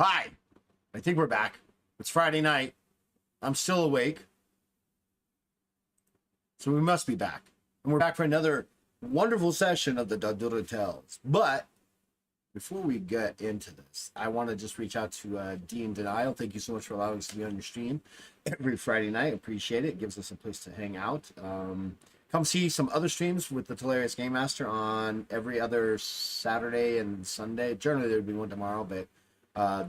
Hi. I think we're back. It's Friday night. I'm still awake. So we must be back. And we're back for another wonderful session of the Dadura Tales. But before we get into this, I want to just reach out to D in Denial. Thank you so much for allowing us to be on your stream every Friday night. Appreciate it. It gives us a place to hang out. Come see some other streams with the Hilarious Game Master on every other Saturday and Sunday. Generally, there would be one tomorrow, but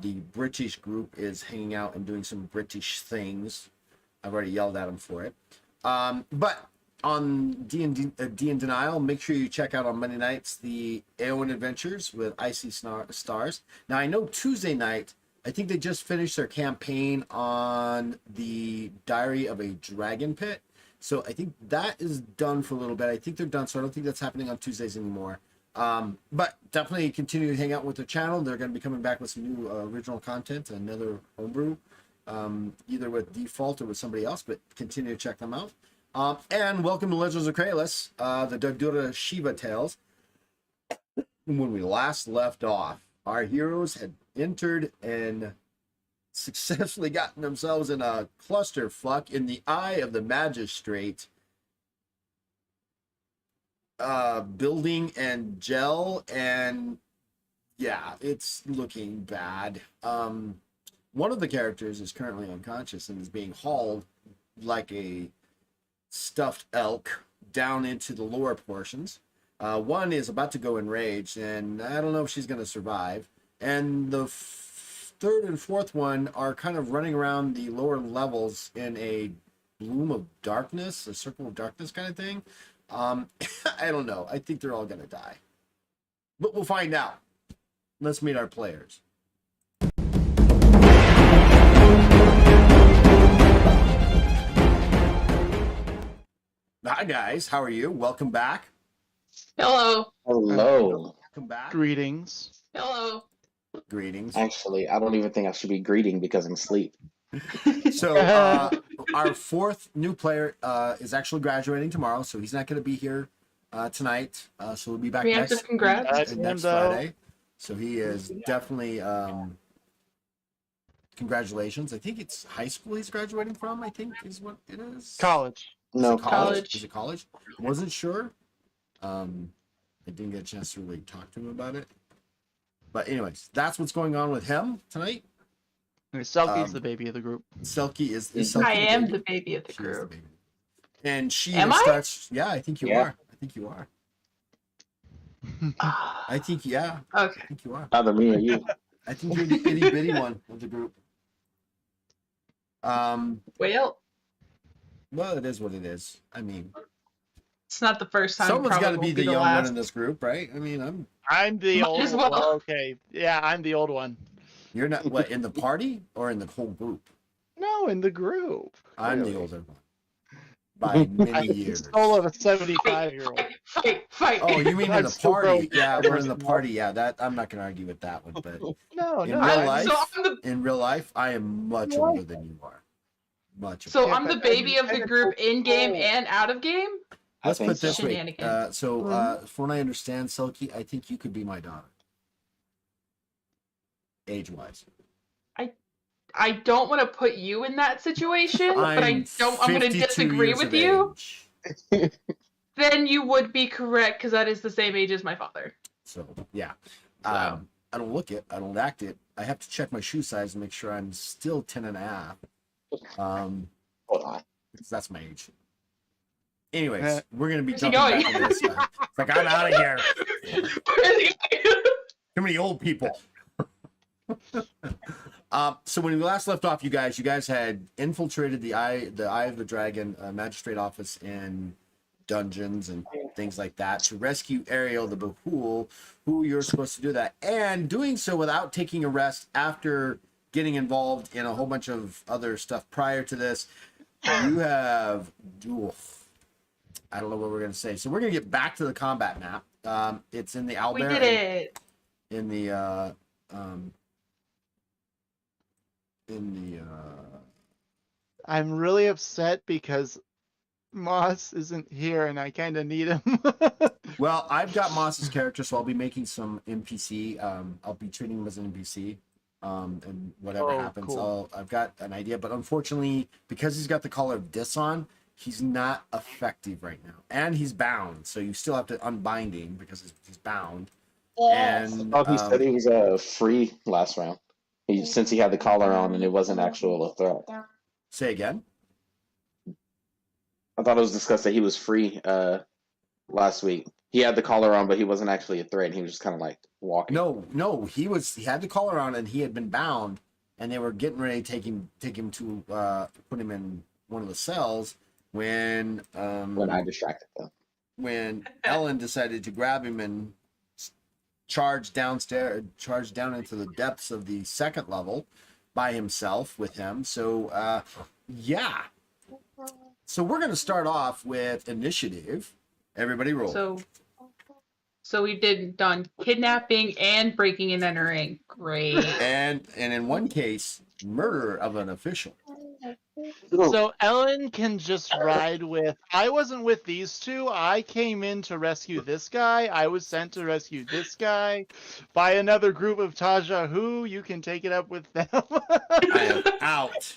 the British group is hanging out and doing some British things. I've already yelled at them for it. But on D in Denial, make sure you check out on Monday nights the Aowen Adventures with Icy Stars. Now, I know Tuesday night, I think they just finished their campaign on the Diary of a Dragon Pit. So I think that is done for a little bit. I think they're done, so I don't think that's happening on Tuesdays anymore. But definitely continue to hang out with their channel. They're going to be coming back with some new original content, another homebrew, either with Default or with somebody else, but continue to check them out. And welcome to Legends of Kralis, the Dagdura Shiva Tales. When we last left off, our heroes had entered and successfully gotten themselves in a clusterfuck in the eye of the magistrate building and gel, and yeah, it's looking bad. One of the characters is currently unconscious and is being hauled like a stuffed elk down into the lower portions. One is about to go enraged, and I don't know if she's going to survive. And the third and fourth one are kind of running around the lower levels in a bloom of darkness, a circle of darkness kind of thing. I don't know. I think they're all going to die. But we'll find out. Let's meet our players. Hi, guys. How are you? Welcome back. Hello. Hello. Welcome back. Greetings. Hello. Greetings. Actually, I don't even think I should be greeting because I'm asleep. So our fourth new player is actually graduating tomorrow, so he's not going to be here tonight. So we'll be back Preemptive congrats. next Friday. So he is definitely congratulations. I think it's high school he's graduating from, I think is what it is. College. No, college. Is it college? Wasn't sure. I didn't get a chance to really talk to him about it. But anyways, that's what's going on with him tonight. Selkie's the baby of the group. Selkie is Selkie I am baby? the baby of the She is the group. baby. And she Am I? starts. Yeah, I think you Yeah. are. I think you are. I think Okay. I think you are. either me or you. I think you're the itty bitty one of the group. Well, Well, it is what it is. I mean, it's not the first time. someone's got to probably be the won't young last. one in this group, right? I mean, I'm the Might old as well. one. Okay. Yeah, I'm the old one. you're not what in the party or in the whole group. No, in the group. I'm the Clearly. older one by many I'm years. soul of a 75-year-old. Fight. Oh, you mean in I'm the still party? broke. Yeah, we're in the party. Yeah, that I'm not gonna argue with that one. But No, in no. real I'm- life, So I'm the in real life, I am much older than you are. Much. so Yeah, I'm the but baby of the I'm group in game old. and out of game. Let's think put this so. way. Shenanigans. From what I understand, Selkie, I think you could be my daughter. Age-wise. I don't want to put you in that situation, but I'm going to 52 disagree years with of you. age. Then you would be correct because that is the same age as my father. So yeah. So. I don't look it. I don't act it. I have to check my shoe size and make sure I'm still 10 and a half. Hold on. Because that's my age. Anyways, Uh, we're gonna be where's he jumping going? back into this. It's like I'm out of here. Too many old people. So when we last left off, you guys had infiltrated the Eye of the Dragon magistrate office in dungeons and things like that to rescue Ariel the Bahul, who you're supposed to do that, and doing so without taking a rest after getting involved in a whole bunch of other stuff prior to this. You have I don't know what we're gonna say. So we're gonna get back to the combat map. It's in the Owlbear. We did it. In the I'm really upset because Moss isn't here and I kind of need him. well, I've got Moss's character, so I'll be making some NPC. I'll be treating him as an NPC. And whatever Oh, happens, cool. I've got an idea. But unfortunately, because he's got the collar of dis on, he's not effective right now, and he's bound. So you still have to unbind him because he's bound. I And thought he said he was free last round. Since he had the collar on and it wasn't actual a threat. say again. I thought it was discussed that he was free last week. He had the collar on, but he wasn't actually a threat. He was just kind of like walking. No, he had the collar on and he had been bound, and they were getting ready to take him to put him in one of the cells when I distracted them. when Ellen decided to grab him and charge down into the depths of the second level by himself with him. So yeah. So we're gonna start off with initiative. Everybody roll. So we done kidnapping and breaking and entering. Great. And in one case, murder of an official. So Ellen can just ride with. I wasn't with these two. I came in to rescue this guy. I was sent to rescue this guy by another group of Taja who you can take it up with them. I am out.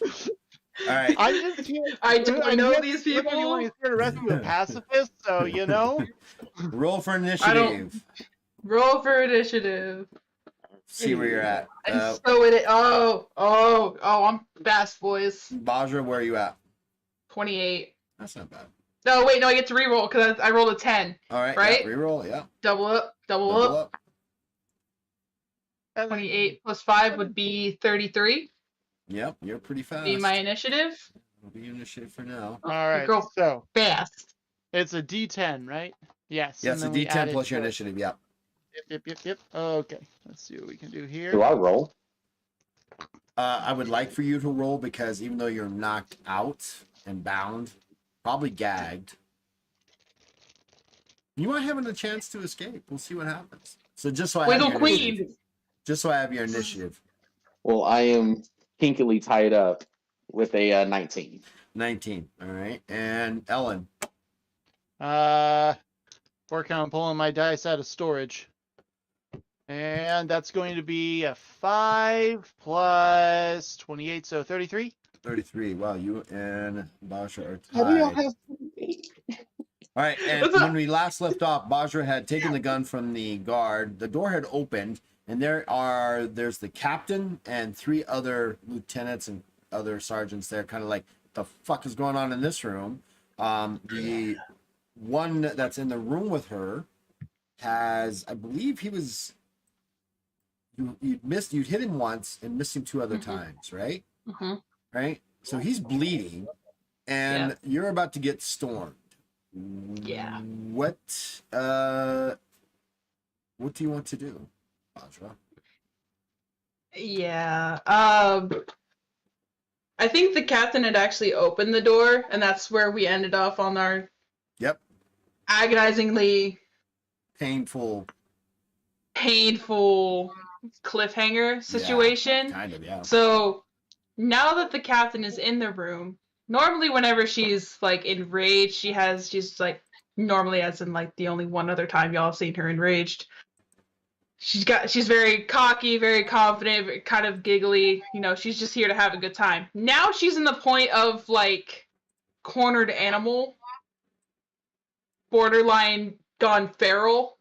All right. I'm just here. I don't I'm know here- these We're people. here to rescue a pacifist, so you know. Roll for initiative. Roll for initiative. See where you're at. And so it. I'm fast, boys. Bajra, where are you at? 28. That's not bad. No, wait, no, I get to reroll because I rolled a 10. All right. Right? Yeah, reroll. Yeah. Double up. Double up. 28 plus 5 would be 33. Yep, you're pretty fast. Be my initiative. Will be initiative for now. All right. Go So fast. it's a D10, right? Yes. Yeah, and it's a then we add D10 it plus your to it. initiative. Yeah. Yep. Okay. Let's see what we can do here. Do I roll? I would like for you to roll because even though you're knocked out and bound, probably gagged, you might have a chance to escape. We'll see what happens. So just so I have Wiggle your Queen. initiative. Just so I have your initiative. Well, I am kinkily tied up with a 19. 19. All right. And Ellen. Working on pulling my dice out of storage. And that's going to be a 5 plus 28, so 33. 33. Wow, you and Bajra are How do y'all tied. have? All right, and when we last left off, Bajra had taken the gun from the guard. The door had opened, and there's the captain and 3 other lieutenants and other sergeants there, kind of like, the fuck is going on in this room? The one that's in the room with her has, I believe he was, you'd hit him once and missed him 2 other times, right? Mm-hmm. Right? So he's bleeding, and you're about to get stormed. Yeah. What do you want to do, Bajra? Yeah. I think the captain had actually opened the door, and that's where we ended off on our agonizingly Painful cliffhanger situation. Kind of, yeah. So now that the captain is in the room, normally whenever she's like enraged, she's like normally, as in like the only one other time y'all have seen her enraged, she's very cocky, very confident, kind of giggly, she's just here to have a good time. Now she's in the point of like cornered animal, borderline gone feral.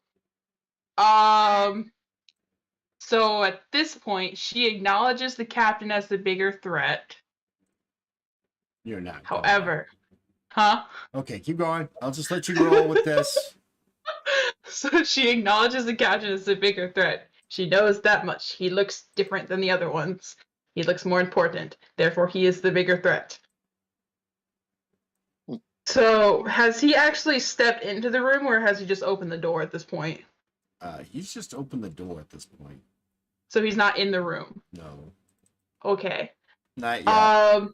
So at this point, she acknowledges the captain as the bigger threat. You're not. However, huh? Okay, keep going. I'll just let you roll with this. So she acknowledges the captain as the bigger threat. She knows that much. He looks different than the other ones. He looks more important. Therefore, he is the bigger threat. So, has he actually stepped into the room, or has he just opened the door at this point? He's just opened the door at this point. So he's not in the room? No. Okay. Not yet.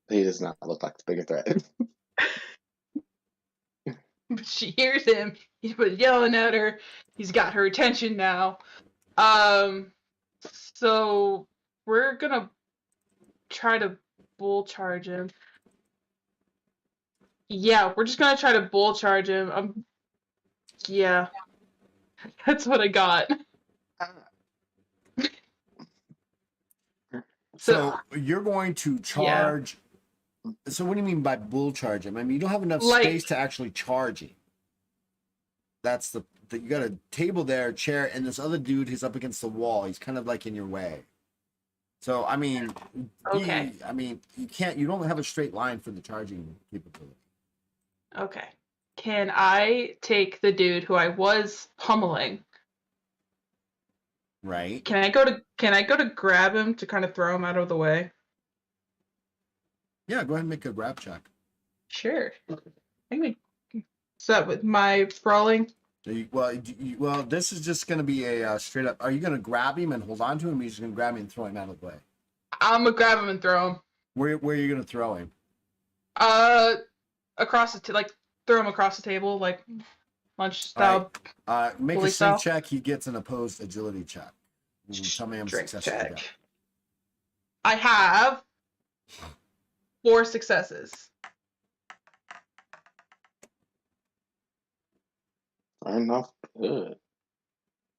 He does not look like the bigger threat. But she hears him. He's yelling at her. He's got her attention now. So we're gonna try to bull charge him. Yeah, we're just gonna try to bull charge him. Yeah. That's what I got. So you're going to Yeah. charge. So what do you mean by bull charge him? I mean, you don't have enough Like- space to actually charge him. That's the you got a table there, chair, and this other dude who's up against the wall. He's kind of like in your way. So I mean, Okay. you don't have a straight line for the charging capability. Okay. Can I take the dude who I was pummeling? Right? Can I go to grab him to kind of throw him out of the way? Yeah, go ahead and make a grab check. Sure. So with my sprawling. Well, this is just going to be a straight up. Are you going to grab him and hold on to him? Or are you just going to grab him and throw him out of the way? I'm gonna grab him and throw him. Where are you going to throw him? Across throw him across the table like lunch style. Make Bully a strength style? check. He gets an opposed agility check. Tell me how many Strength successes you check. got. I have 4 successes. I'm not good.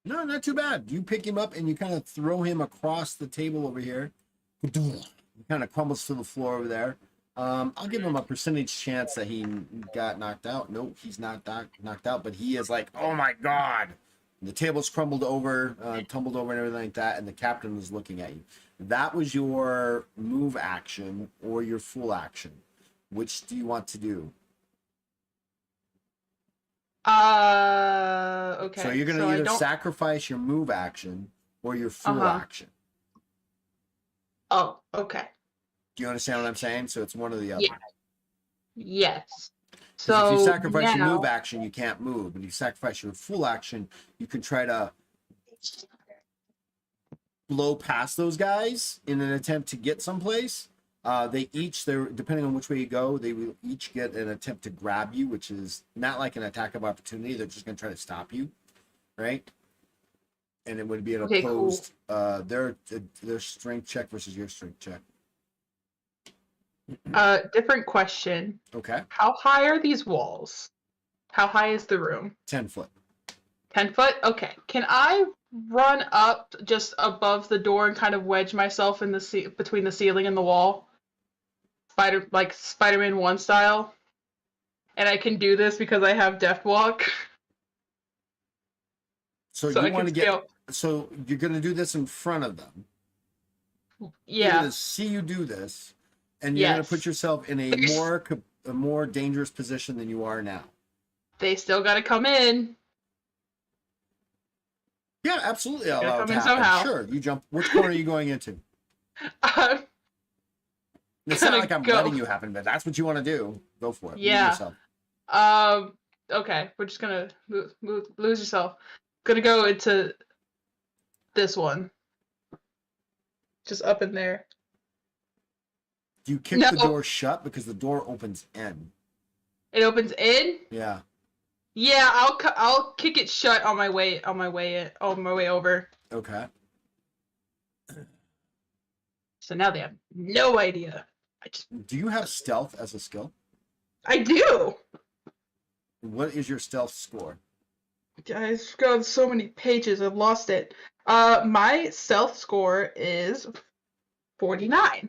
No, not too bad. You pick him up and you kind of throw him across the table over here. He kind of crumbles to the floor over there. I'll give him a percentage chance that he got knocked out. Nope, he's not knocked out, but he is like, oh my god. And the table's crumbled over, tumbled over and everything like that, and the captain was looking at you. That was your move action or your full action. Which do you want to do? Okay. So you're going to I either don't... sacrifice your move action or your full action. Oh, okay. Do you understand what I'm saying? So it's one or the other. Yeah. Yes. 'Cause So if you sacrifice your now- move action, you can't move. But if you sacrifice your full action, you can try to blow past those guys in an attempt to get someplace. They're depending on which way you go, they will each get an attempt to grab you, which is not like an attack of opportunity. They're just going to try to stop you, right? And it would be an Okay, cool. opposed their strength check versus your strength check. Different question. Okay, How high are these walls? How high is the room? 10 foot. 10 foot? Okay. Can I run up just above the door and kind of wedge myself in the between the ceiling and the wall? Spider-Man 1 style? And I can do this because I have Deft Walk. So I you can want to scale. so you're going to do this in front of them. They're Yeah. going to see you do this, and you're going to Yes. put yourself in a more dangerous position than you are now. They still gotta come in. Yeah, absolutely. I'll Gotta allow it come to in happen. somehow. Sure, you jump. Which corner are you going into? It's not Gonna like I'm go. letting you happen, but that's what you want to do. Go for it. Move Yeah. yourself. Okay. We're just gonna lose yourself. Gonna go into this one. Just up in there. Do you kick No. the door shut because the door opens in? It opens in. Yeah. Yeah, I'll kick it shut on my way over. Okay. So now they have no idea. Do you have stealth as a skill? I do. What is your stealth score? I've got so many pages. I've lost it. My stealth score is 49.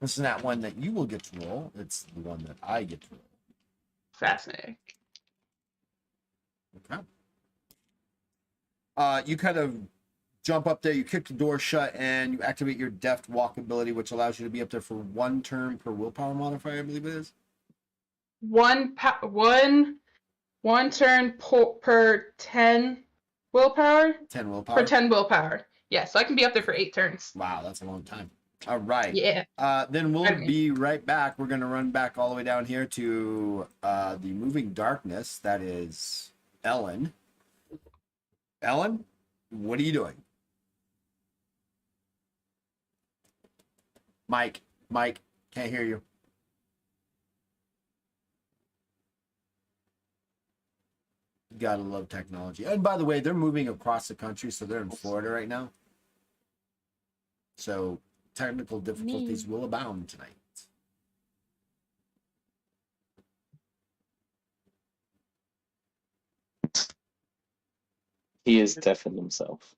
This is not one that you will get to roll. It's the one that I get to roll. Fascinating. Okay. You kind of jump up there, you kick the door shut, and you activate your deft walk ability, which allows you to be up there for 1 turn per willpower modifier, I believe it is. One turn per 10 willpower. 10 willpower. For 10 willpower. Yeah, so I can be up there for 8 turns. Wow, that's a long time. All right. Yeah. Then we'll Pardon me. be right back. We're going to run back all the way down here to the moving darkness. That is Ellen. Ellen, what are you doing? Mike, can't hear you. Gotta love technology. And by the way, they're moving across the country, so they're in Florida right now. So technical difficulties will abound tonight. He is deafened himself.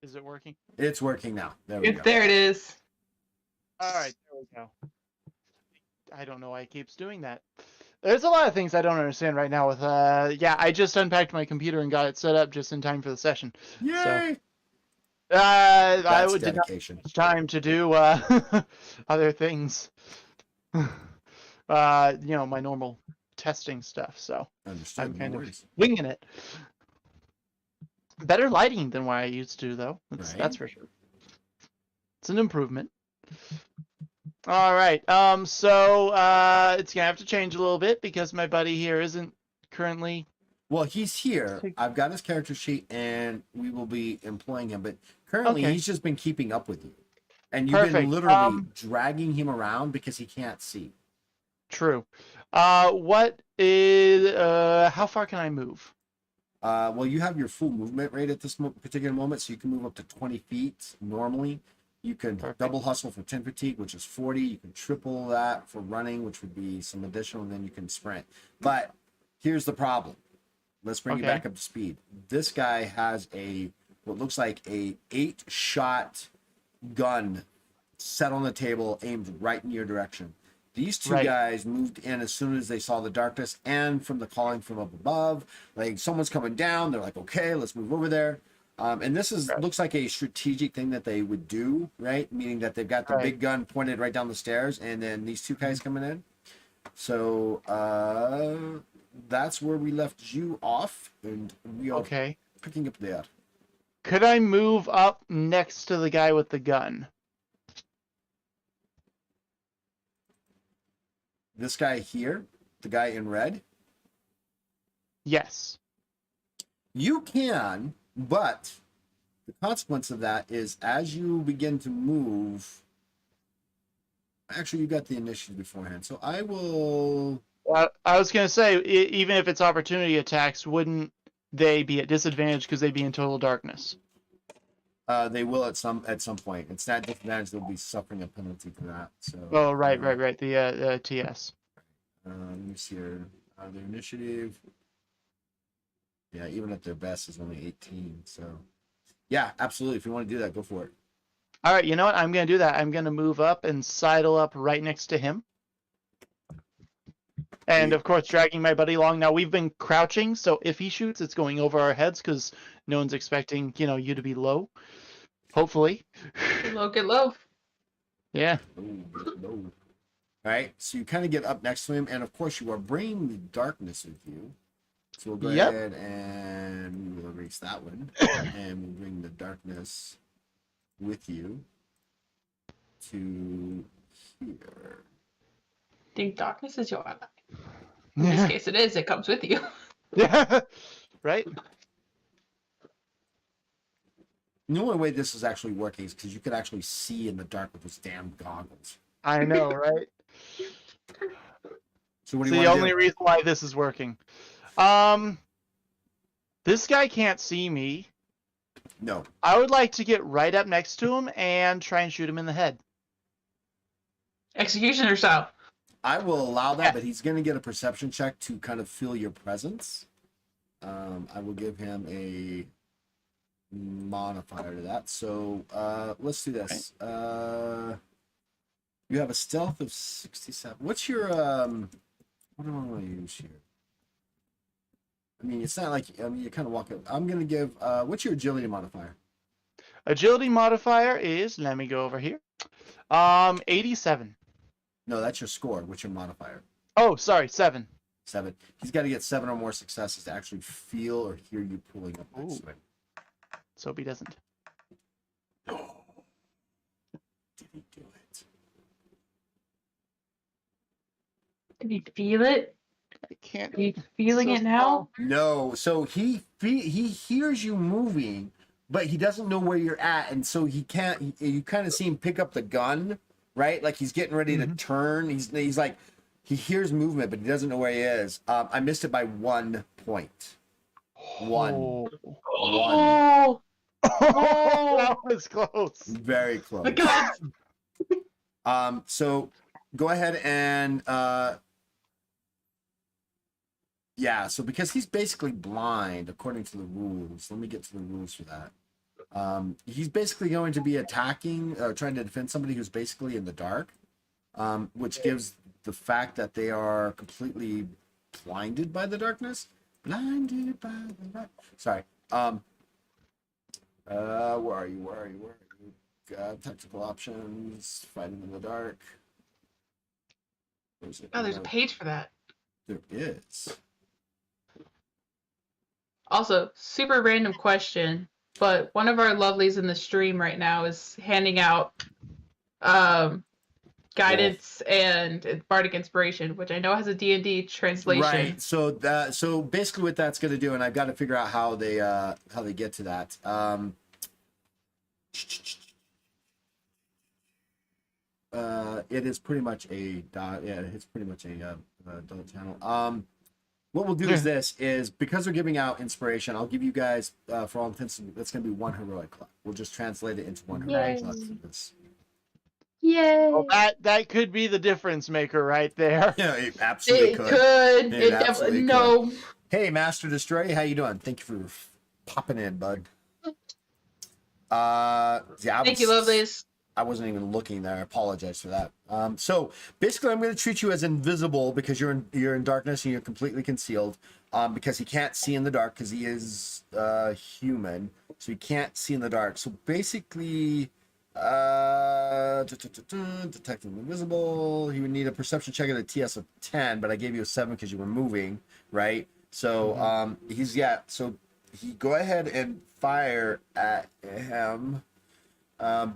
Is it working? It's working now. There we go. There it is. All right, there we go. I don't know why it keeps doing that. There's a lot of things I don't understand right now with yeah, I just unpacked my computer and got it set up just in time for the session. Yay! So That's I did not dedication. have time to do other things. You know, my normal testing stuff, so Understood. I'm kind No of worries. winging it. Better lighting than what I used to, though. That's Right. for sure. It's an improvement. All right. So it's gonna have to change a little bit because my buddy here isn't currently. Well, he's here. I've got his character sheet, and we will be employing him. But currently, Okay. he's just been keeping up with you, and you've been Perfect. literally dragging him around because he can't see. True. What is? How far can I move? Well, you have your full movement rate at this particular moment, so you can move up to 20 feet normally. You can Perfect. double hustle for 10 fatigue, which is 40. You can triple that for running, which would be some additional, and then you can sprint. But here's the problem. Let's bring you Okay. back up to speed. This guy has what looks like a 8-shot gun set on the table, aimed right in your direction. These two Right. guys moved in as soon as they saw the darkness and from the calling from up above. Like someone's coming down, they're like, okay, let's move over there. And this is Right. looks like a strategic thing that they would do, right? Meaning that they've got the Right. big gun pointed right down the stairs, and then these two guys coming in. So that's where we left you off, and we are Okay. picking up there. Could I move up next to the guy with the gun? This guy here, the guy in red, Yes. you can, but the consequence of that is as you begin to move. Actually, you got the initiative beforehand, so I will. I was gonna say, even if it's opportunity attacks, wouldn't they be at disadvantage because they'd be in total darkness? They will at some point. It's not disadvantage; they'll be suffering a penalty for that. So. Oh, right. The TS. Let me see here. Their initiative. Yeah, even at their best is only 18. So, yeah, absolutely. If you want to do that, go for it. All right, you know what? I'm gonna do that. I'm gonna move up and sidle up right next to him, and of course, dragging my buddy along. Now we've been crouching, so if he shoots, it's going over our heads because no one's expecting, you to be low. Hopefully. Get low, get low. Yeah. No. All right, so you kind of get up next to him, and of course, you are bringing the darkness with you. So we'll go Yep. ahead and we will erase that one, and we'll bring the darkness with you to here. Think darkness is your ally. In this case, it is. It comes with you. Yeah. Right. The only way this is actually working is because you could actually see in the dark with those damn goggles. I know, right? So what It's do you the want to only do? reason why this is working. This guy can't see me. No. I would like to get right up next to him and try and shoot him in the head. Executioner style. I will allow that, Yeah. but he's going to get a perception check to kind of feel your presence. I will give him a modifier to that. So let's do this. You have a stealth of 67. What's your what do I want to use here? I mean, it's not like you kind of walk up. I'm going to give what's your agility modifier? Agility modifier is, let me go over here. 87. No, that's your score. What's your modifier? Oh, sorry, 7. 7. He's got to get 7 or more successes to actually feel or hear you pulling up next Ooh. to him. So he doesn't. Did he do it? Did he feel it? I can't. Are you feeling So it now? No. So he hears you moving, but he doesn't know where you're at, and so he can't. You kind of see him pick up the gun, right? Like he's getting ready to turn. He's like he hears movement, but he doesn't know where he is. I missed it by 1 point. 1. Oh. 1. Oh, That was close. Very close. my God. So go ahead and yeah, so because he's basically blind according to the rules, let me get to the rules for that. He's basically going to be attacking, trying to defend somebody who's basically in the dark, which gives the fact that they are completely blinded by the darkness. Blinded by the dark. Sorry. Where are you? Where are you? Where are you? Tactical options. Fighting in the dark. Where's it? Oh, there's a page for that. There is. Also, super random question, but one of our lovelies in the stream right now is handing out guidance and bardic inspiration, which I know has a D&D translation. Right. So basically what that's going to do, and I've got to figure out how they get to that. It is pretty much a it's pretty much a adult channel. What we'll do is because we're giving out inspiration, I'll give you guys for all intents, that's going to be one heroic club. We'll just translate it into one heroic club for this. Yay! Well, that could be the difference maker right there. Yeah, it absolutely It could. could. It It absolutely definitely no. Hey, Master Destroy, how you doing? Thank you for popping in, bud. Thank you, lovelies. I wasn't even looking there. I apologize for that. So basically, I'm going to treat you as invisible because you're in darkness and you're completely concealed. Because he can't see in the dark because he is human, so he can't see in the dark. So basically, detecting invisible. He would need a perception check at a TS of 10, but I gave you a 7 because you were moving, right? So So he go ahead and fire at him. So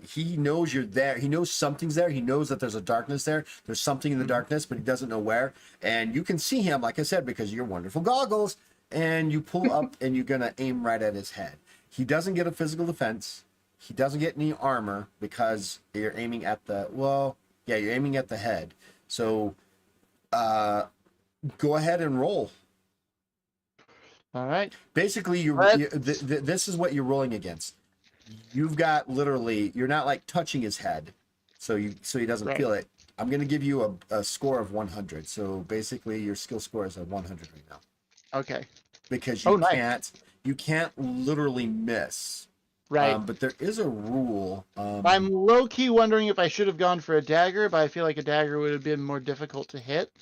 he knows you're there. He knows something's there. He knows that there's a darkness there. There's something in the darkness, but he doesn't know where. And you can see him, like I said, because of your wonderful goggles. And you pull up and you're going to aim right at his head. He doesn't get a physical defense. He doesn't get any armor because you're aiming at you're aiming at the head. So go ahead and roll. All right. Basically, this is what you're rolling against. You've got literally, you're not like touching his head, so he doesn't feel it. I'm going to give you a score of 100. So basically, your skill score is a 100 right now. Okay. Because you can't literally miss. Right. But there is a rule. I'm low key wondering if I should have gone for a dagger, but I feel like a dagger would have been more difficult to hit.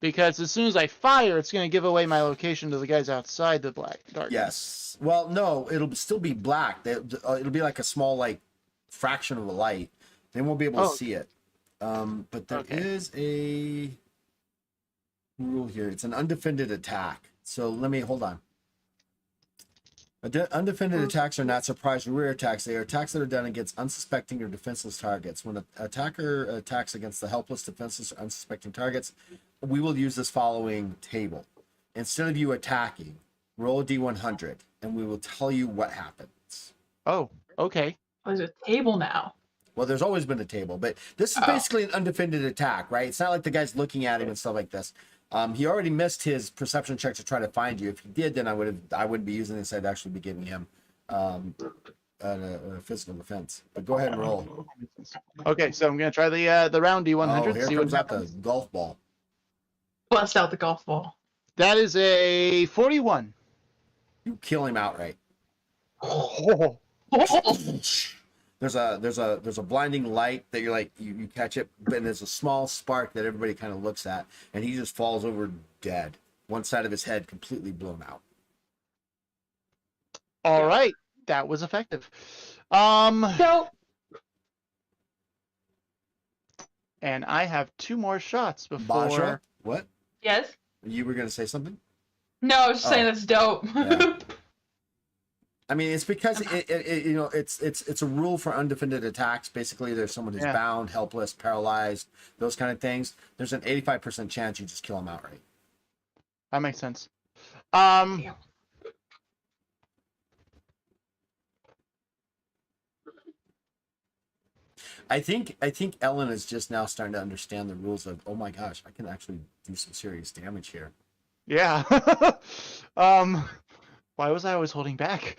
Because as soon as I fire, it's going to give away my location to the guys outside the darkness. Yes. Well, no, it'll still be black. It'll be like a small, like, fraction of a light. They won't be able to see it. But there is a rule here. It's an undefended attack. So hold on. Undefended attacks are not surprise or rear attacks. They are attacks that are done against unsuspecting or defenseless targets. When an attacker attacks against the helpless, defenseless, or unsuspecting targets, we will use this following table. Instead of you attacking, roll a D100, and we will tell you what happens. Oh, okay. There's a table now. Well, there's always been a table, but this is basically an undefended attack, right? It's not like the guy's looking at him and stuff like this. He already missed his perception check to try to find you. If he did, then I wouldn't be using this. I'd actually be giving him a physical defense. But go ahead and roll. Okay, so I'm gonna try the round D100. Oh, here see comes what out the golf ball. Bust out the golf ball. That is a 41. You kill him outright. Oh. There's a blinding light that you're like you catch it, but there's a small spark that everybody kind of looks at, and he just falls over dead. One side of his head completely blown out. All right, that was effective. No. And I have 2 more shots before. Basha, what? Yes. You were gonna say something? No, I was just saying that's dope. Yeah. I mean, it's because it's a rule for undefended attacks. Basically, there's someone who's bound, helpless, paralyzed, those kind of things. There's an 85% chance you just kill them outright. That makes sense. I think Ellen is just now starting to understand the rules of, oh my gosh, I can actually do some serious damage here. Yeah. Why was I always holding back?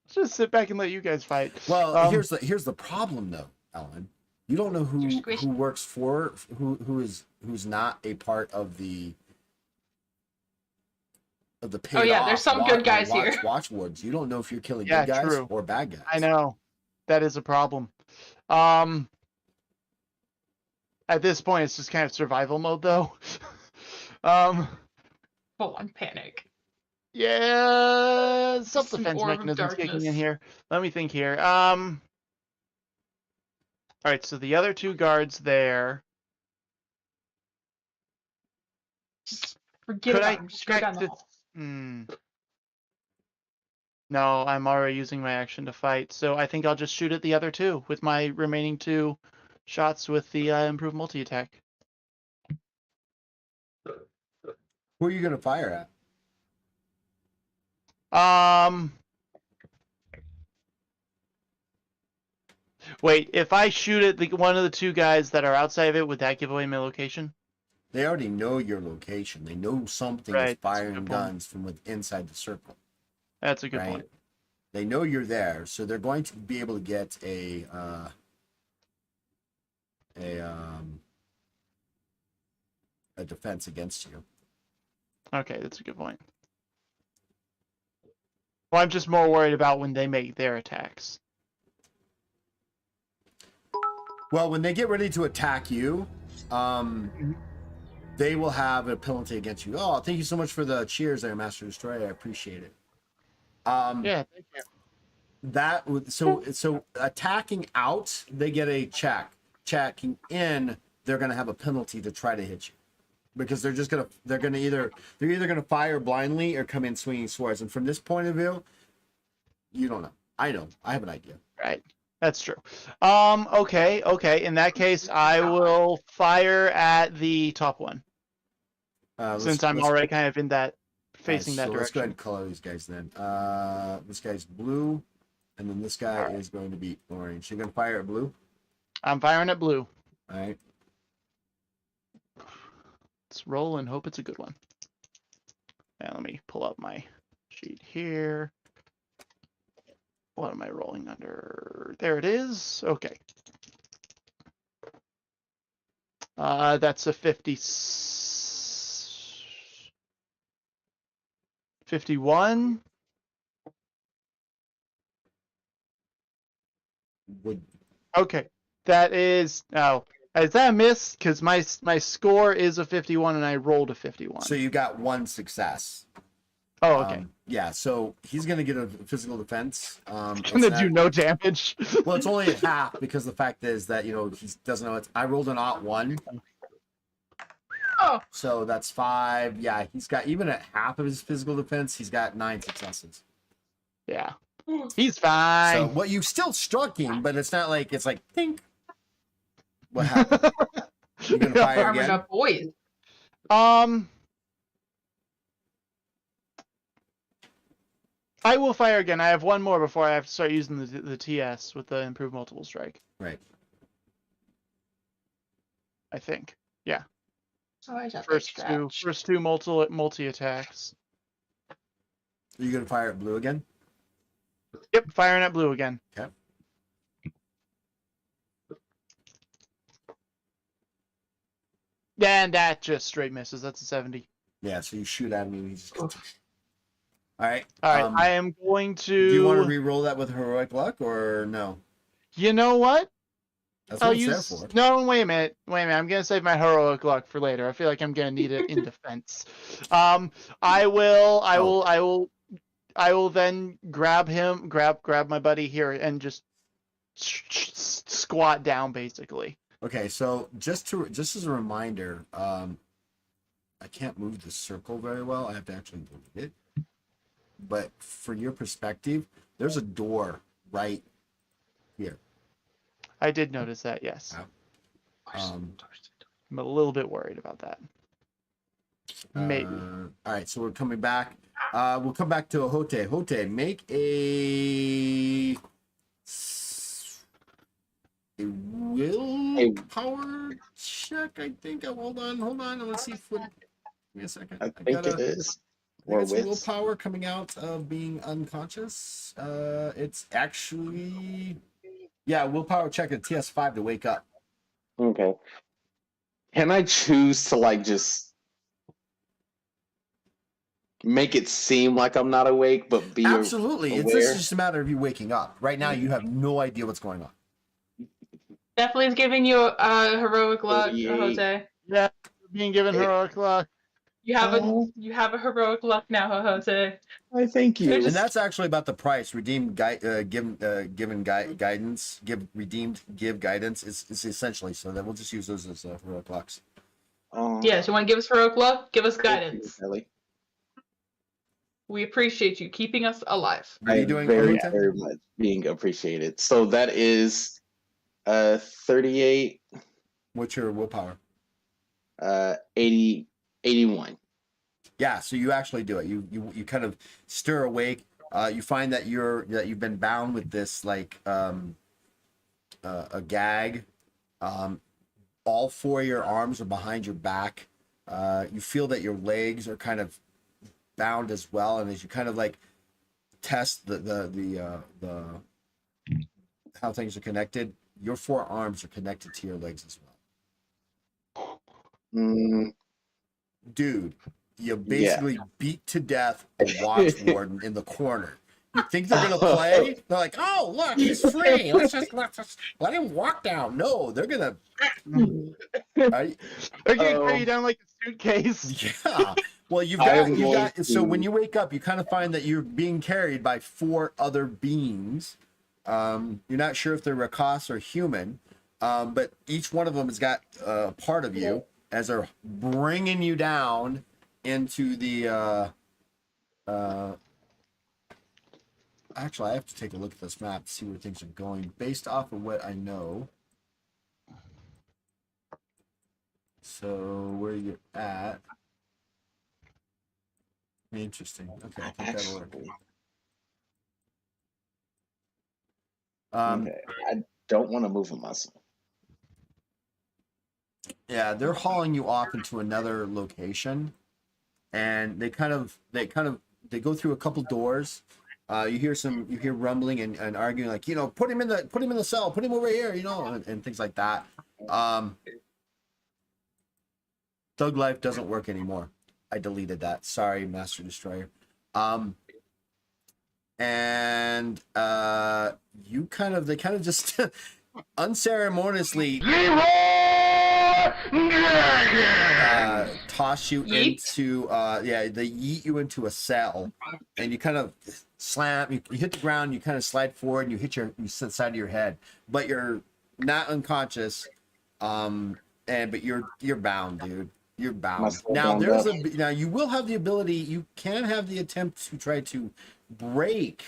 Just sit back and let you guys fight. Well, here's the problem though, Ellen. You don't know who works for who's not a part of the of the Oh, paid yeah, off there's some good guys here. watch wards. You don't know if you're killing Yeah, good guys true. or bad guys. I know. That is a problem. At this point, it's just kind of survival mode, though. Full on panic. Yeah, Some self-defense orb of mechanisms kicking in darkness. here. Let me think here. All right, so the other two guards there. Just forget Could about I him. Just go down the check hall. No, I'm already using my action to fight, so I think I'll just shoot at the other two with my remaining 2 shots with the improved multi-attack. Who are you gonna fire at? Wait, if I shoot at one of the 2 guys that are outside of it, would that give away my location? They already know your location. They know something is Right, that's a firing good point. guns from inside the circle. That's a good Right. point. They know you're there, so they're going to be able to get a defense against you. Okay, that's a good point. Well, I'm just more worried about when they make their attacks. Well, when they get ready to attack you, they will have a penalty against you. Oh, thank you so much for the cheers there, Master Destroyer. I appreciate it. Yeah, thank you. So attacking out, they get a check. Checking in, they're gonna have a penalty to try to hit you. Because they're either gonna fire blindly or come in swinging swords. And from this point of view, you don't know. I know. I have an idea. Right. That's true. Okay. In that case, I will fire at the top one. Since I'm already kind of in that, facing that Let's go ahead direction. and color these guys then. This guy's blue, and then this guy is going to be orange. You're gonna fire at blue? I'm firing at blue. All right. Let's roll and hope it's a good one. Now let me pull up my sheet here. What am I rolling under? There it is. Okay. That's a 51. Okay. That is is that a miss? Because my score is a 51 and I rolled a 51. So you got one success. Oh, okay. Yeah, so he's gonna get a physical defense. Gonna do no damage. Well, it's only a half because the fact is that he doesn't know I rolled an odd 1. Oh. So that's 5. Yeah, he's got even at half of his physical defense, he's got 9 successes. Yeah. He's fine. So what you still struck him, but it's not like it's like think. What happened? You gonna fire Armored again? up boys. I will fire again. I have one more before I have to start using the TS with the improved multiple strike. Right. I think. Yeah. Oh, First two multi attacks. Are you gonna fire at blue again? Yep, firing at blue again. Okay. And that just straight misses. That's a 70. Yeah, so you shoot at him and he's just... All right. All right, I am going to... Do you want to re-roll that with heroic luck or no? You know what? That's what it's there for. No, wait a minute. I'm gonna save my heroic luck for later. I feel like I'm gonna need it in defense. I will then grab my buddy here and just squat down basically. Okay, so just as a reminder, I can't move the circle very well. I have to actually delete it. But for your perspective, there's a door right here. I did notice that, yes. I'm a little bit worried about that. Maybe. All right, so we're coming back. We'll come back to Hote. Hote, make a willpower check, I think. Hold on. Let's see if give me a second. I think it is. Or it's willpower coming out of being unconscious. It's actually willpower check at TS5 to wake up. Okay. Can I choose to just make it seem like I'm not awake, but be Absolutely. It's aware. just a matter of you waking up. Right now, you have no idea what's going on. Definitely is giving you a heroic luck, 38. Jose. Yeah, being given heroic luck. You have a heroic luck now, Jose. I thank you. And that's actually about the price. Redeemed guidance. Give guidance. It's essentially so that we'll just use those as heroic lucks. Yes, you want to give us heroic luck? Give us guidance. Ellie. We appreciate you keeping us alive. What are you doing, very, Arlington? very much being appreciated. So that is 38, What's your willpower? 81. Yeah, so you actually do it. You kind of stir awake. You find that you've been bound with this like a gag. All four of your arms are behind your back. You feel that your legs are kind of bound as well, and as you kind of like test the how things are connected, your four arms are connected to your legs as well. Dude, you basically beat to death a watch warden in the corner. You think they're gonna play? They're like, "Oh, look, he's free. Let's just let him walk down." No, they're gonna. Right? They're gonna carry you down like a suitcase. Yeah. Well, you've got. So when you wake up, you kind of find that you're being carried by four other beings. You're not sure if they're Rakas or human, but each one of them has got a part of you as they're bringing you down into the. Actually, I have to take a look at this map to see where things are going based off of what I know. So where you're at. Interesting. Okay, I think that'll work. Okay. I don't want to move a muscle. Yeah, they're hauling you off into another location, and they go through a couple doors. You hear rumbling and arguing, like, put him in the cell, put him over here, and things like that. Thug life doesn't work anymore. I deleted that. Sorry, Master Destroyer. And they kind of just unceremoniously toss you into they yeet you into a cell, and you kind of slam. You hit the ground. You kind of slide forward, and you hit the side of your head, but you're not unconscious. But you're bound, dude. You're bound. Now you will have the ability. You can have the attempt to try to break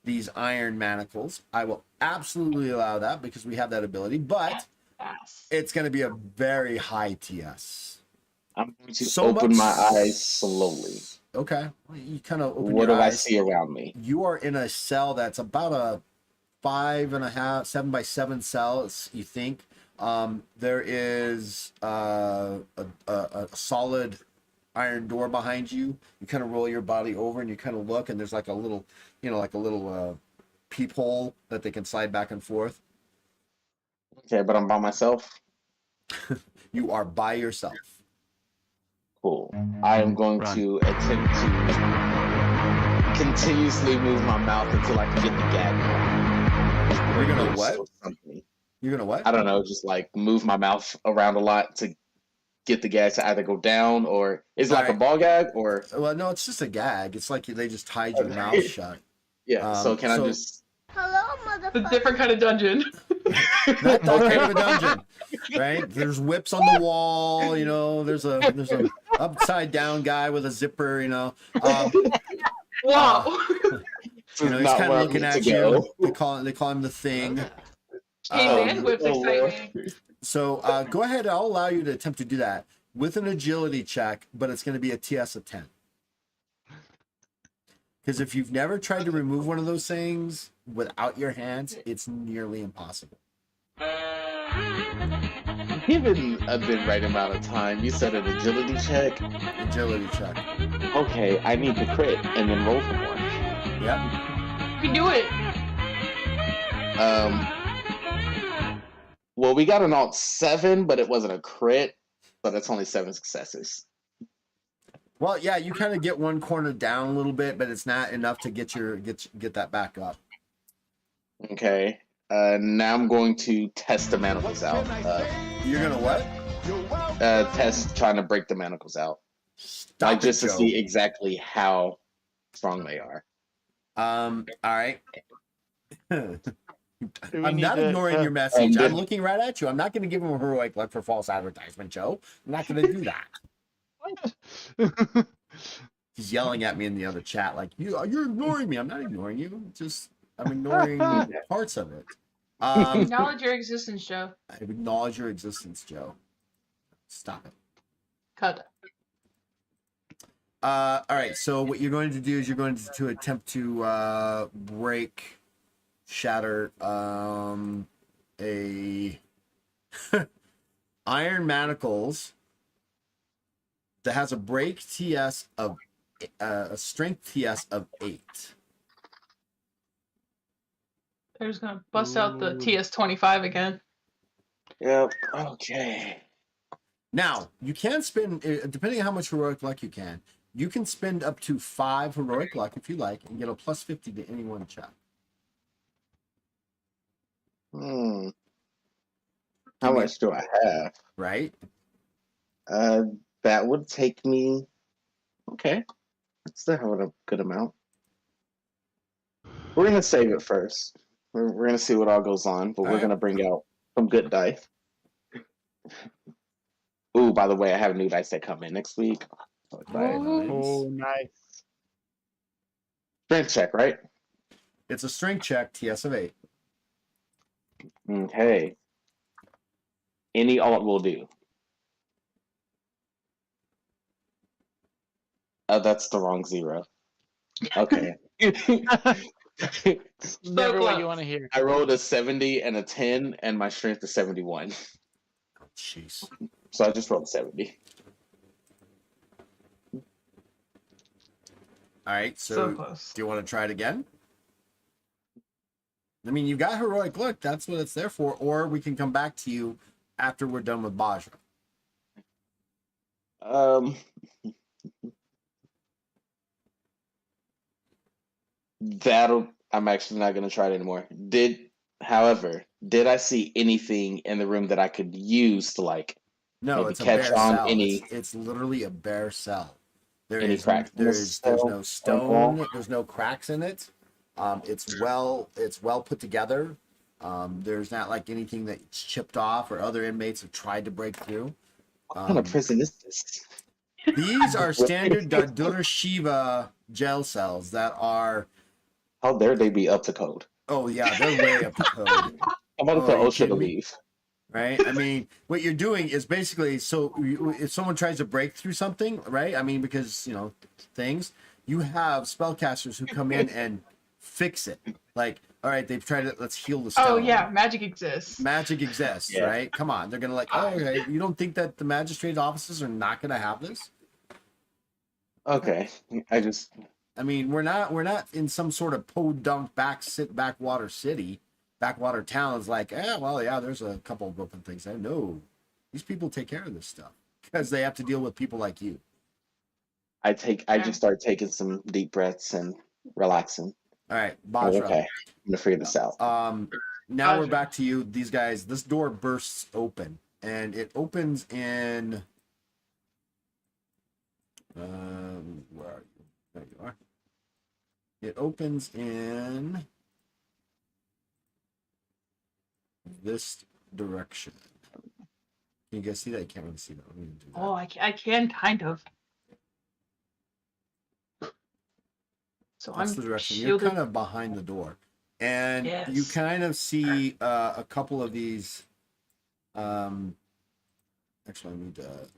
these iron manacles. I will absolutely allow that because we have that ability, but it's going to be a very high TS. I'm going to open my eyes slowly. Okay. You kind of open what your do eyes. I see around me? You are in a cell that's about a 5.5, 7x7 cell, you think. There is a solid iron door behind you. You kind of roll your body over and you kind of look, and there's like a little, peephole that they can slide back and forth. Okay, but I'm by myself. You are by yourself. Cool. I am going to attempt to continuously move my mouth until I can get the gag. You're gonna what? You're gonna what? I don't know, just like move my mouth around a lot to get the gag to either go down, or is it like a ball gag, or? Well, no, it's just a gag. It's like they just tied your mouth shut. Yeah. So can I just? Hello, motherfucker. It's a different kind of dungeon. Not that kind of a dungeon, right? There's whips on the wall. There's a upside down guy with a zipper. Wow. He's kind of looking at you. They call him the Thing. Bandwidth's exciting. So go ahead. I'll allow you to attempt to do that with an agility check, but it's going to be a TS of 10. Because if you've never tried to remove one of those things without your hands, it's nearly impossible. Given a bit right amount of time, you said an agility check. Agility check. Okay, I need to crit and then roll for one. Yep. You can do it. Well, we got an alt 7, but it wasn't a crit, so that's only 7 successes. Well, yeah, you kind of get one corner down a little bit, but it's not enough to get that back up. Okay. Now I'm going to test the manacles out. You're gonna what? Test trying to break the manacles out. Stop Like it, just to Joe. see exactly how strong they are. All right. Do we I'm need not to- ignoring your message. I'm then- looking right at you. I'm not going to give him a heroic luck for false advertisement, Joe. I'm not going to do that. He's yelling at me in the other chat, like you're ignoring me. I'm not ignoring you. I'm ignoring parts of it. Acknowledge your existence, Joe. I acknowledge your existence, Joe. Stop it. Cut. All right. So what you're going to do is you're going to attempt to shatter a iron manacles that has a break TS of a strength TS of 8. They're just gonna bust out the TS-25 again. Yep. Okay. Now you can spend, depending on how much heroic luck you can spend up to 5 heroic luck if you like, and get a plus 50 to any one check. How much do I have? Right? That would take me. Okay. I still have a good amount. We're gonna save it first. We're gonna see what all goes on, but we're Alright. gonna bring out some good dice. Ooh, by the way, I have new dice that come in next week. So excited. Oh, nice. Strength check, right? It's a strength check, TS of 8. Okay. Any alt will do. That's the wrong 0. Okay. Never what you close. want to hear. I rolled a 70 and a 10, and my strength is 71. Oh, jeez. So I just rolled 70. All right. So So close. do you want to try it again? I mean, you got heroic look. That's what it's there for. Or we can come back to you after we're done with Bajra. I'm actually not gonna try it anymore. However, did I see anything in the room that I could use to like No, maybe it's a catch bare on cell. any It's literally a bare cell. any cracks in There's the cell? no stone. There's no cracks in it. It's well put together. There's not like anything that's chipped off or other inmates have tried to break through. What kind of prison is this? These are standard Dadura Shiva jail cells that are. How dare they be up to code? Oh yeah, they're way up to code. I'm about to Oh, tell are you OSHA to kidding me? leave. Right? I mean, what you're doing is basically if someone tries to break through something, right? I mean, because things, you have spellcasters who come in and fix it. Like, all right, they've tried it. Let's heal the stone. Oh yeah, magic exists. Magic exists, Yeah. right? Come on, they're gonna okay. You don't think that the magistrate offices are not gonna have this? Okay, I mean, we're not in some sort of podunk backwater city, backwater town. It's like, there's a couple of broken things. I know these people take care of this stuff because they have to deal with people like you. I just start taking some deep breaths and relaxing. All right, Oh, Bajra. okay, I'm gonna figure this out. Now we're Bajra. back to you. These guys. This door bursts open, and it opens in. Where are you? There you are. It opens in this direction. Can you guys see that? I can't really see that. Let me do that. Oh, I can kind of. So That's I'm the direction. You're shielded. kind of behind the door, and you Yes. kind of see a couple of these. Actually, I need to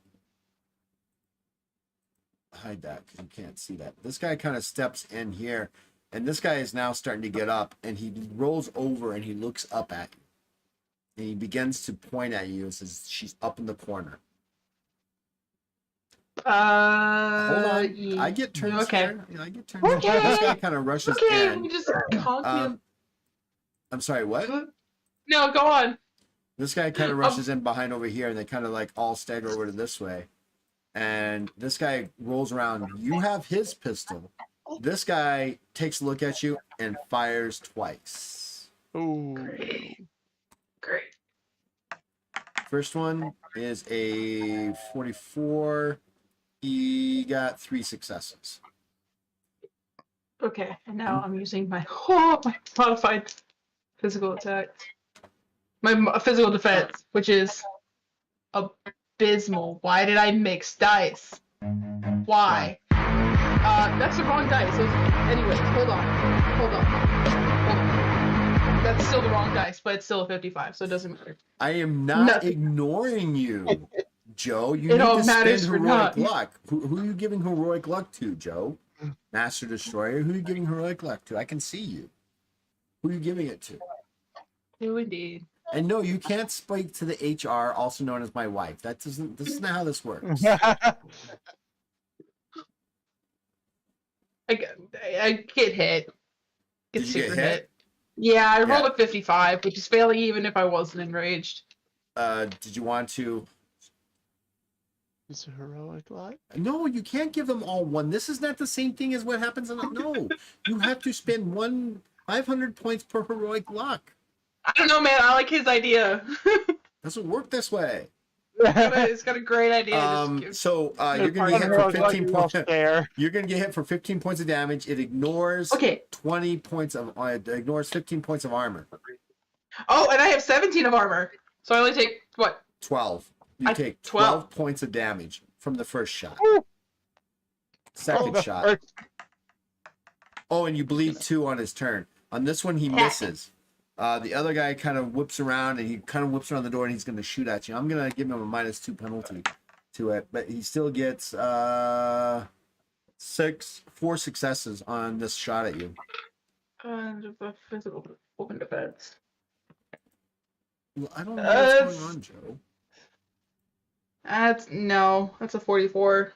hide that because you can't see that. This guy kind of steps in here, and this guy is now starting to get up, and he rolls over and he looks up at you, and he begins to point at you and says, "She's up in the corner." Hold on, I get turns okay. here. I get turns. Here. Okay. This guy kind of rushes Okay, in. we just conk him. I'm sorry, what? No, go on. This guy kind of rushes in behind over here, and they kind of like all stagger over to this way. and this guy rolls around. You have his pistol. This guy takes a look at you and fires twice. Ooh. Great. First one is a 44. He got 3 successes. Okay, and now I'm using my my modified physical attack. My physical defense, which is abysmal. Why did I mix dice? Why? That's the wrong dice. Anyways, hold on. That's still the wrong dice, but it's still a 55, so it doesn't matter. I am not Nothing. ignoring you, Joe. You It need all to matters spend for heroic not. luck. Who are you giving heroic luck to, Joe? Master Destroyer. Who are you giving heroic luck to? I can see you. Who are you giving it to? Who indeed? And no, you can't speak to the HR, also known as my wife. This isn't how this works. I get hit. Did you get super hit? Yeah, I rolled Yeah. a 55, which is failing even if I wasn't enraged. Did you want to? It's a heroic lot. No, you can't give them all one. This is not the same thing as what happens in no. You have to spend 500 points per heroic luck. I don't know, man. I like his idea. Doesn't work this way. It's got a great idea. So you're gonna get hit for Heroic luck 15 is points. fair. You're gonna get hit for 15 points of damage. It ignores Okay. 20 points of it ignores 15 points of armor. Oh, and I have 17 of armor, so I only take what? 12. You take 12 points of damage from the first shot. Second shot. Oh, and you bleed 2 on his turn. On this one, he misses. The other guy kind of whips around, and he kind of whips around the door, and he's going to shoot at you. I'm going to give him a -2 penalty to it, but he still gets 4 successes on this shot at you. And a physical open defense. Well, I don't know what's going on, Joe. That's a 44.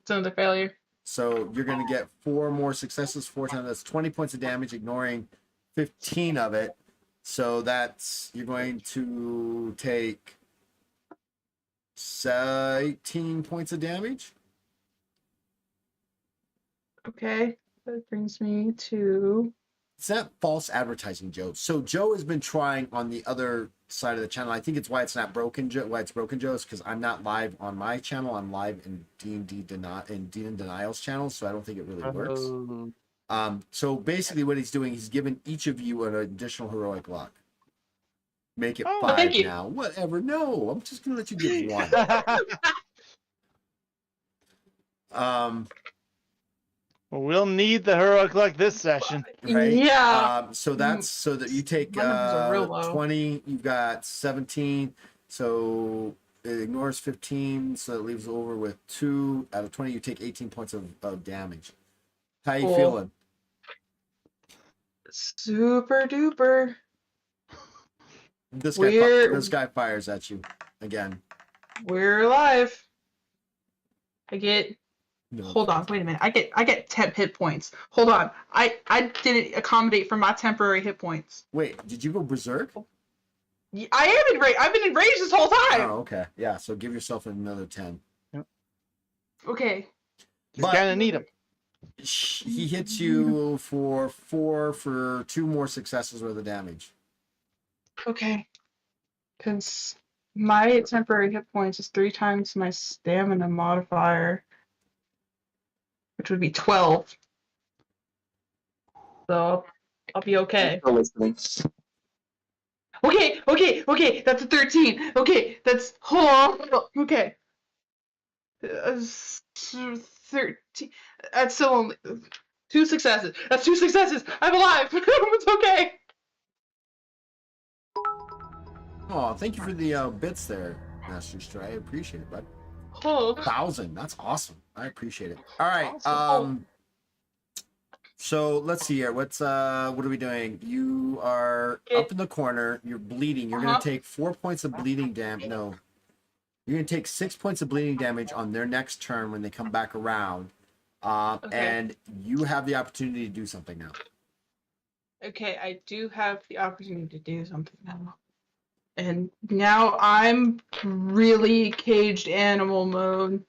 It's another failure. So you're going to get 4 more successes 4 times. That's 20 points of damage, ignoring 15 of it. So you're going to take 18 points of damage. Okay, that brings me to. It's not false advertising, Joe. So Joe has been trying on the other side of the channel. I think it's why it's not broken, Joe. Why it's broken, Joe, is because I'm not live on my channel. I'm live in D&D Denial's channel, so I don't think it really works. So basically, what he's doing, he's giving each of you an additional heroic luck. Make it 5 thank you. now. Whatever. No, I'm just gonna let you give 1. We'll need the heroic luck this session. Right? Yeah. So that's so that you take My numbers are real low. 20. You've got 17. So it ignores 15. So it leaves over with 2 out of 20. You take 18 points of damage. How you Cool. feeling? Super duper. This guy fires at you again. We're alive. I get. No. Hold on, wait a minute. I get temp hit points. Hold on. I didn't accommodate for my temporary hit points. Wait, did you go berserk? I am enraged. I've been enraged this whole time. Oh, okay. Yeah, so give yourself another 10. Okay. You kind of need him. He hits you for 2 more successes worth of damage. Okay. Because my temporary hit points is 3 times my stamina modifier, which would be 12. So I'll be okay. Okay. That's a 13. Okay, that's hold on. Okay. 13. That's still only 2 successes. That's 2 successes. I'm alive. It's okay. Oh, thank you for the bits there, Master Stray. I appreciate it, bud. Oh. 1,000. That's awesome. I appreciate it. All right. Awesome. So let's see here. What are we doing? You are up in the corner. You're bleeding. You're gonna take 4 points of bleeding damage. No, you're gonna take 6 points of bleeding damage on their next turn when they come back around. And you have the opportunity to do something now. Okay, I do have the opportunity to do something now. And now I'm really caged animal mode.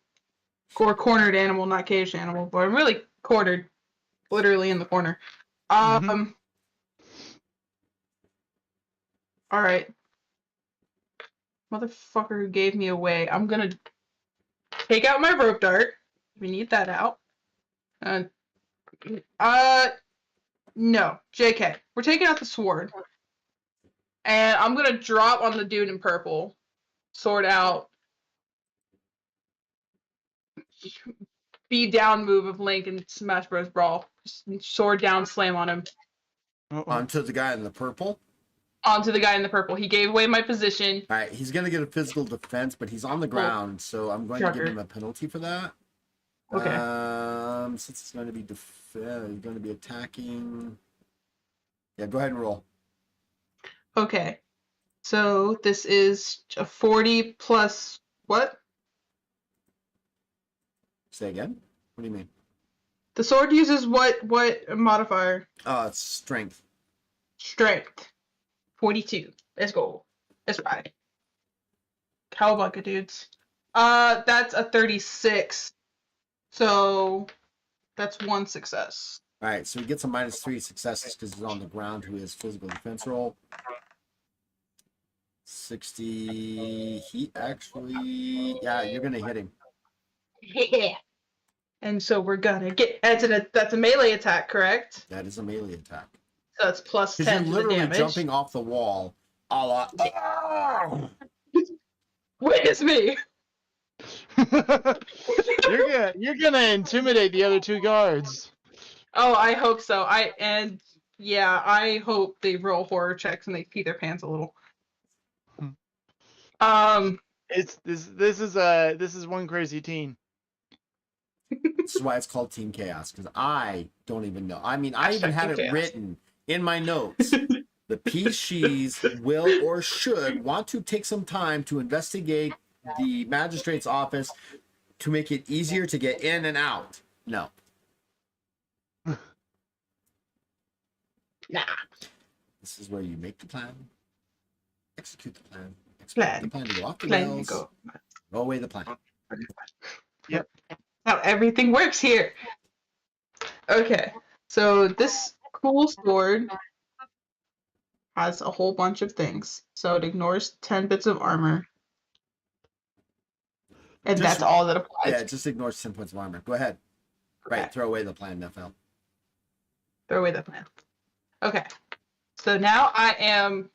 Or cornered animal, not caged animal, but I'm really cornered. Literally in the corner. Mhm. Alright. Motherfucker who gave me away. I'm gonna take out my rope dart. We need that out. No. JK. We're taking out the sword. And I'm gonna drop on the dude in purple. Sword out. Be down move of Link in Smash Bros. Brawl. Sword down, slam on him. Onto the guy in the purple. Onto the guy in the purple. He gave away my position. All right, he's gonna get a physical defense, but he's on the ground, so I'm going to give him a penalty for that. Okay. Since he's going to be going to be attacking. Yeah, go ahead and roll. Okay. So this is a 40 plus what? Say again. What do you mean? The sword uses what modifier? It's strength. Strength. 42. Let's go. Let's ride. Cowabunga, dudes. That's a 36. So that's one success. All right, so he gets a -3 successes because he's on the ground. Who has physical defense roll? 60. He actually, yeah, you're gonna hit him. Yeah. And so we're gonna get that's a melee attack, correct? That is a melee attack. So that's plus 10 Because to you're the literally damage. jumping off the wall. A la. Witness me. You're gonna intimidate the other two guards. Oh, I hope so. I hope they roll horror checks and they pee their pants a little. It's this is one crazy teen. This is why it's called Team Chaos, because I don't even know. I mean, I even had it written in my notes. The PCs will or should want to take some time to investigate the magistrate's office to make it easier to get in and out. No. Nah. This is where you make the plan, execute the plan, Plan. the plan to go off the Plan rails, go. throw away the plan. Yep. How everything works here. Okay, so this cool sword has a whole bunch of things. So it ignores 10 bits of armor. And Just- that's all that applies. Yeah, it just ignores 10 points of armor. Go ahead. Okay. Right, throw away the plan, FL. Throw away the plan. Okay. So now I am.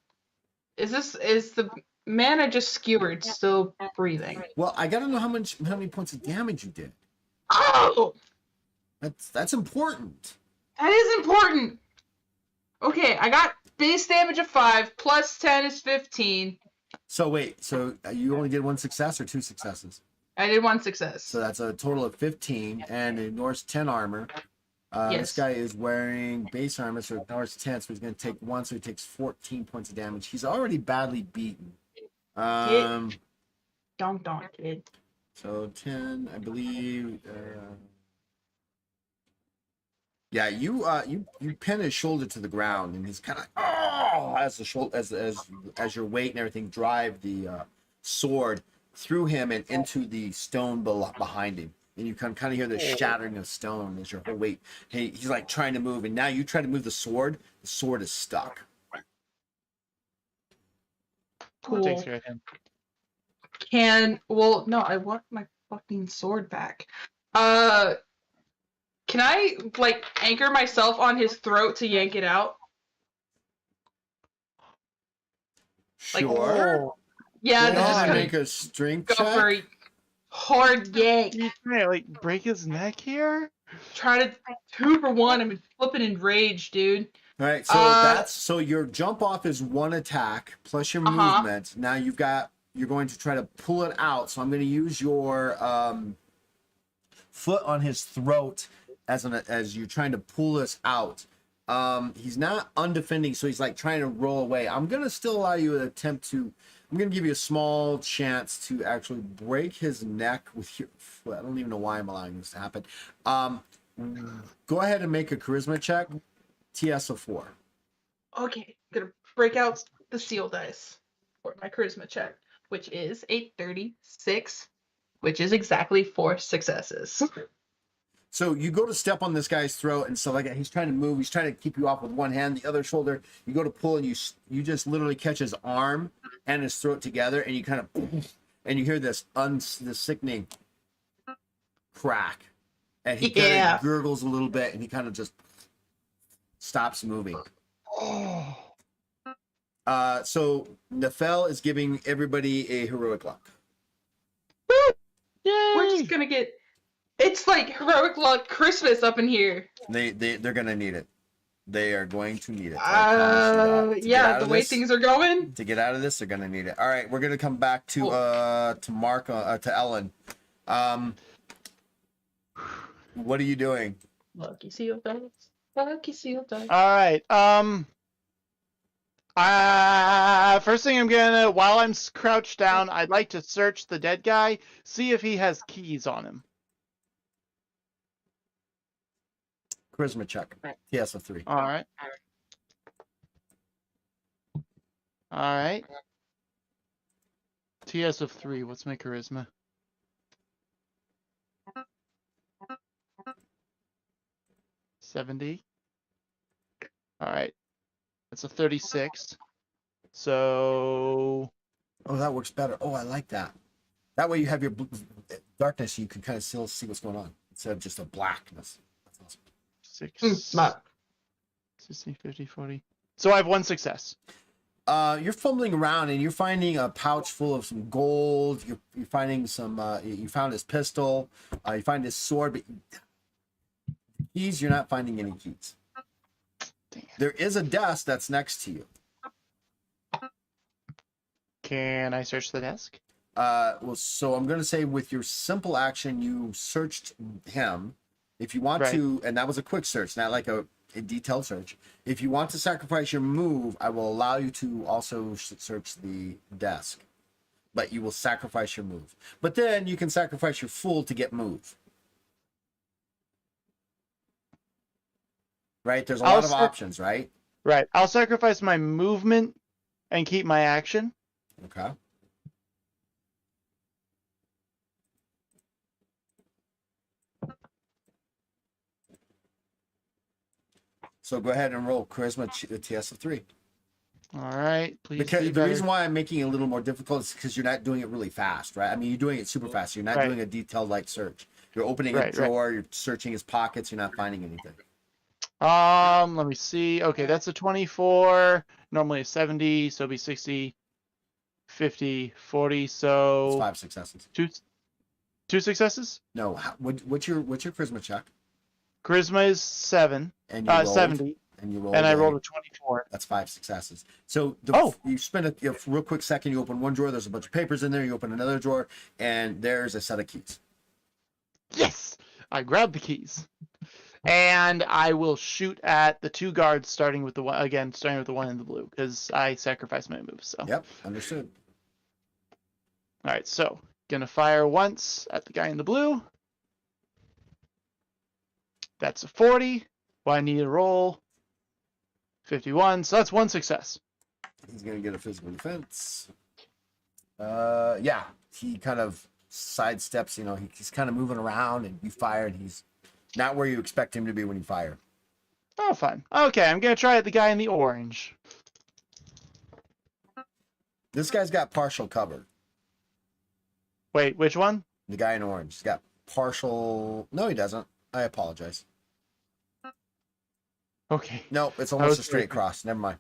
Is the man I just skewered still breathing? Well, I gotta know how many points of damage you did. Oh! That's important. That is important! Okay, I got base damage of 5, plus 10 is 15. So wait, you only did one success or two successes? I did one success. So that's a total of 15, and it ignores 10 armor. Yes. This guy is wearing base armor, so it ignores 10, so he's going to take 1, so he takes 14 points of damage. He's already badly beaten. Don't, kid. So 10, I believe. Yeah, you pin his shoulder to the ground, and he's kind of as the shoulder as your weight and everything drive the sword through him and into the stone behind him, and you can kind of hear the shattering of stone as your whole weight. He's like trying to move, and now you try to move the sword is stuck. Cool. Takes care of him. No, I want my fucking sword back. Can I, like, anchor myself on his throat to yank it out? Like, Sure. Yeah, Go to just ahead and kind make a strength of go for check. a hard yank. You trying to, like, break his neck here? Try to 2 for 1. I'm flipping enraged, dude. All right, so so your jump off is 1 attack plus your movement. Now you're going to try to pull it out. So I'm going to use your foot on his throat as you're trying to pull this out. He's not undefending, so he's like trying to roll away. I'm going to still allow you an attempt to. I'm going to give you a small chance to actually break his neck with your foot. I don't even know why I'm allowing this to happen. Go ahead and make a charisma check. TS of 4. Okay, I'm gonna break out the seal dice. for my charisma check, which is a 36, which is exactly 4 successes. So you go to step on this guy's throat and stuff like that. He's trying to move. He's trying to keep you off with one hand, the other shoulder. You go to pull, and you just literally catch his arm and his throat together, and you kind of, and you hear this sickening crack, and he kind of gurgles a little bit, and he kind of just stops moving. So Nefel is giving everybody a heroic luck. Yay! We're just gonna get. It's like heroic luck Christmas up in here. They're gonna need it. They are going to need it. Yeah, the way things are going. To get out of this, they're gonna need it. All right, we're gonna come back to Mark to Ellen. What are you doing? Lucky seal dice. Lucky seal dice. All right. First thing I'm gonna, while I'm crouched down, I'd like to search the dead guy, see if he has keys on him. Charisma check. TS of 3. All right. All right. TS of 3. What's my charisma? $70. All right. That's a 36. So. Oh, that works better. Oh, I like that. That way you have your darkness. You can kind of still see what's going on instead of just a blackness. That's awesome. 60, 50, 40. So I have 1 success. You're fumbling around and you're finding a pouch full of some gold. You're finding some. You found his pistol. You find his sword, but keys. You're not finding any keys. There is a desk that's next to you. Can I search the desk? Well, so I'm going to say with your simple action, you searched him. If you want to, and that was a quick search, not like a detailed search. If you want to sacrifice your move, I will allow you to also search the desk. But you will sacrifice your move. But then you can sacrifice your full to get move. Right? There's a lot of options, right? Right. I'll sacrifice my movement and keep my action. Okay. So go ahead and roll charisma TS of 3. All right. Please. Because the reason why I'm making it a little more difficult is because you're not doing it really fast, right? I mean, you're doing it super fast. You're not doing a detailed like search. You're opening a drawer. You're searching his pockets. You're not finding anything. Let me see. Okay, that's a 24. Normally a 70, so it'll be 60, 50, 40. So it's 5 successes. Two successes? No. What's your charisma check? Charisma is 7. And you rolled, 70. And you rolled. And I rolled a 24. That's 5 successes. So you spend a real quick second. You open one drawer. There's a bunch of papers in there. You open another drawer, and there's a set of keys. Yes, I grabbed the keys, and I will shoot at the 2 guards, starting with the one in the blue, because I sacrificed my move. So. Yep, understood. All right, so gonna fire once at the guy in the blue. That's a 40. Well, I need to roll 51, so that's 1 success. He's gonna get a physical defense. Yeah, he kind of sidesteps. You know, he's kind of moving around, and you fire, and he's not where you expect him to be when you fire. Oh, fine. Okay, I'm gonna try at the guy in the orange. This guy's got partial cover. Wait, which one? The guy in orange. He's got partial. No, he doesn't. I apologize. Okay. No, it's almost a straight cross. Never mind.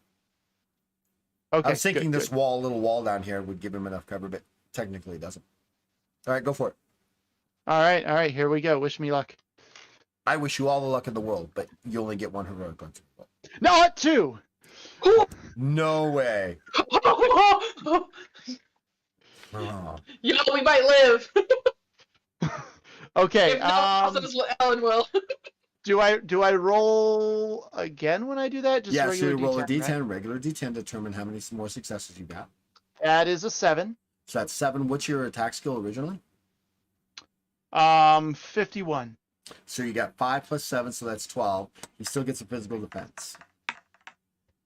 Okay. I was thinking this little wall down here would give him enough cover, but technically it doesn't. All right, go for it. All right. Here we go. Wish me luck. I wish you all the luck in the world, but you only get 1 heroic on 2. Not 2. No way. You know, we might live. Okay. If not, Ellen will. Do I roll again when I do that? Just so you roll a D10, right? regular D10, determine how many more successes you got. That is a 7. So that's 7. What's your attack skill originally? 51. So you got 5 plus 7, so that's 12. He still gets a physical defense.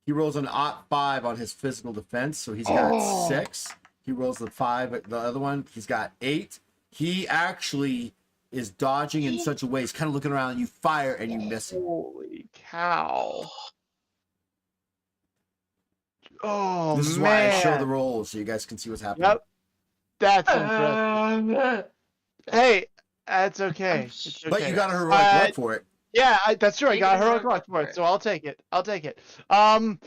He rolls an ot 5 on his physical defense, so he's got 6. He rolls the 5, the other one, he's got 8. He actually is dodging in such a way, he's kind of looking around, and you fire and you miss him. Holy cow. Oh, This is man. why I show the rolls, so you guys can see what's happening. Yep. That's impressive. Hey, that's okay. It's okay. But you got a heroic luck for it. Yeah, that's true. I got a heroic luck for it, so I'll take it. Ellen's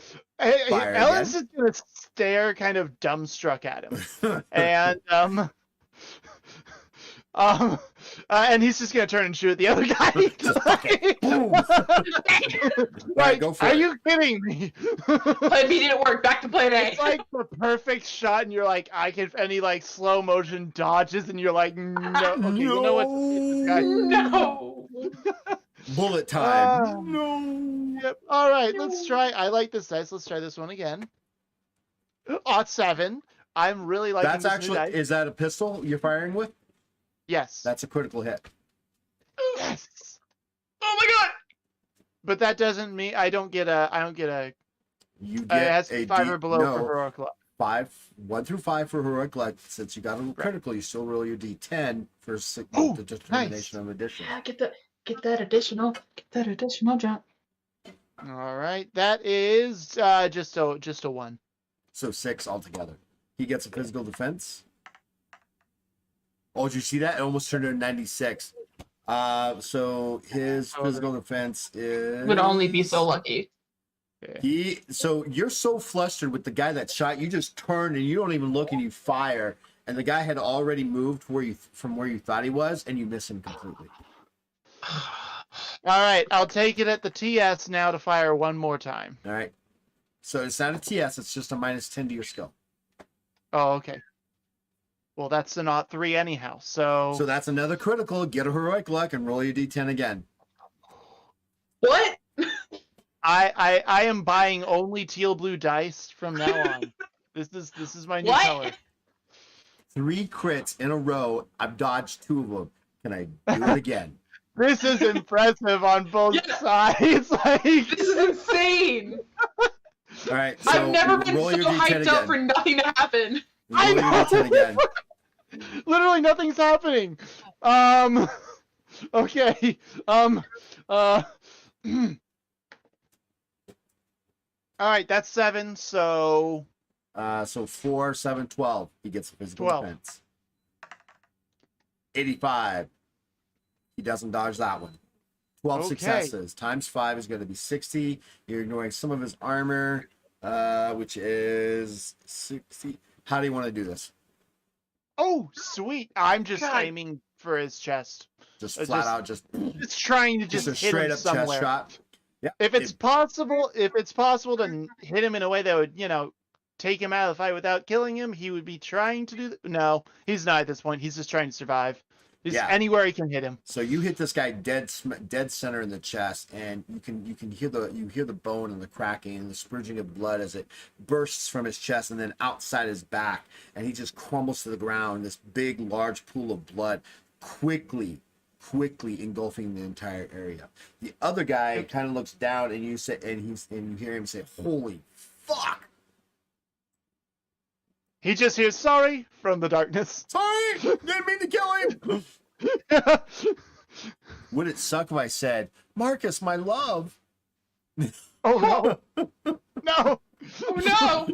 just gonna stare kind of dumbstruck at him. And and he's just gonna turn and shoot at the other guy. Boom. Right, go for Are it. you kidding me? Plan B didn't work. Back to plan A. It's like the perfect shot, and you're like, and he like slow motion dodges, and you're like, no. Okay, you know what? No. Bullet time. No. Yep. All right, let's try. I like this dice. Let's try this one again. Ot 7. I'm really liking That's this actually, new dice. is that a pistol you're firing with? Yes. That's a critical hit. Yes. Oh my god. But that doesn't mean I don't get a. You It get has to a be 5 D- or below no, for heroic luck. 1 through 5 for heroic luck. Since you got a critical, you still roll your D10 for Oh, the determination of addition. Yeah, get that additional jump. All right, that is just a 1. So 6 altogether. He gets a physical defense. Oh, did you see that? It almost turned into 96. So his physical defense is Would only be so lucky. So you're so flustered with the guy that shot you, just turn and you don't even look and you fire, and the guy had already moved from where you thought he was, and you miss him completely. All right, I'll take it at the TS now to fire one more time. All right. So it's not a TS, it's just a -10 to your skill. Oh, okay. Well, that's an Ot 3 anyhow. So that's another critical. Get a heroic luck and roll your D10 again. What? I am buying only teal blue dice from now on. This is my new color. 3 crits in a row. I've dodged 2 of them. Can I do it again? This is impressive on both sides. Like, This is insane. All right. So I've never been roll so your D10 hyped up again. for nothing to happen. Roll your D10 again. Literally nothing's happening. Okay. All right, that's 7. So 4, 7, 12. He gets a physical 12. defense. 85. He doesn't dodge that one. 12 Okay. successes. Times 5 is going to be 60. You're ignoring some of his armor, which is 60. How do you want to do this? oh, sweet. I'm just God. aiming for his chest. Just Just- flat out, just It's trying to just a hit straight him up somewhere. chest shot. Yeah. If it's possible to hit him in a way that would, take him out of the fight without killing him, he would be trying to do that. No, he's not at this point. He's just trying to survive. He's anywhere he can hit him. So you hit this guy dead center in the chest, and you can hear the bone and the cracking and the spurging of blood as it bursts from his chest and then outside his back, and he just crumbles to the ground. This big, large pool of blood quickly engulfing the entire area. The other guy kind of looks down, and you hear him say, "Holy fuck!" He just hears "sorry" from the darkness. Sorry, didn't mean to kill him. Would it suck if I said, "Marcus, my love"? Oh no! No! Oh no!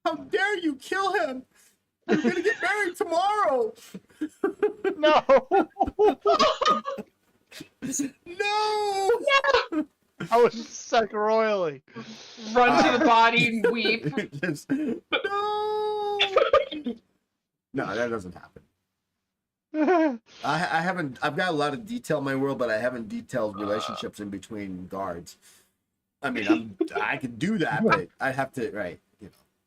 How dare you kill him? You're gonna get married tomorrow. No! No. I would suck royally. Run to the body and weep. Just, no. No, that doesn't happen. I haven't. I've got a lot of detail in my world, but I haven't detailed relationships in between guards. I mean, I could do that, but I have to. Right.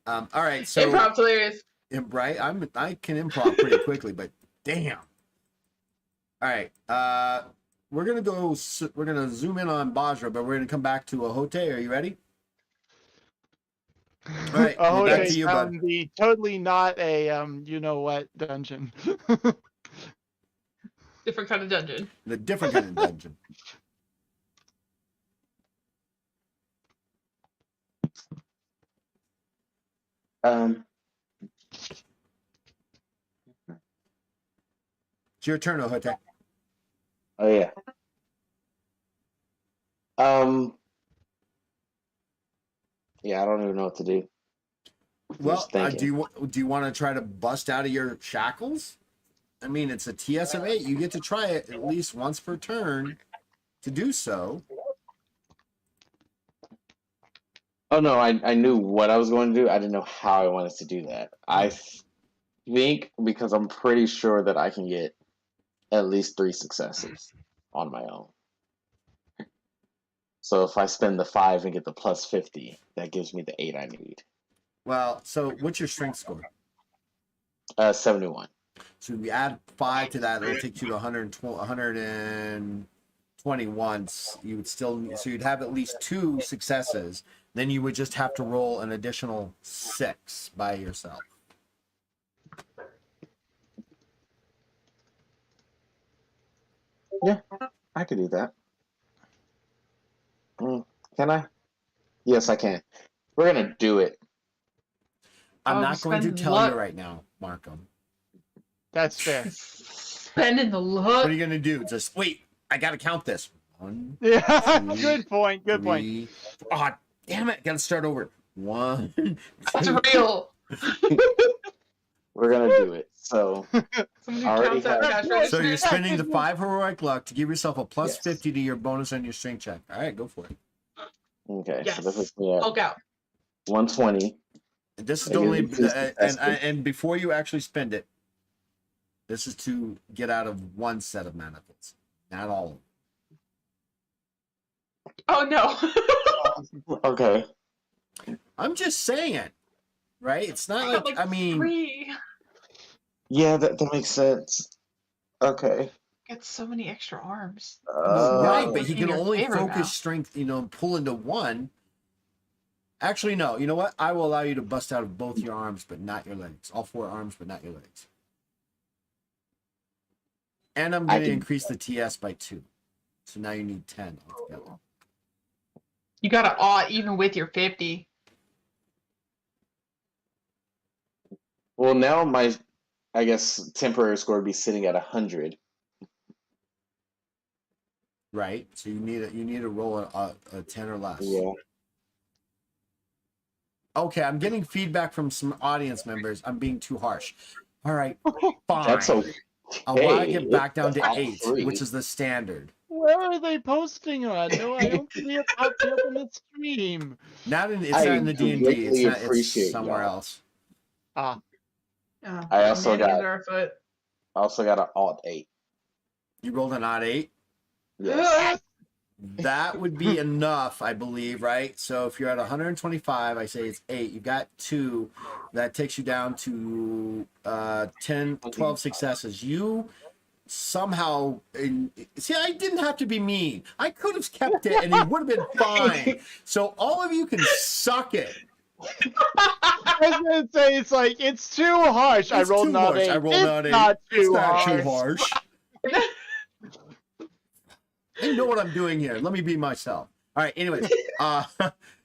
All right. So Improv's hilarious. right. I can improv pretty quickly, but damn. All right. We're gonna zoom in on Bajra, but we're gonna come back to Ahote. Are you ready? All right. Oh, Back to you, bud. the totally not a you know what dungeon. Different kind of dungeon. The different kind of dungeon. It's your turn, Ohote. Oh yeah. Yeah, I don't even know what to do. I'm Well, just thinking. do you want to try to bust out of your shackles? I mean, it's a TS of 8. You get to try it at least once per turn to do so. Oh no, I knew what I was going to do. I didn't know how I wanted to do that. I think because I'm pretty sure that I can get at least 3 successes on my own. So if I spend the 5 and get the plus 50, that gives me the 8 I need. Well, so what's your strength score? 71. So if you add 5 to that, it'll take you to 120 once. You would still, so you'd have at least 2 successes. Then you would just have to roll an additional 6 by yourself. Yeah, I could do that. Can I? Yes, I can. We're gonna do it. I'm Oh, not going to spend tell luck. you right now, Marco. That's fair. Spending the luck. What are you going to do? Just wait. I got to count this. 1, Yeah, 2, good point. Good point. 3. Oh, damn it. Got to start over. 1. That's 2. real. We're gonna do it. So Somebody Already counts out have- cash So register. you're spending the 5 heroic luck to give yourself a plus Yes. 50 to your bonus on your strength check. All right, go for it. okay, Yes. so that puts me at Hulk out. 120. This is That gives only me 2 successes. and before you actually spend it, this is to get out of one set of manacles, not all of them. Oh no. Okay. I'm just saying, right? It's not I got like like I mean, 3. Yeah, that makes sense. Okay. Get so many extra arms. right, but working he in can your only favor focus now. strength, pull into one. Actually, no. You know what? I will allow you to bust out of both your arms, but not your legs. All 4 arms, but not your legs. And I'm going to increase the TS by 2. So now you need 10 altogether. You got to awe even with your 50. Well, now my, I guess, temporary score would be sitting at 100. Right? So you need to roll a 10 or less. Yeah. Okay, I'm getting feedback from some audience members. I'm being too harsh. All right, fine. That's okay. I want to get back It's down the to top 8, 3. which is the standard. Where are they posting on? No, I don't see it popping up in the stream. It's not in the D&D. greatly It's appreciate somewhere y'all. else. Ah, Oh, I also nanny got- under our foot. I also got an alt 8. You rolled an odd 8. Yes. That would be enough, I believe, right? So if you're at 125, I say it's 8. You got 2. That takes you down to 10, 12 successes. You somehow see, I didn't have to be mean. I could have kept it and it would have been fine. So all of you can suck it. I was gonna say it's too harsh. I It's rolled too not harsh. eight. I rolled it's not 8. not It's too not harsh. too harsh. I know what I'm doing here. Let me be myself. All right. Anyways,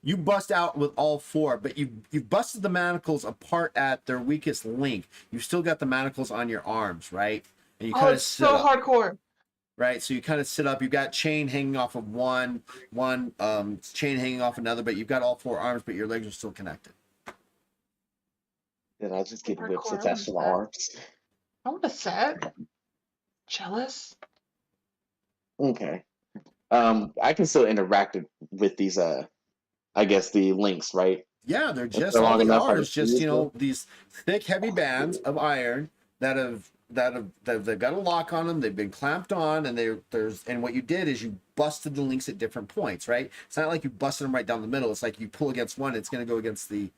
you bust out with all 4, but you busted the manacles apart at their weakest link. You still got the manacles on your arms, right? And you Oh, kind of it's sit so up, hardcore. right? So you kind of sit up. You've got chain hanging off of one chain hanging off another, but you've got all 4 arms, but your legs are still connected. Did I just get Hardcore, whips I attached to my want arms? I want a set. Jealous. Okay. I can still interact with these. I guess the links, right? Yeah, they're If just they're all long they enough, I are can is just use them. these thick, heavy bands of iron that they've got a lock on them. They've been clamped on, and and what you did is you busted the links at different points, right? It's not like you busted them right down the middle. It's like you pull against one, it's going to go against the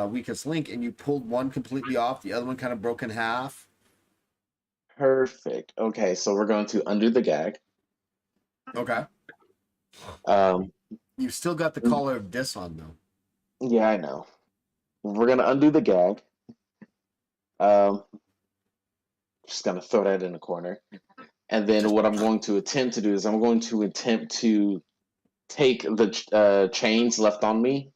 weakest link, and you pulled one completely off, the other one kind of broke in half. Perfect. Okay, so we're going to undo the gag. Okay, Um, you've still got the collar of dis on though. yeah, I know. We're gonna undo the gag. Just gonna throw that in the corner, and then what I'm going to attempt to do is I'm going to attempt to take the chains left on me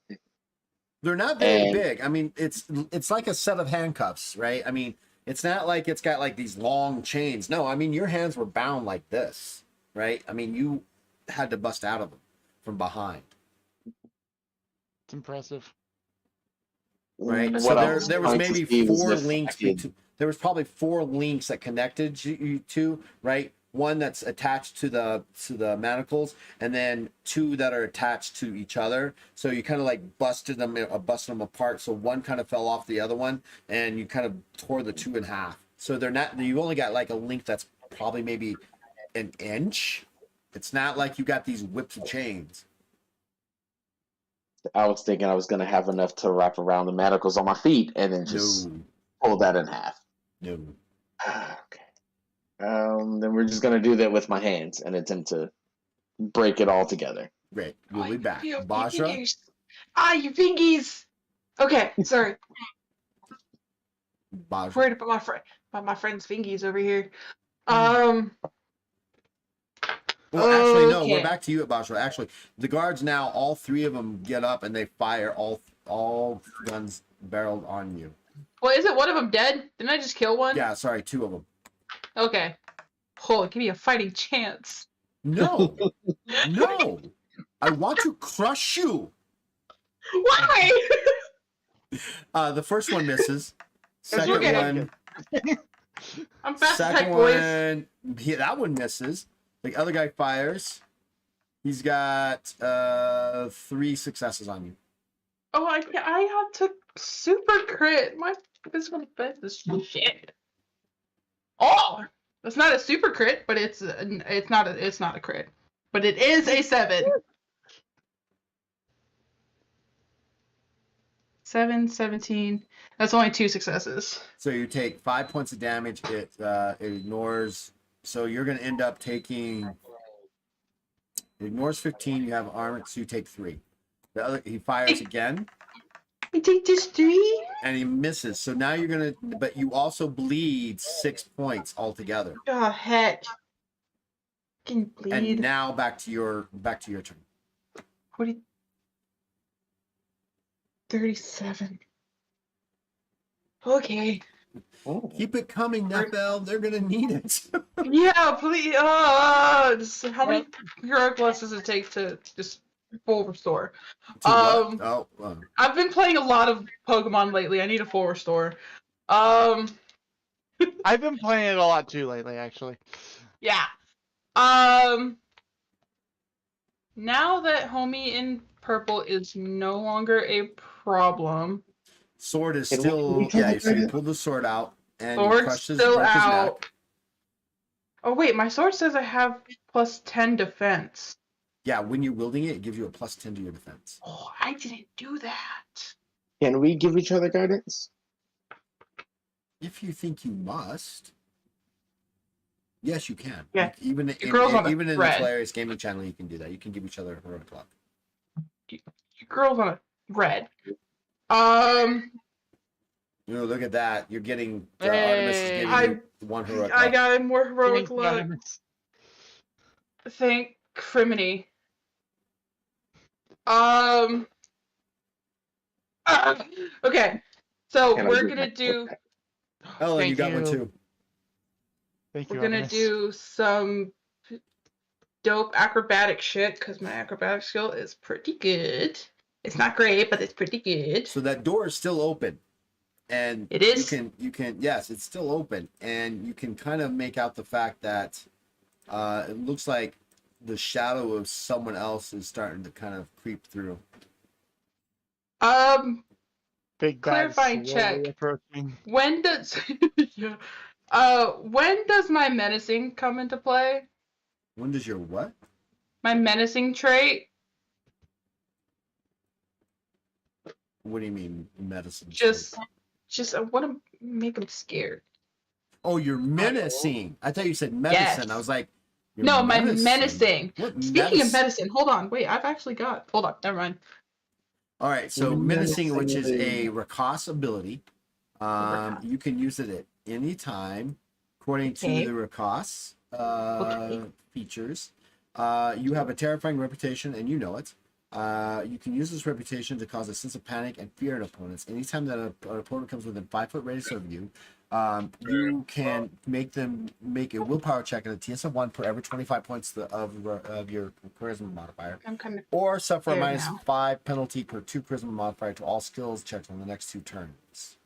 They're not very And- big. I mean, it's like a set of handcuffs, right? I mean, it's not like it's got like these long chains. No, I mean your hands were bound like this, right? I mean you had to bust out of them from behind, It's impressive. right? What So I there was trying to maybe see was 4 if I links. could- There was probably 4 links that connected you two, right? One that's attached to the manacles, and then 2 that are attached to each other. So you kind of like busted them apart. So one kind of fell off the other one, and you kind of tore the 2 in half. So they're not. You only got like a link that's probably maybe an inch. It's not like you got these whips of chains. I was thinking I was going to have enough to wrap around the manacles on my feet and then just No, pull that in half. no. Okay. Then we're just going to do that with my hands and attempt to break it all together. Great. We'll be back. You Basra, fingies. You fingies. Okay, sorry. Basra. Worried about my friend's fingies over here. Well, actually, no. Okay. We're back to you at Basra. Actually, the guards now, all 3 of them get up and they fire all guns barreled on you. Well, isn't one of them dead? Didn't I just kill one? Yeah, sorry, 2 of them. Okay. Oh, give me a fighting chance. No, no. I want to crush you. Why? The first one misses. That's Second okay. one, I'm fast as second heck, boys. one, that one misses. The other guy fires. He's got 3 successes on you. Oh, I took super crit. My physical defense is shit. Oh, that's not a super crit, but it's not a crit, but it is a 7. 7, 17. That's only 2 successes. So you take 5 points of damage. It ignores. So you're going to end up taking. It ignores 15. You have armor, so you take 3. The other, he fires again, I take just 3. and he misses. So now you're gonna. But you also bleed 6 points altogether. Oh heck. Can bleed. And now back to your turn. 40, 37. Okay. Oh. Keep it coming, Nephel. They're gonna need it. Yeah, please. How many heroic loss does it take to just full restore? To what? I've been playing a lot of Pokemon lately. I need a full restore. I've been playing it a lot too lately, actually. Yeah. Now that homie in purple is no longer a problem. Sword is Can still. we Yeah, so you it? pull the sword out and you Sword's crush his, still break his out. neck. Oh wait, my sword says I have plus 10 defense. Yeah, when you're wielding it, it gives you a plus 10 to your defense. Oh, I didn't do that. Can we give each other guidance? If you think you must. Yes, you can. Yeah. Even girl's on a even in the thread. Hilarious Gaming channel, you can do that. You can give each other a heroic luck. Your girl's on a red. You know, look at that. You're getting Artemis is giving I- you 1 heroic I luck. got more heroic Thank luck. goodness. Thank Criminy. Okay, so Can I we're do gonna that? do Ellen, you Thank got one you. too. Thank you, we're gonna Artemis. do some dope acrobatic shit because my acrobatic skill is pretty good. It's not great, but it's pretty good. So that door is still open. And It is? you can yes, it's still open. And you can kind of make out the fact that it looks like the shadow of someone else is starting to kind of creep through. Big bad clarifying slowly check. approaching. When does yeah. When does my menacing come into play? When does your what? My menacing trait? What do you mean medicine? Just I want to make him scared. Oh, you're menacing. I thought you said medicine. Yes. I was like, you're No, my menacing. What Speaking of medicine? medicine, hold on. Wait, I've actually got. Hold on, never mind. All right, so menacing, which is a Rakas ability. Rakas. You can use it at any time, according Okay. to the Rakas Okay. features. You have a terrifying reputation, and you know it. You can use this reputation to cause a sense of panic and fear in opponents. Anytime that an opponent comes within 5 foot radius of you, you can make them make a willpower check at a TS of 1 per every 25 points of your charisma modifier, I'm kind of or suffer a scared minus now. 5 penalty per 2 charisma modifier to all skills checks on the next 2 turns.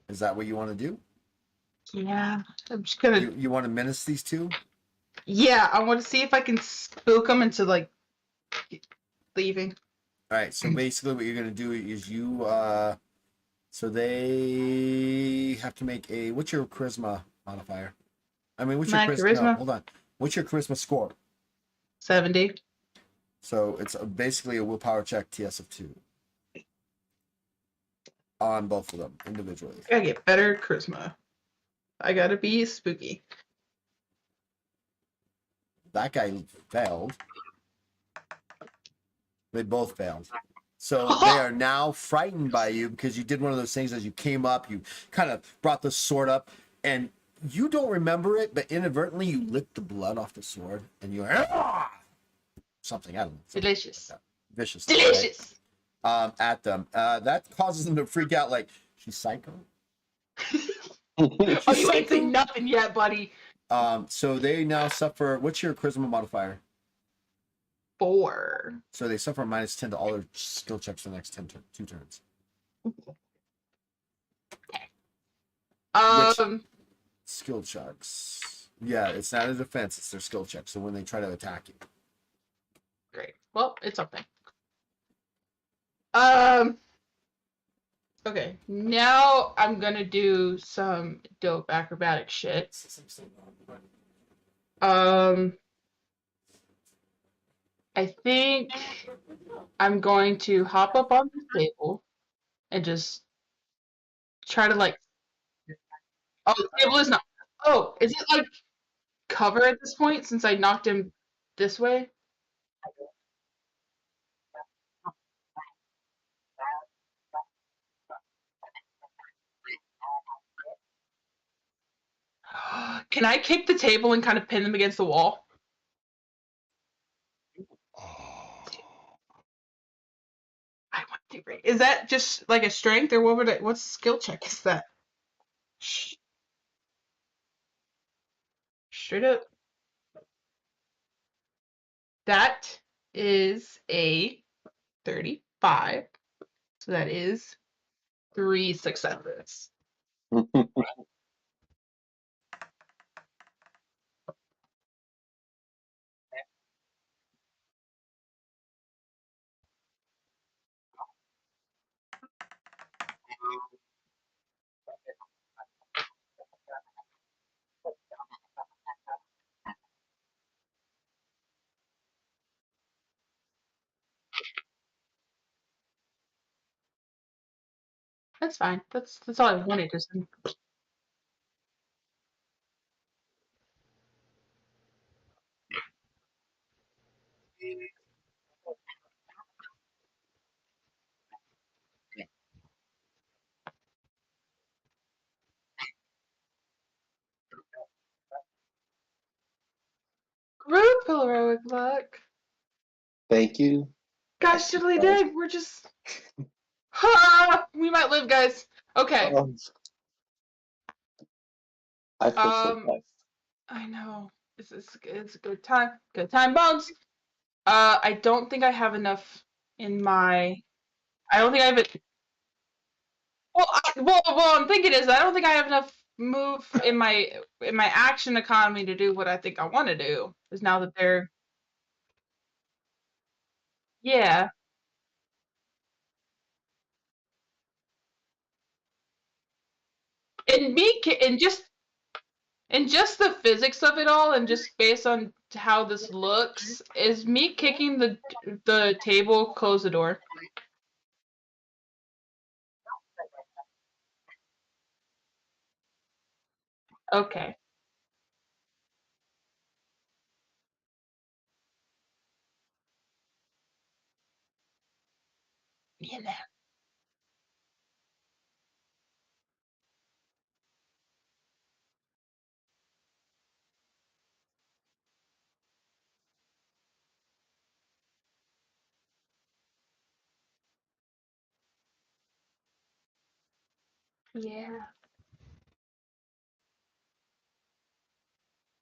Is that what you want to do? Yeah, I'm just gonna. You want to menace these two? Yeah, I want to see if I can spook them into like leaving. All right. So basically, what you're gonna do is you. So they have to make a. What's your charisma modifier? I mean, what's your My charisma? No, charisma hold on. What's your charisma score? 70. So it's basically a willpower check TS of 2 on both of them individually. Gotta get better charisma. I gotta be spooky. That guy failed. They both failed. So they are now frightened by you because you did one of those things as you came up, you kind of brought the sword up, and you don't remember it, but inadvertently you licked the blood off the sword, and you're something, I don't know. Something Delicious. like that. Vicious. Delicious. Right? At them. That causes them to freak out like, she's psycho? Oh, you ain't seen nothing yet, buddy. So they now suffer, what's your charisma modifier? 4. So they suffer minus 10 to all their skill checks for the next 2 turns. Skill checks. Yeah, it's not a defense, it's their skill check. So when they try to attack you. Great. Well, it's something. Okay, now I'm gonna do some dope acrobatic shit. I think I'm going to hop up on the table and just try to like. Oh, the table is not. Oh, is it like cover at this point since I knocked him this way? Can I kick the table and kind of pin them against the wall? I want to break. Is that just like a strength or what skill check is that? Straight up. That is a 35. So that is 3 successes. That's fine. That's all I wanted. Just group heroic luck. Thank you. Gosh, diddly dig. We're just. We might live, guys. Okay. I feel so blessed. I know. It's a good time. Good time, Bones. I don't think I have enough in my. I don't think I have it. Well, I'm thinking is I don't think I have enough move in my action economy to do what I think I want to do. Is now that they're yeah. And just the physics of it all, and just based on how this looks, is me kicking the table close the door. Okay. Yeah. Yeah.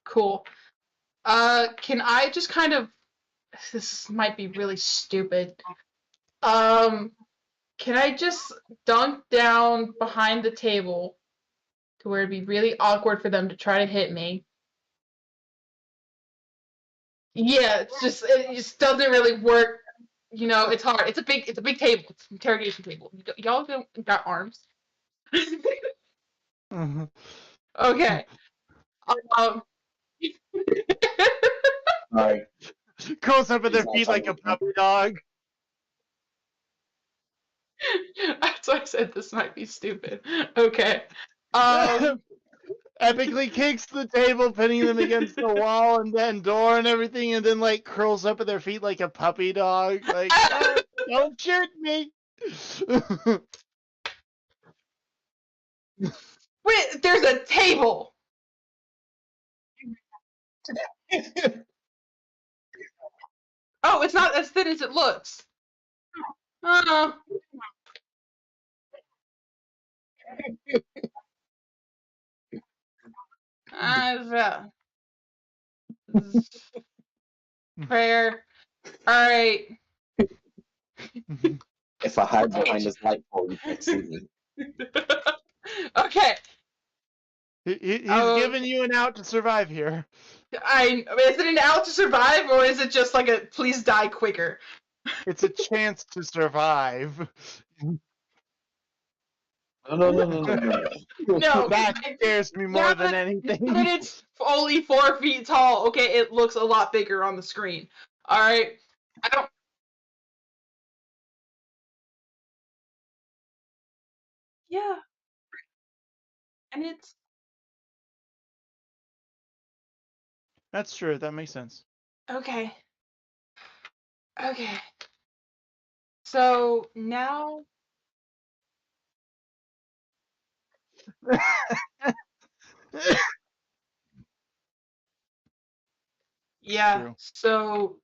Cool. Can I just kind of? This might be really stupid. Can I just dunk down behind the table to where it'd be really awkward for them to try to hit me? Yeah, it just doesn't really work. You know, it's hard. It's a big table. It's an interrogation table. Y'all got arms. Okay. Um. Sorry, Curls up at he's their not feet like a talking. puppy dog. That's why I said this might be stupid. Okay. Um. Epically kicks the table, pinning them against the wall and then door and everything, and then like curls up at their feet like a puppy dog. Like, oh, don't shoot me. Wait, there's a table. Oh, it's not as thin as it looks. Oh. Uh, prayer. All right. If I hide behind this light pole, you can't see me. Okay. He's giving you an out to survive here. Is it an out to survive or is it just like a please die quicker? It's a chance to survive. No. That scares me more than Now anything. that it's only 4 feet tall, okay, it looks a lot bigger on the screen. All right. I don't. Yeah, and it's That's true. That makes sense. okay. Okay. So now, yeah. True. So,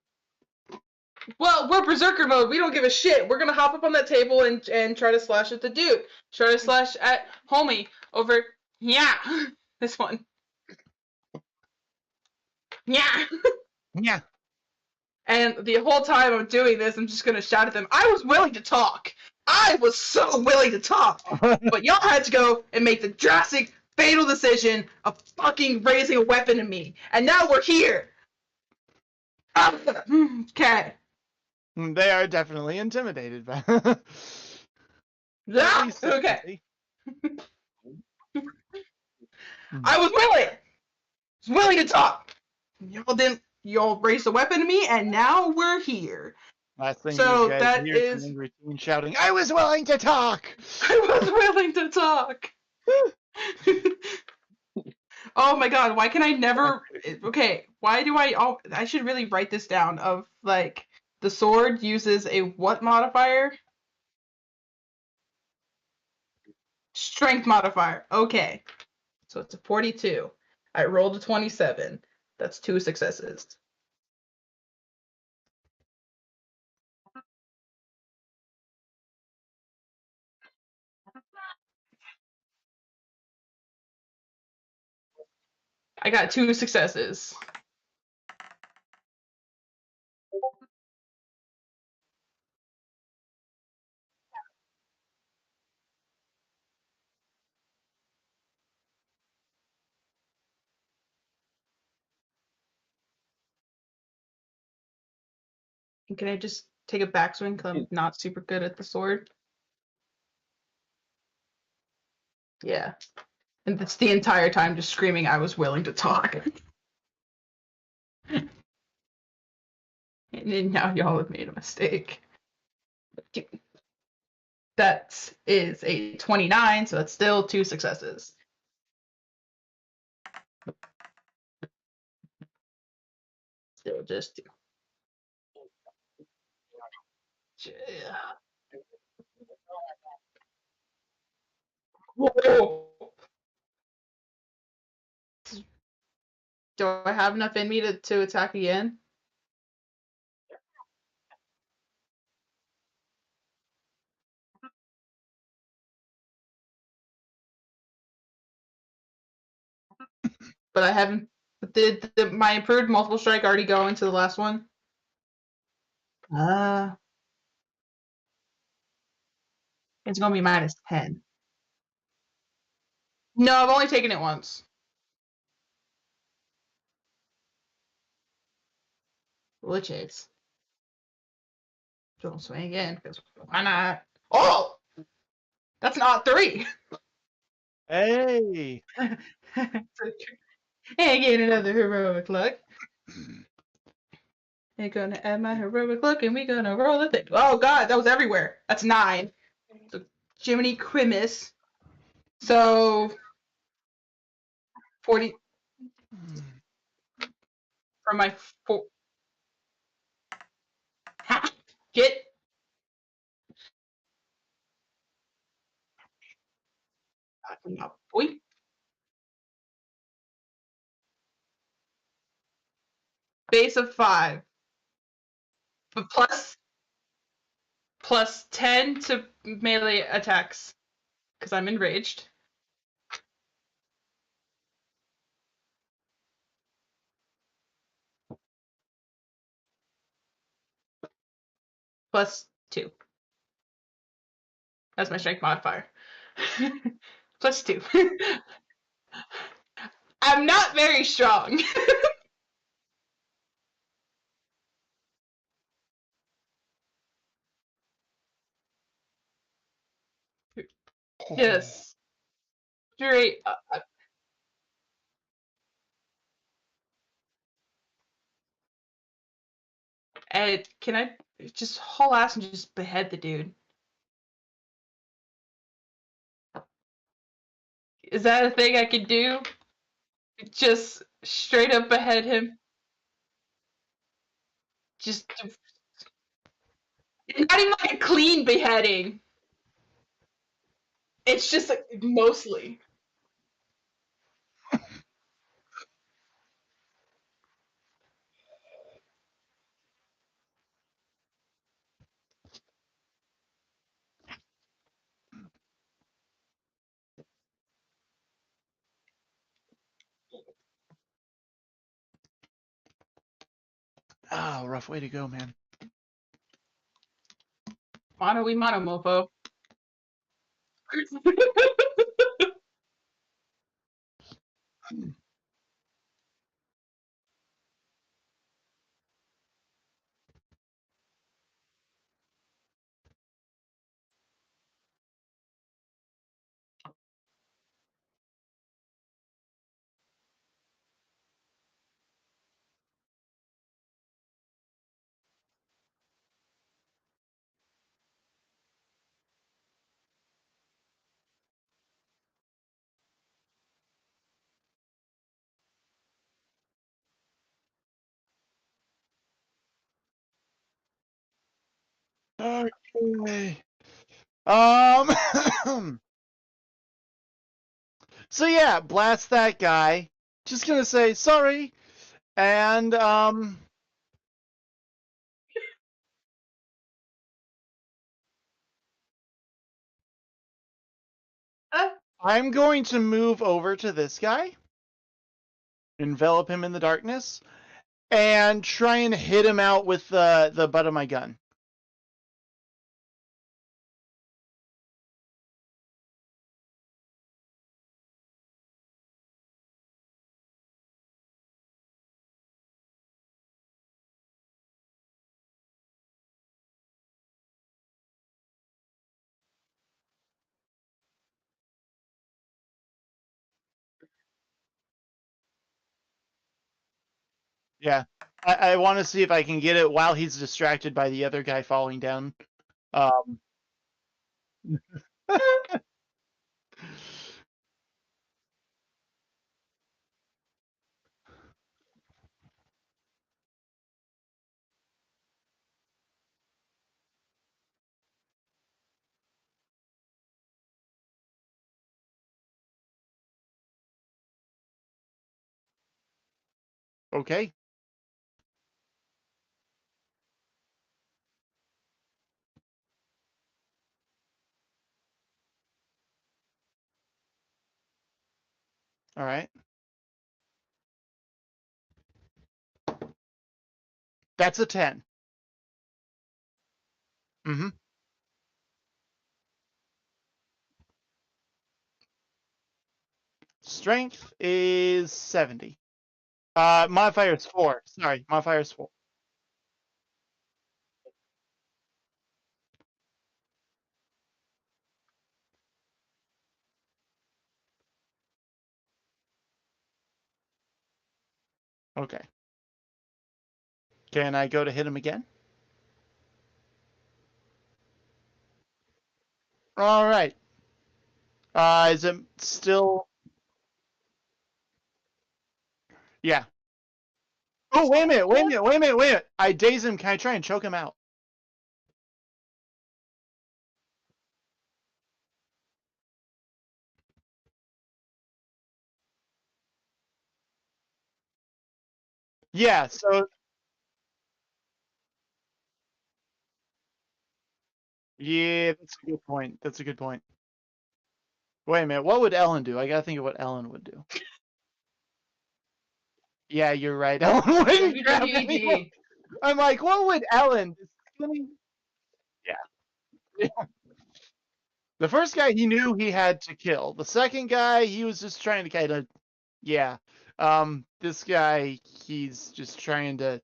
well, we're berserker mode. We don't give a shit. We're gonna hop up on that table and try to slash at the dude. Try to slash at homie over. Yeah, this one. Yeah. Yeah. And the whole time I'm doing this, I'm just gonna shout at them. I was willing to talk. I was so willing to talk. But y'all had to go and make the drastic, fatal decision of fucking raising a weapon at me. And now we're here. Okay. They are definitely intimidated by. Ah, okay. I was willing. I was willing to talk. Y'all didn't. Y'all raised a weapon at me, and now we're here. Last thing So these guys that hear is is- an angry teen shouting, "I was willing to talk." I was willing to talk. Oh my god, why can I never okay, why do I should really write this down of like the sword uses a what modifier? Strength modifier. Okay. So it's a 42. I rolled a 27. That's 2 successes. I got 2 successes. Can I just take a backswing because I'm not super good at the sword? Yeah. And it's the entire time just screaming I was willing to talk. And then now y'all have made a mistake. That is a 29, so that's still 2 successes. Still just 2. Yeah. Whoa. Do I have enough in me to attack again? but I haven't. Did my improved multiple strike already go into the last one? It's gonna be -10. No, I've only taken it once. Which is don't swing again because why not? Oh, that's not 3. Hey. And get another heroic luck. I'm gonna add my heroic luck and we're gonna roll the thing. Oh god, that was everywhere. That's 9. So Jiminy Crimis. So 40 from my 4. Ha! Get boy. Base of 5. But plus 10 to melee attacks. Because I'm enraged. Plus 2. That's my strength modifier. Plus 2. I'm not very strong. Yes. Straight up. And can I just haul ass and just behead the dude? Is that a thing I can do? Just straight up behead him? Just not even like a clean beheading. It's just like, mostly. Ah, rough way to go, man. Mono we mono mofo. Okay. So yeah, blast that guy. Just gonna say sorry, and I'm going to move over to this guy, envelop him in the darkness, and try and hit him out with the butt of my gun. Yeah, I want to see if I can get it while he's distracted by the other guy falling down. Um, okay, all right. That's a 10. Mm-hmm. Strength is 70. Modifier is 4. Sorry, modifier is 4. Okay. Can I go to hit him again? All right. Is it still? Yeah. Oh, wait a minute. Wait a minute. Wait a minute. Wait a minute. I daze him. Can I try and choke him out? Yeah. So yeah, that's a good point. That's a good point. Wait a minute. What would Ellen do? I gotta think of what Ellen would do. Yeah, you're right. Ellen wouldn't grab anyone. WWED. I'm like, what would Ellen? Yeah. The first guy he knew he had to kill. The second guy, he was just trying to kind of, yeah. This guy, he's just trying to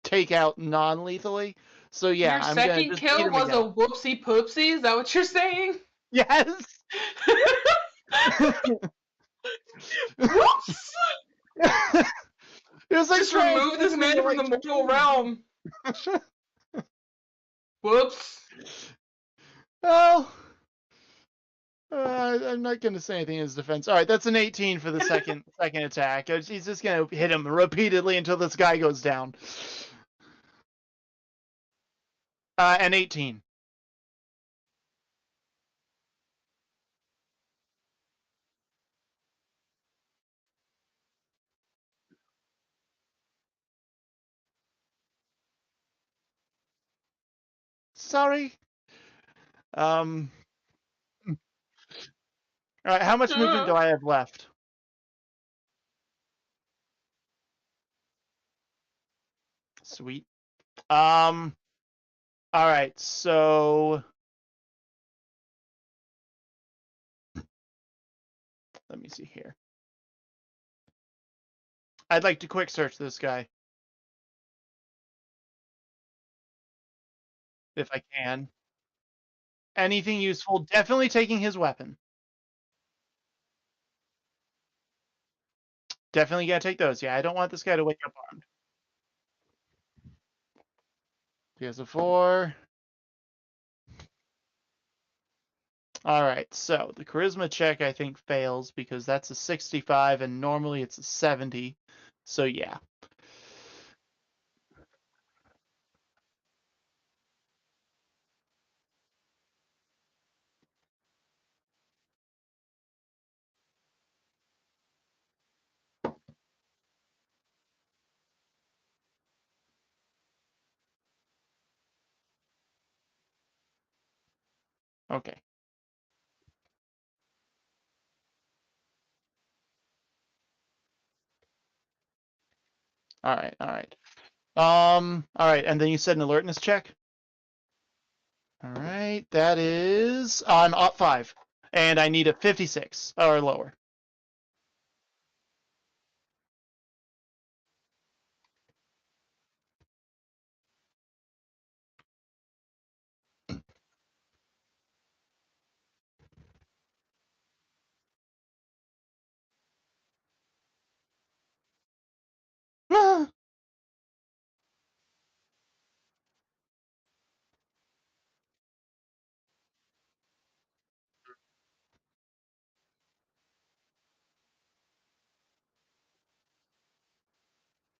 take out non-lethally. So yeah, Your I'm gonna second just beat kill him was a again. whoopsie poopsie? Is that what you're saying? Yes. Whoops! It was like Just trying to remove take this him man into from like the mortal realm. Whoops. well, I'm not going to say anything in his defense. All right, that's an 18 for the second attack. He's just going to hit him repeatedly until this guy goes down. An 18. Sorry. Um. All right, how much movement do I have left? Sweet. Um. All right, so let me see here. I'd like to quick search this guy if I can. Anything useful? Definitely taking his weapon. Definitely gotta take those. Yeah, I don't want this guy to wake up armed. He has a 4. All right, so the charisma check I think fails because that's a 65 and normally it's a 70. So yeah. Okay. All right. All right. All right, and then you said an alertness check? All right, that is on op 5. And I need a 56 or lower.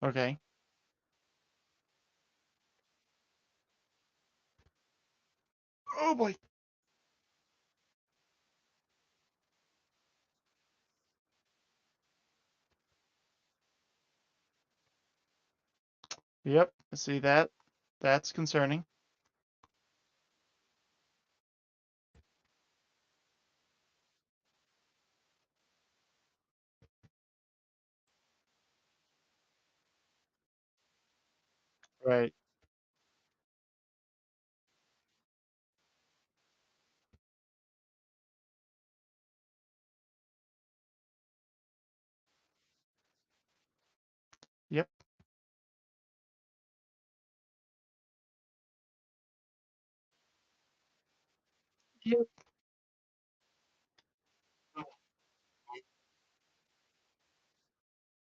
Okay. Oh boy. Yep, I see that. That's concerning. Right. Yep. Yep.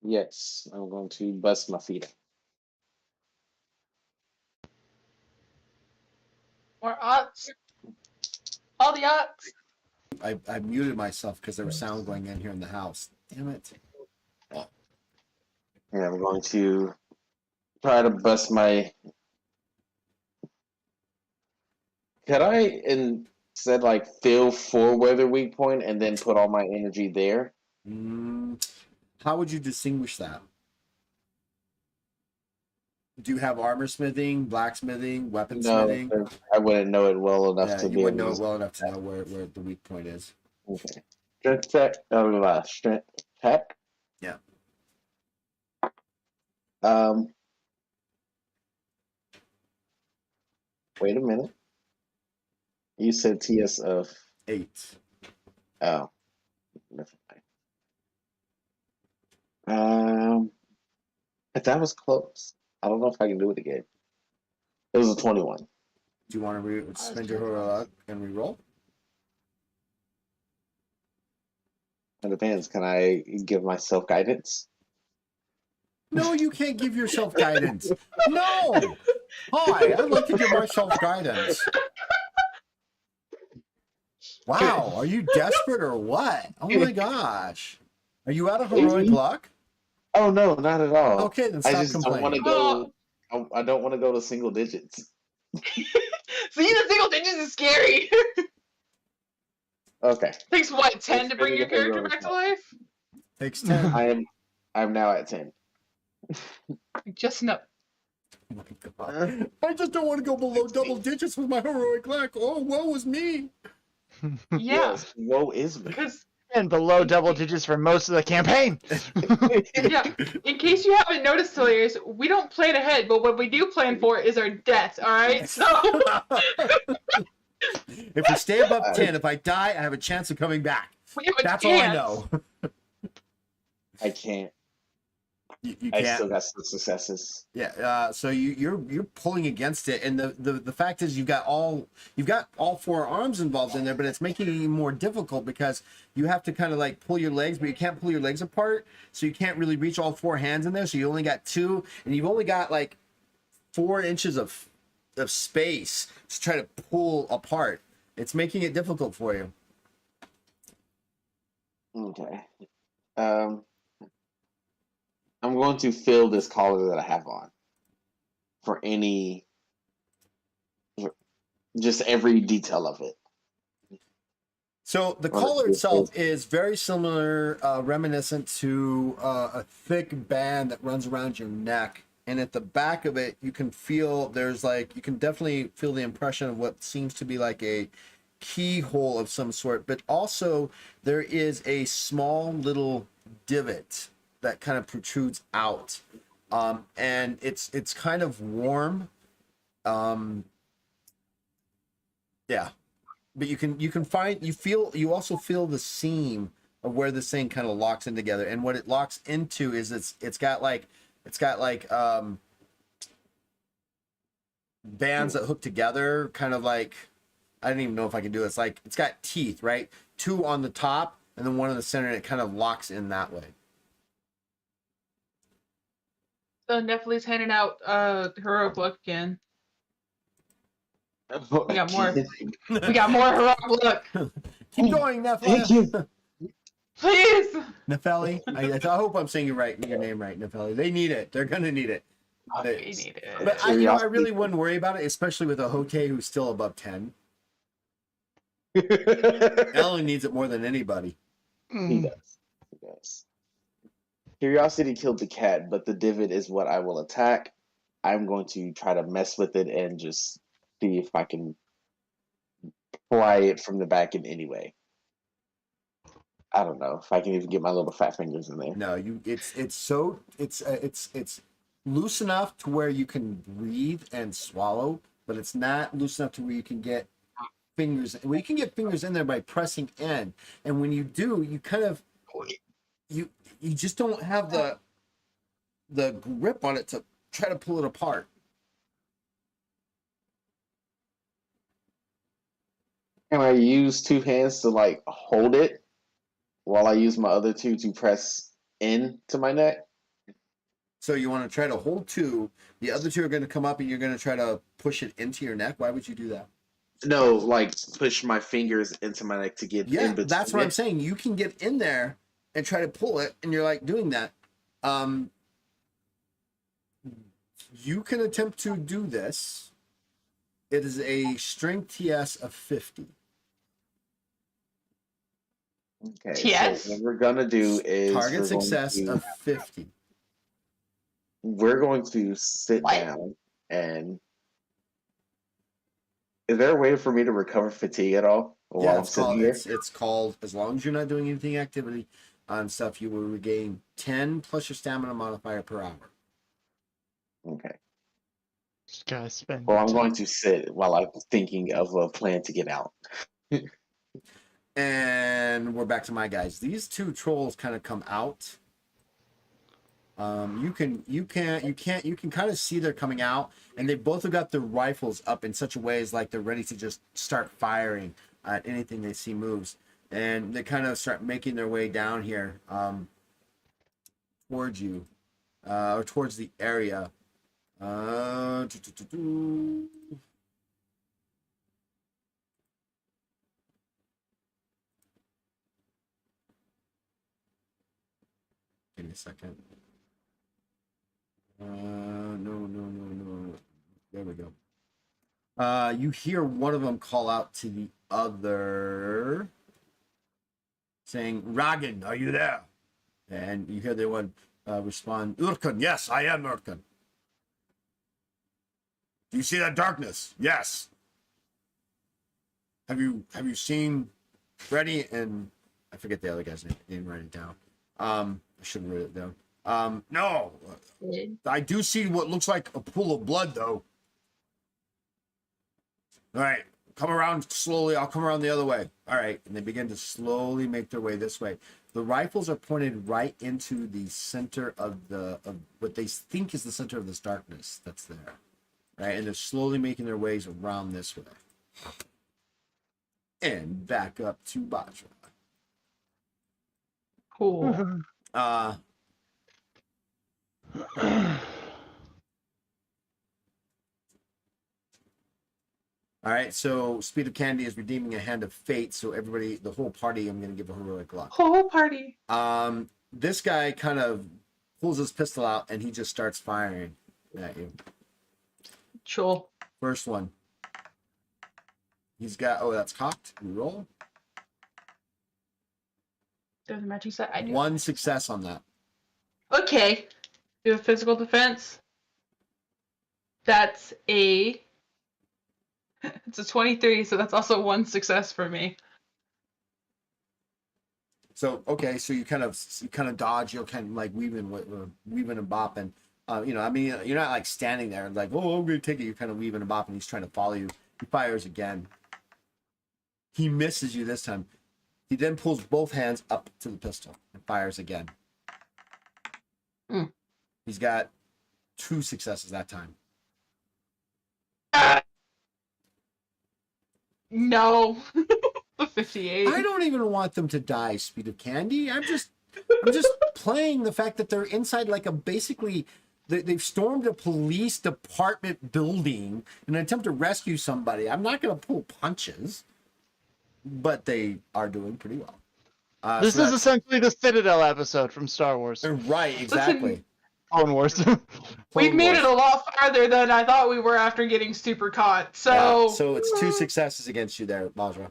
Yes, I'm going to bust my feet. More odds. All the odds. I muted myself because there was sound going in here in the house. Damn it. And I'm going to try to bust my. Could I instead like fill full weather weak point and then put all my energy there? How would you distinguish that? Do you have armor smithing, blacksmithing, No, weaponsmithing? 'cause I wouldn't know it well enough Yeah, to you be wouldn't able know to. it well enough to know where the weak point is. Okay. Strength check. Strength check. Yeah. Um. Wait a minute. You said TS of 8. oh. Um. But that was close. I don't know if I can do it again. It was a 21. Do you want to spend your pretty hero close. luck and reroll? It depends. Can I give myself guidance? No, you can't give yourself guidance. No. Hi, I'd like to give myself guidance. Wow, are you desperate or what? Oh my gosh. Are you out of heroic luck? Oh no, not at all. Okay, then I stop just don't want to complaining. go. I don't want to go to single digits. See, the single digits is scary. Okay. Takes what, 10 Let's to bring finish your the character heroic back to luck. life? Takes 10. I'm now at 10. Just no. Oh my God. I just don't want to go below double digits with my heroic luck. Oh, woe is me. Yeah, Yes, woe is me. because And below double digits for most of the campaign. yeah, in case you haven't noticed, Slayers, we don't plan ahead, but what we do plan for is our death. All right, so If we stay above 10, if I die, I have a chance of coming back. we have a That's all I chance. know. I can't. You I can't. still got some successes. Yeah. So you're pulling against it, and the fact is you've got all 4 arms involved in there, but it's making it even more difficult because you have to kind of like pull your legs, but you can't pull your legs apart, so you can't really reach all 4 hands in there. So you only got 2, and you've only got like 4 inches of space to try to pull apart. It's making it difficult for you. Okay. I'm going to fill this collar that I have on for just every detail of it. So the collar itself is very similar, reminiscent to a thick band that runs around your neck. And at the back of it, you can feel you can definitely feel the impression of what seems to be like a keyhole of some sort. But also there is a small little divot that kind of protrudes out. And it's kind of warm. Yeah. But you also feel the seam of where this thing kind of locks in together, and what it locks into is it's got bands that hook together, kind of like, I don't even know if I can do this. Like, it's got teeth, right? 2 on the top and then 1 in the center, and it kind of locks in that way. So Nephilim's handing out heroic luck again. We got more. We got more heroic luck. Keep going, Nepheli. Thank you. Please. Nepheli. I hope I'm saying your name right, Nepheli. They need it. They're gonna need it. We need it. But I really wouldn't worry about it, especially with a Hote who's still above 10. Ellen needs it more than anybody. He does. He does. Curiosity killed the cat, but the divot is what I will attack. I'm going to try to mess with it and just see if I can pry it from the back in any way. I don't know if I can even get my little fat fingers in there. No, it's loose enough to where you can breathe and swallow, but it's not loose enough to where you can get fingers. Well, you can get fingers in there by pressing in, and when you do, you kind of you just don't have the grip on it to try to pull it apart. Can I use two hands to like hold it while I use my other two to press into my neck? So you want to try to hold two. The other two are going to come up, and you're going to try to push it into your neck. Why would you do that? No, like push my fingers into my neck to get in Yeah, between. that's what I'm saying. You can get in there and try to pull it, and you're like doing that. You can attempt to do this. It is a strength TS of 50. Okay, TS? so what we're gonna do is Target success of 50. we're going to sit What? down and is there a way for me to recover fatigue at all while Yeah, I'm sitting here? it's called, as long as you're not doing anything activity on stuff, you will regain 10 plus your stamina modifier per hour. Okay. Just gotta spend. Well, I'm going to sit while I'm thinking of a plan to get out. And we're back to my guys. These two trolls kind of come out. You can kind of see they're coming out, and they both have got their rifles up in such a way as like they're ready to just start firing at anything they see moves. And they kind of start making their way down here towards you, or towards the area. Give me a second. No. There we go. You hear one of them call out to the other, saying, "Ragan, are you there?" And you hear the one respond, "Urkan, yes, I am Urkan." "Do you see that darkness?" "Yes." Have you seen Freddy and I forget the other guy's name. I didn't write it down. I should have written it down. No. I do see what looks like a pool of blood, though. All right, come around slowly. I'll come around the other way. All right, and they begin to slowly make their way this way. The rifles are pointed right into the center of what they think is the center of this darkness that's there. Right, and they're slowly making their ways around this way. And back up to Bajra. Cool. All right, so Speed of Candy is redeeming a hand of fate. So everybody, the whole party, I'm going to give a heroic luck. Whole party. This guy kind of pulls his pistol out and he just starts firing at you. Cool. First one. He's got, that's cocked. We roll. There's a matching set. I do. One success on that. Okay. Do a physical defense. That's a. It's a 23, so that's also one success for me. So okay, so you kind of dodge. You're kind of like weaving and bopping. I mean, you're not like standing there like, oh, I'm gonna take it. You're kind of weaving and bopping. He's trying to follow you. He fires again. He misses you this time. He then pulls both hands up to the pistol and fires again. Mm. He's got 2 successes that time. No. The 58. I don't even want them to die, Speed of Candy. I'm just playing the fact that they're inside like a basically they've stormed a police department building in an attempt to rescue somebody. I'm not going to pull punches, but they are doing pretty well. This is essentially the Citadel episode from Star Wars. Right, exactly. Clone Wars. We've made it a lot farther than I thought we were after getting super caught. So Yeah, so it's 2 successes against you there, Bajra.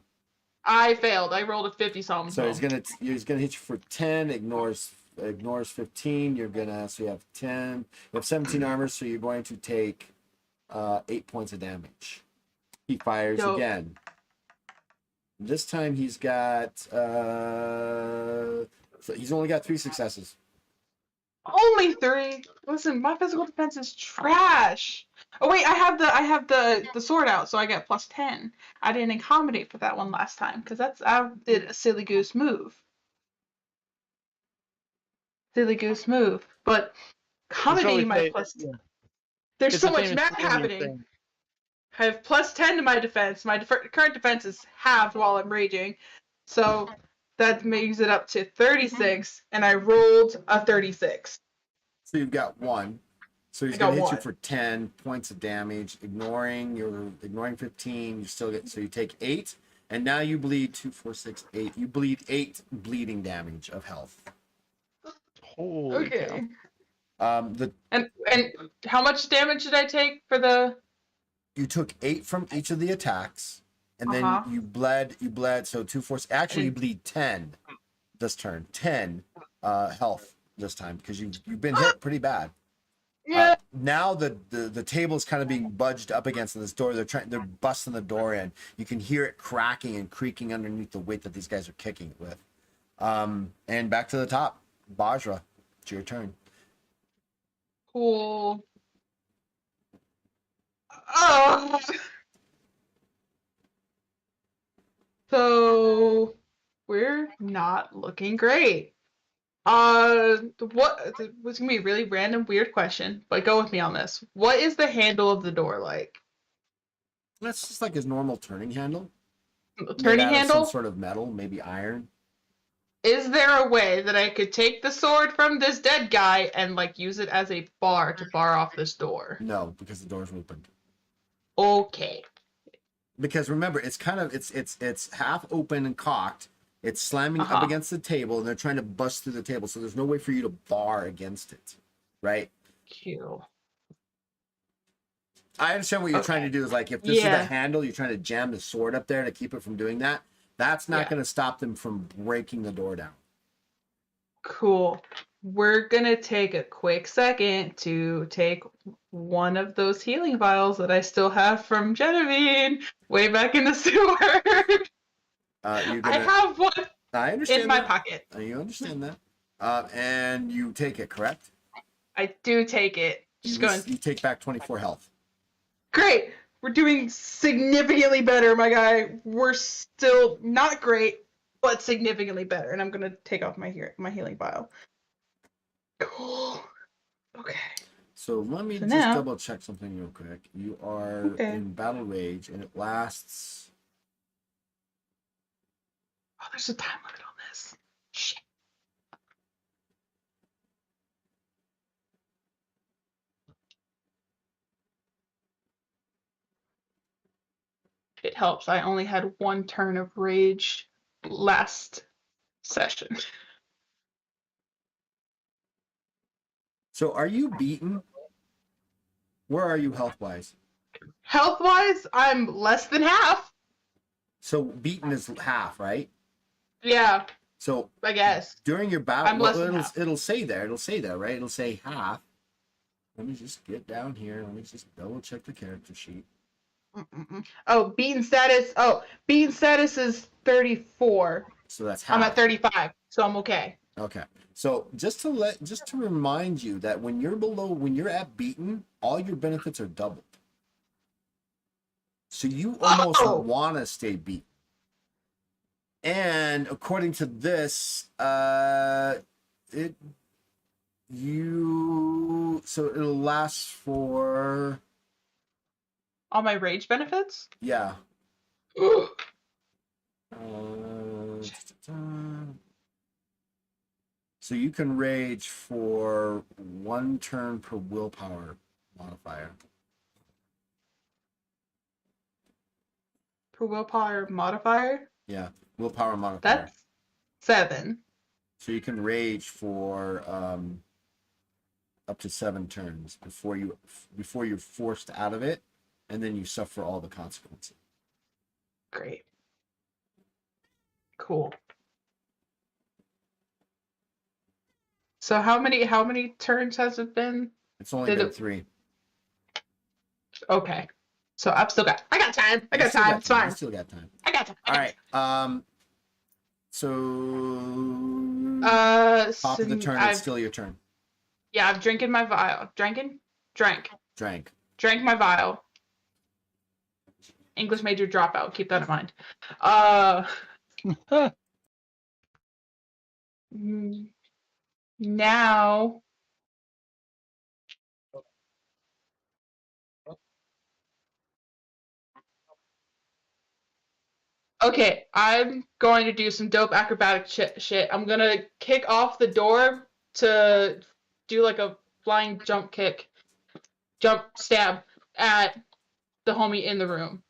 I failed. I rolled a 50 something. So he's gonna hit you for 10. Ignores 15. You're gonna you have 10. You have 17 armor, so you're going to take 8 points of damage. He fires again. This time he's got so he's only got 3 successes. Only 3. Listen, my physical defense is trash. Oh wait, I have the sword out, so I get +10. I didn't accommodate for that one last time because I did a silly goose move. Silly goose move. But It's really accommodating my fa- plus. yeah. There's It's so a much famous math Canadian happening. thing. I have +10 to my defense. My current defense is halved while I'm raging, so that makes it up to 36, and I rolled a 36. So you've got 1. So he's I gonna got hit you 1. for 10 points of damage, ignoring 15. You still get, so you take 8, and now you bleed 2, 4, 6, 8. You bleed 8 bleeding damage of health. Holy cow. Okay. The And how much damage did I take for the? You took 8 from each of the attacks, and then Uh-huh. you bled. So 2, 4. Actually, you bleed 10 this turn. 10 health this time because you've been hit pretty bad. Yeah. Now the table is kind of being budged up against this door. They're busting the door in. You can hear it cracking and creaking underneath the weight that these guys are kicking it with. And back to the top, Bajra, it's your turn. Cool. Oh. So we're not looking great. What? Was gonna be a really random, weird question, but go with me on this. What is the handle of the door like? That's just like his normal turning handle, made Turning out of some handle? sort of metal, maybe iron. Is there a way that I could take the sword from this dead guy and like use it as a bar to bar off this door? No, because the door's open. Okay. Because remember, it's kind of it's half open and cocked. It's slamming up against the table, and they're trying to bust through the table. So there's no way for you to bar against it, right? Cute. I understand what you're trying to do is like if this is the handle, you're trying to jam the sword up there to keep it from doing that. That's not going to stop them from breaking the door down. Cool. We're gonna take a quick second to take one of those healing vials that I still have from Genevieve way back in the sewer. I have one I understand in my that. pocket. You understand that. And you take it, correct? I do take it. Just going. You take back 24 health. Great. We're doing significantly better, my guy. We're still not great, but significantly better. And I'm gonna take off my healing vial. Cool. Okay. So let me just now, double check something real quick. You are in battle rage, and it lasts. Oh, there's a time limit on this. Shit. It helps. I only had 1 turn of rage last session. So are you beaten? Where are you health-wise? Health-wise, I'm less than half. So beaten is half, right? Yeah. So I guess during your battle, I'm less than half. It'll say there. It'll say there, right? It'll say half. Let me just get down here. Let me just double check the character sheet. Oh, beaten status. Oh, beaten status is 34. So that's half. I'm at 35, so I'm okay. Okay. So just to remind you that when you're at beaten, all your benefits are doubled. So you almost want to stay beaten. And according to this, so it'll last for all my rage benefits? Yeah. So you can rage for 1 turn per willpower modifier. Per willpower modifier? Yeah, willpower modifier. That's 7. So you can rage for up to 7 turns before you're forced out of it, and then you suffer all the consequences. Great. Cool. So how many turns has it been? It's only been 3. Okay. So I got time. I got time. It's fine. You still got time. I got time. All right. So top of the turn, it's still your turn. Yeah, I'm drinking my vial. Drank. Drank. Drank my vial. English major dropout. Keep that in mind. Mm, now. Okay, I'm going to do some dope acrobatic shit. I'm gonna kick off the door to do like a flying jump stab at the homie in the room.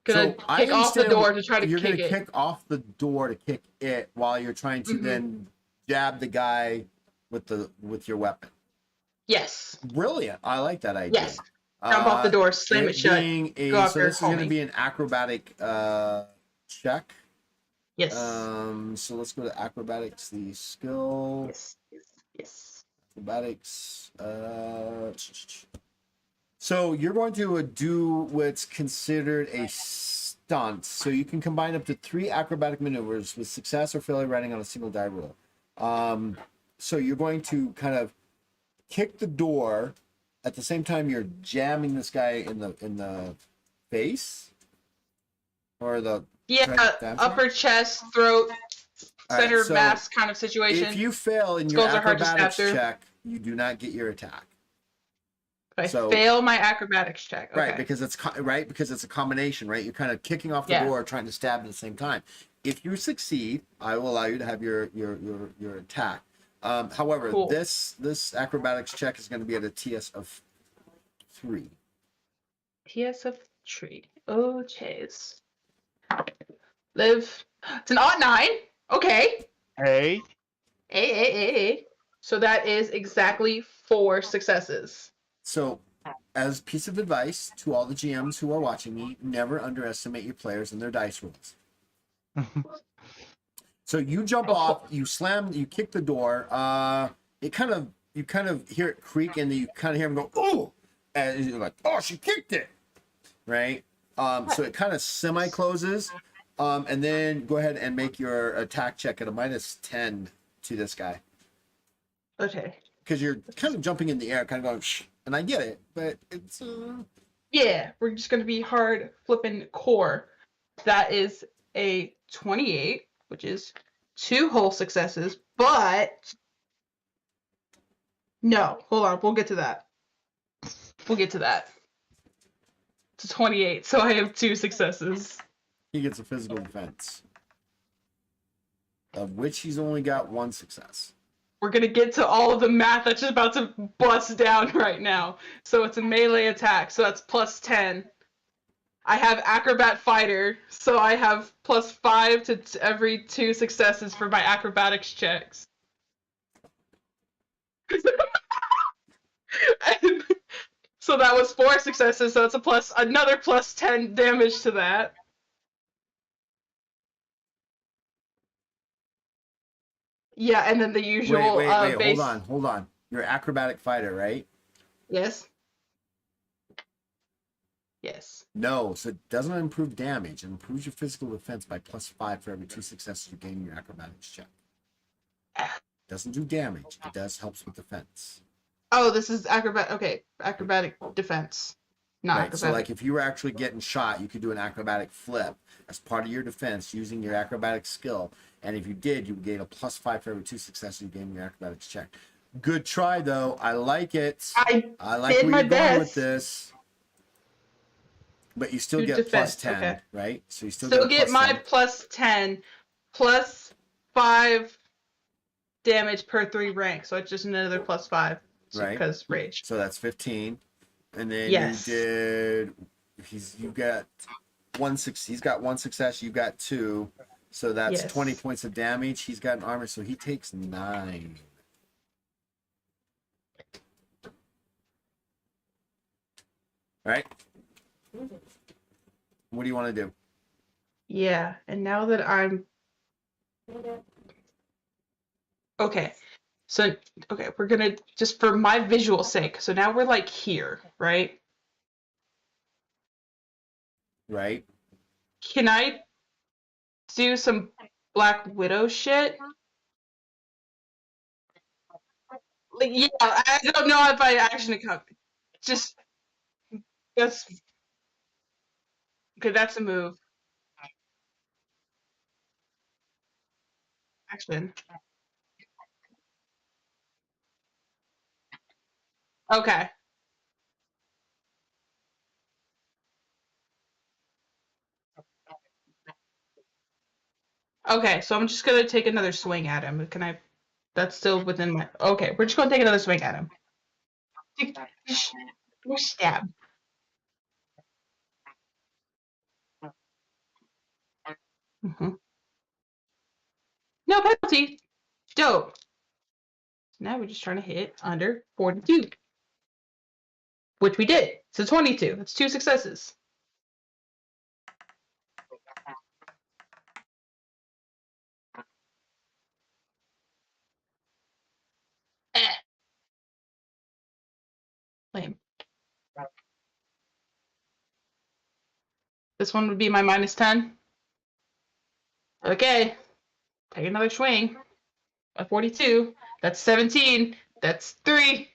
Gonna So I kick off the understand door to try to you're kick gonna it. kick off the door to kick it while you're trying to then jab the guy with your weapon. Yes. Brilliant. I like that idea. Yes. Jump off the door, slam it shut. Go So after this is going to homie. be an acrobatic check. Yes. So let's go to acrobatics, the skill. Yes. Acrobatics. So you're going to do what's considered a stunt. So you can combine up to 3 acrobatic maneuvers with success or failure running on a single die roll. So you're going to kind of kick the door at the same time you're jamming this guy in the face or the upper chest, throat, center of so mass kind of situation. If you fail in your acrobatics check, you do not get your attack. If I fail my acrobatics check, okay. Right, because it's a combination, right? You're kind of kicking off the door, trying to stab at the same time. If you succeed, I will allow you to have your attack. However, this acrobatics check is going to be at a TS of 3. TS of 3. Oh, chase. Live. It's an odd 9. Okay. Hey. Hey. So that is exactly 4 successes. So, as piece of advice to all the GMs who are watching me, never underestimate your players and their dice rolls. So you jump off, you kick the door. You kind of hear it creak, and then you kind of hear him go, "Oh!" And you're like, "Oh, she kicked it!" Right? So it kind of semi-closes, and then go ahead and make your attack check at a -10 to this guy. Okay. Because you're kind of jumping in the air, kind of going, shh, and I get it, but it's Yeah, we're just gonna be hard flipping core. That is a 28, which is 2 whole successes, but no, hold on, we'll get to that. It's a 28, so I have 2 successes. He gets a physical defense, of which he's only got 1 success. We're gonna get to all of the math that's just about to bust down right now. So it's a melee attack, so that's +10. I have Acrobat Fighter, so I have +5 to every 2 successes for my acrobatics checks. So that was 4 successes, so it's another +10 damage to that. Yeah, and then the usual wait, base... hold on. You're an acrobatic fighter, right? Yes. No, so it doesn't improve damage. It improves your physical defense by +5 for every 2 successes you gain in your acrobatics check. It doesn't do damage. It does helps with defense. Oh, this is acrobatic defense. Not right, acrobatic. so like if you were actually getting shot, you could do an acrobatic flip as part of your defense using your acrobatic skill. And if you did, you would gain a +5 for every 2 successes you gain in your acrobatics check. Good try, though. I like it. I like where you're going with this. But you still get +10, okay. Right? So you still get my +10 +5 damage per 3 rank. So it's just another +5. Right. Because rage. So that's 15. And then you got 1 success. He's got 1 success. You got 2. So that's 20 points of damage. He's got an armor, so he takes 9. Right? What do you want to do? Yeah, and now that I'm... Okay. So, we're going to, just for my visual sake, so now we're like here, right? Right. Can I do some Black Widow shit? Like, yeah, I don't know if I actually come. Just that's okay. That's a move. Action. Okay. Okay, so I'm just gonna take another swing at him. Can I? That's still within my. Okay, we're just gonna take another swing at him. Or stab. Hmm. No penalty. Dope. Now we're just trying to hit under 42, which we did. So 22. That's 2 successes. Eh. Lame. This one would be my -10. Okay. Take another swing. A 42. That's 17. That's 3.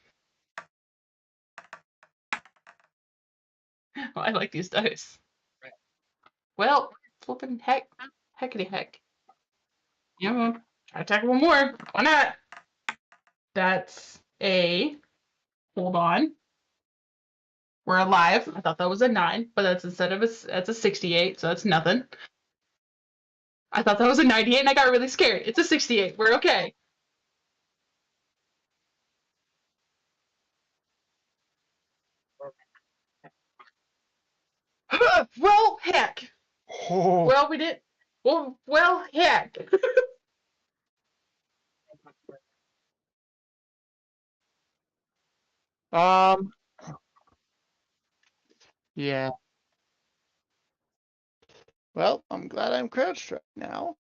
Oh, I like these dice. Well, flipping heckity heck. Yeah, well, try to tackle one more. Why not? That's a. Hold on. We're alive. I thought that was a 9, but that's instead of that's a 68, so that's nothing. I thought that was a 98, and I got really scared. It's a 68. We're okay. Well, heck. Oh. Well, we did. Well, heck. Um. Yeah. Well, I'm glad I'm crouched right now.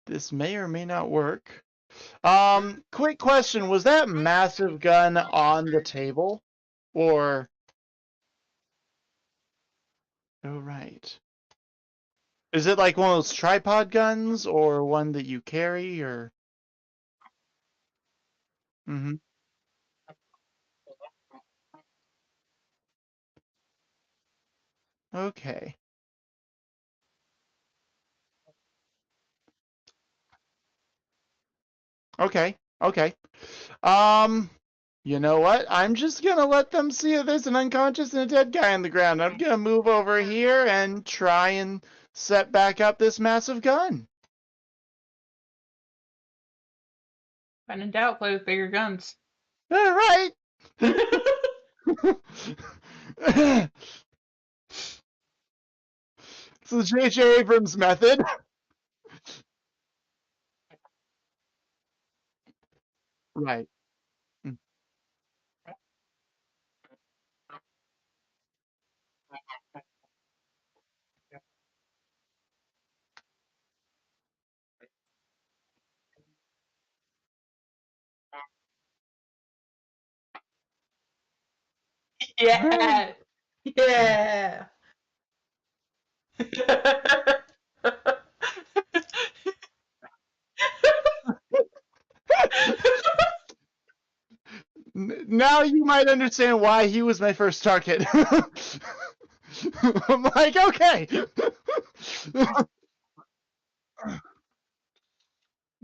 This may or may not work. Quick question: was that massive gun on the table, or? Oh, right. Is it like one of those tripod guns, or one that you carry, or? Mm-hmm. Okay. Okay. Okay. Um, you know what? I'm just gonna let them see that there's an unconscious and a dead guy on the ground. I'm gonna move over here and try and set back up this massive gun. When in doubt, play with bigger guns. All right. It's the J.J. Abrams method. Right. Mm. Yeah. Yeah. Now you might understand why he was my first target. I'm like, okay.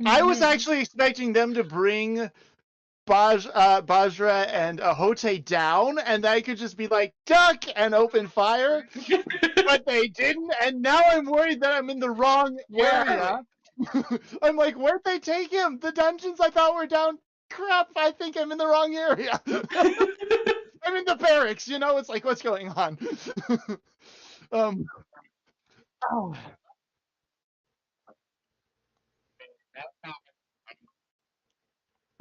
I was actually expecting them to bring Bajra and Hote down, and I could just be like, duck, and open fire. But they didn't, and now I'm worried that I'm in the wrong area. I'm like, where'd they take him? The dungeons I thought were down. Crap, I think I'm in the wrong area. I'm in the barracks, you know? It's like, what's going on? um, oh.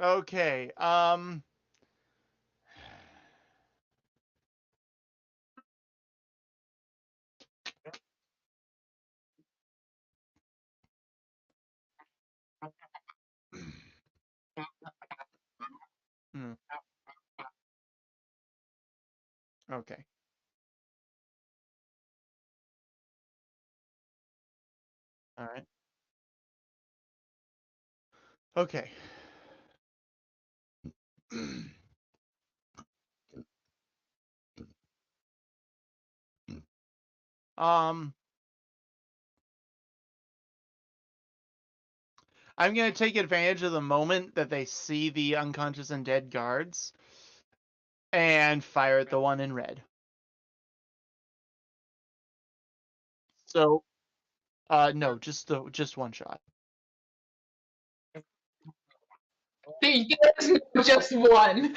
Okay. Hmm, okay. All right. Okay. Um, I'm gonna take advantage of the moment that they see the unconscious and dead guards and fire at the one in red. So, no, just one shot. There's just one.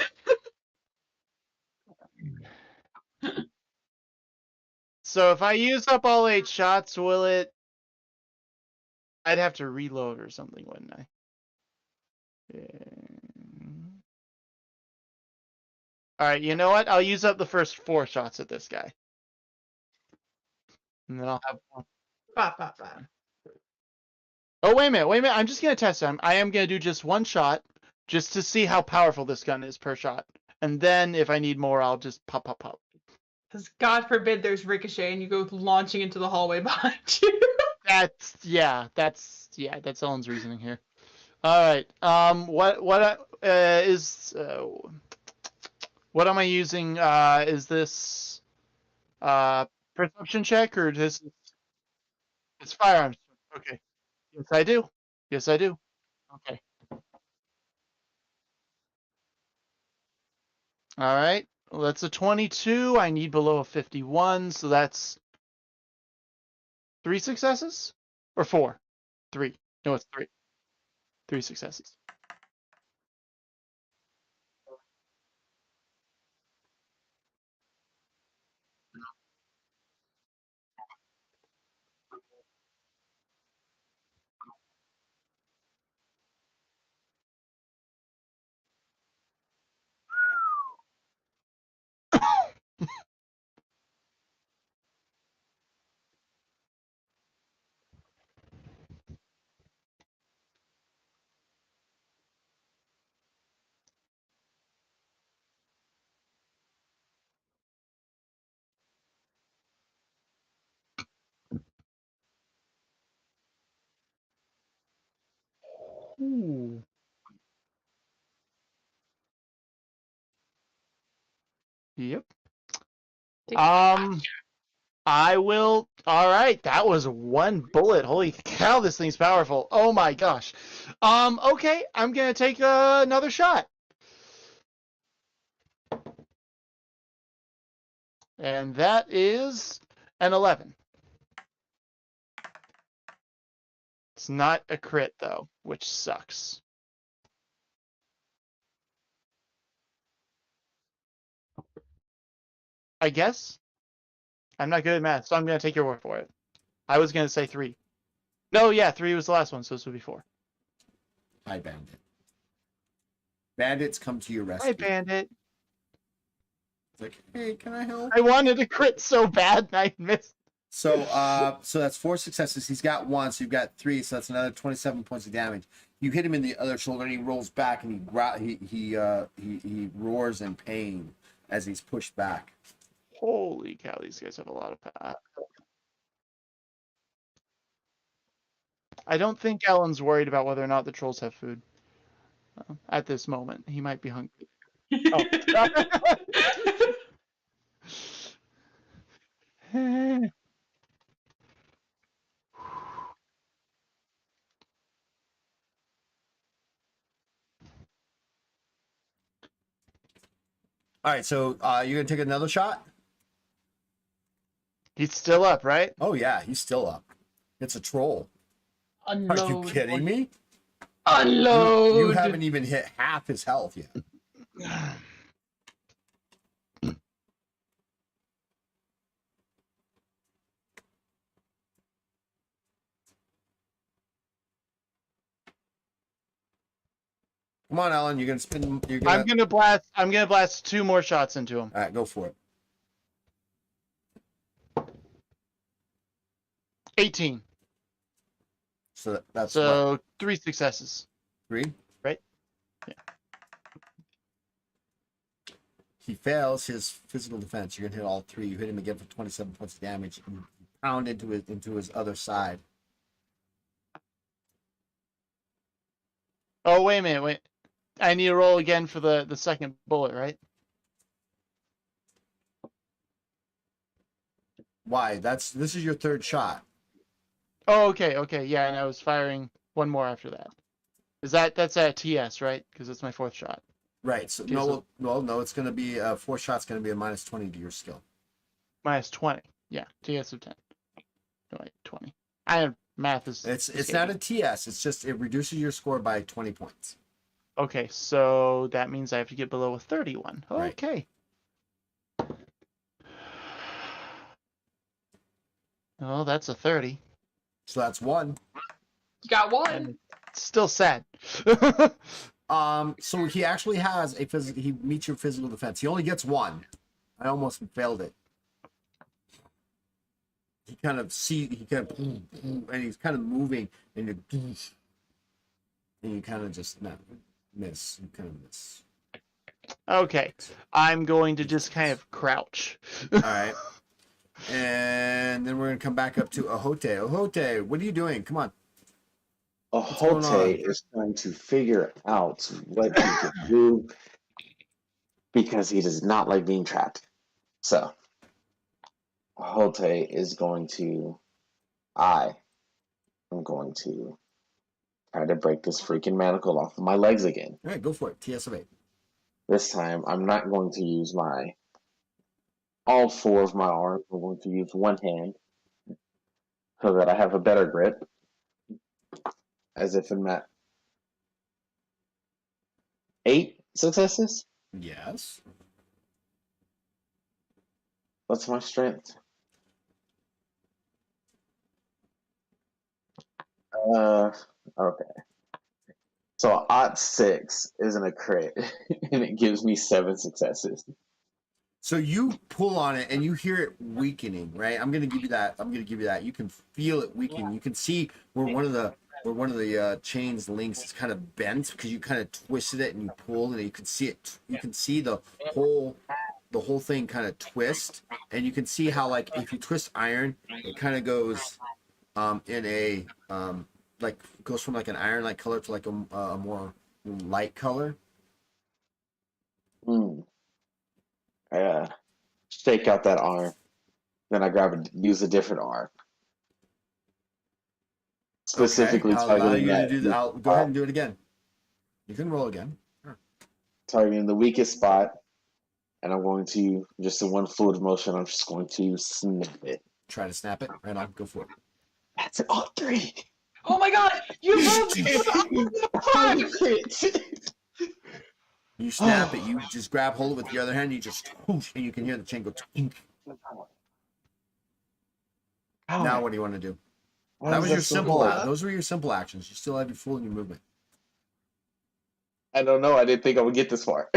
So if I use up all 8 shots, will it? I'd have to reload or something, wouldn't I? All right, you know what? I'll use up the first 4 shots at this guy, and then I'll have one. Bop, bop, bop. Oh, wait a minute. I'm just gonna test him. I am gonna do just 1 shot, just to see how powerful this gun is per shot, and then if I need more, I'll just pop. Because God forbid there's ricochet and you go launching into the hallway behind you. That's Ellen's reasoning here. All right. What am I using? Is this perception check or this? It's firearms. Okay. Yes, I do. Yes, I do. Okay. All right. Well, that's a 22. I need below a 51, so that's 3 successes or 4. 3. No, it's 3. 3 successes. Ooh. Yep. I will. All right, that was 1 bullet. Holy cow, this thing's powerful. Oh my gosh. Okay, I'm gonna take another shot. And that is an 11. It's not a crit though, which sucks. I guess. I'm not good at math, so I'm gonna take your word for it. I was gonna say 3. No, yeah, 3 was the last one, so this would be 4. Hi, Bandit. Bandits come to your rescue. Hi, Bandit. It's like, hey, can I help? I wanted to crit so bad and I missed. So that's 4 successes. He's got 1, so you've got 3, so that's another 27 points of damage. You hit him in the other shoulder, and he rolls back, and he roars in pain as he's pushed back. Holy cow, these guys have a lot of power. I don't think Alan's worried about whether or not the trolls have food at this moment. He might be hungry. Oh. All right, so you're gonna take another shot? He's still up, right? Oh yeah, he's still up. It's a troll. Unload. Are you kidding me? Unload. You haven't even hit half his health yet. Come on, Alan. You're gonna spin. I'm gonna blast 2 more shots into him. All right, go for it. 18. So that's So what, 3 successes. 3. Right? Yeah. He fails his physical defense. You're gonna hit all 3. You hit him again for 27 points of damage. And you pound into his other side. Oh, wait a minute. Wait. I need to roll again for the second bullet, right? Why? This is your third shot. Oh, okay, okay, yeah, and I was firing one more after that. That's at TS, right? Because it's my fourth shot. Right. So Okay, no, well, no. It's going to be four shots. Going to be a -20 to your skill. Minus 20. Yeah, TS of 10. No, wait, 20. Math is. It's not a TS. It's just it reduces your score by 20 points. Okay, so that means I have to get below a 31. Right. Okay. Oh, that's a 30. So that's one. You got one. And it's still sad. So he actually has a he meets your physical defense. He only gets one. I almost failed it. He kind of and he's kind of moving, and you kind of just miss. You kind of miss. Okay, I'm going to just kind of crouch. All right. And then we're gonna come back up to Ohote. Ohote, what are you doing? Come on. going on? Ohote is trying to figure out what he can do because he does not like being trapped. So, Ohote is going to. I am going to try to break this freaking manacle off of my legs again. All right, go for it. TS of 8. This time, I'm not going to use all four of my arms. I'm going to use one hand so that I have a better grip, as if I'm at 8 successes. Yes. What's my strength? Okay. So +6 isn't a crit, and it gives me 7 successes. So you pull on it and you hear it weakening, right? I'm gonna give you that. You can feel it weakening. You can see where one of the chains links is kind of bent because you kind of twisted it and you pulled, and you can see it. You can see the whole thing kind of twist, and you can see how, like, if you twist iron, it kind of goes in a like goes from like an iron like color to like a more light color. I shake out that arm. Then I use a different arm. Specifically Okay, I'll allow targeting you to that. do that. I'll go ahead and do it again. You can roll again. Sure. Targeting the weakest spot. And I'm going to, just in one fluid motion, I'm just going to snap it. Try to snap it. Right on. Go for it. That's it. Oh, 3. Oh my god! You moved! You snap it. You just grab hold of it with the other hand. You just whoosh, and you can hear the chain go. Tink. Now what do you want to do? That was your simple. Those were your simple actions. You still have your full and your movement. I don't know. I didn't think I would get this far.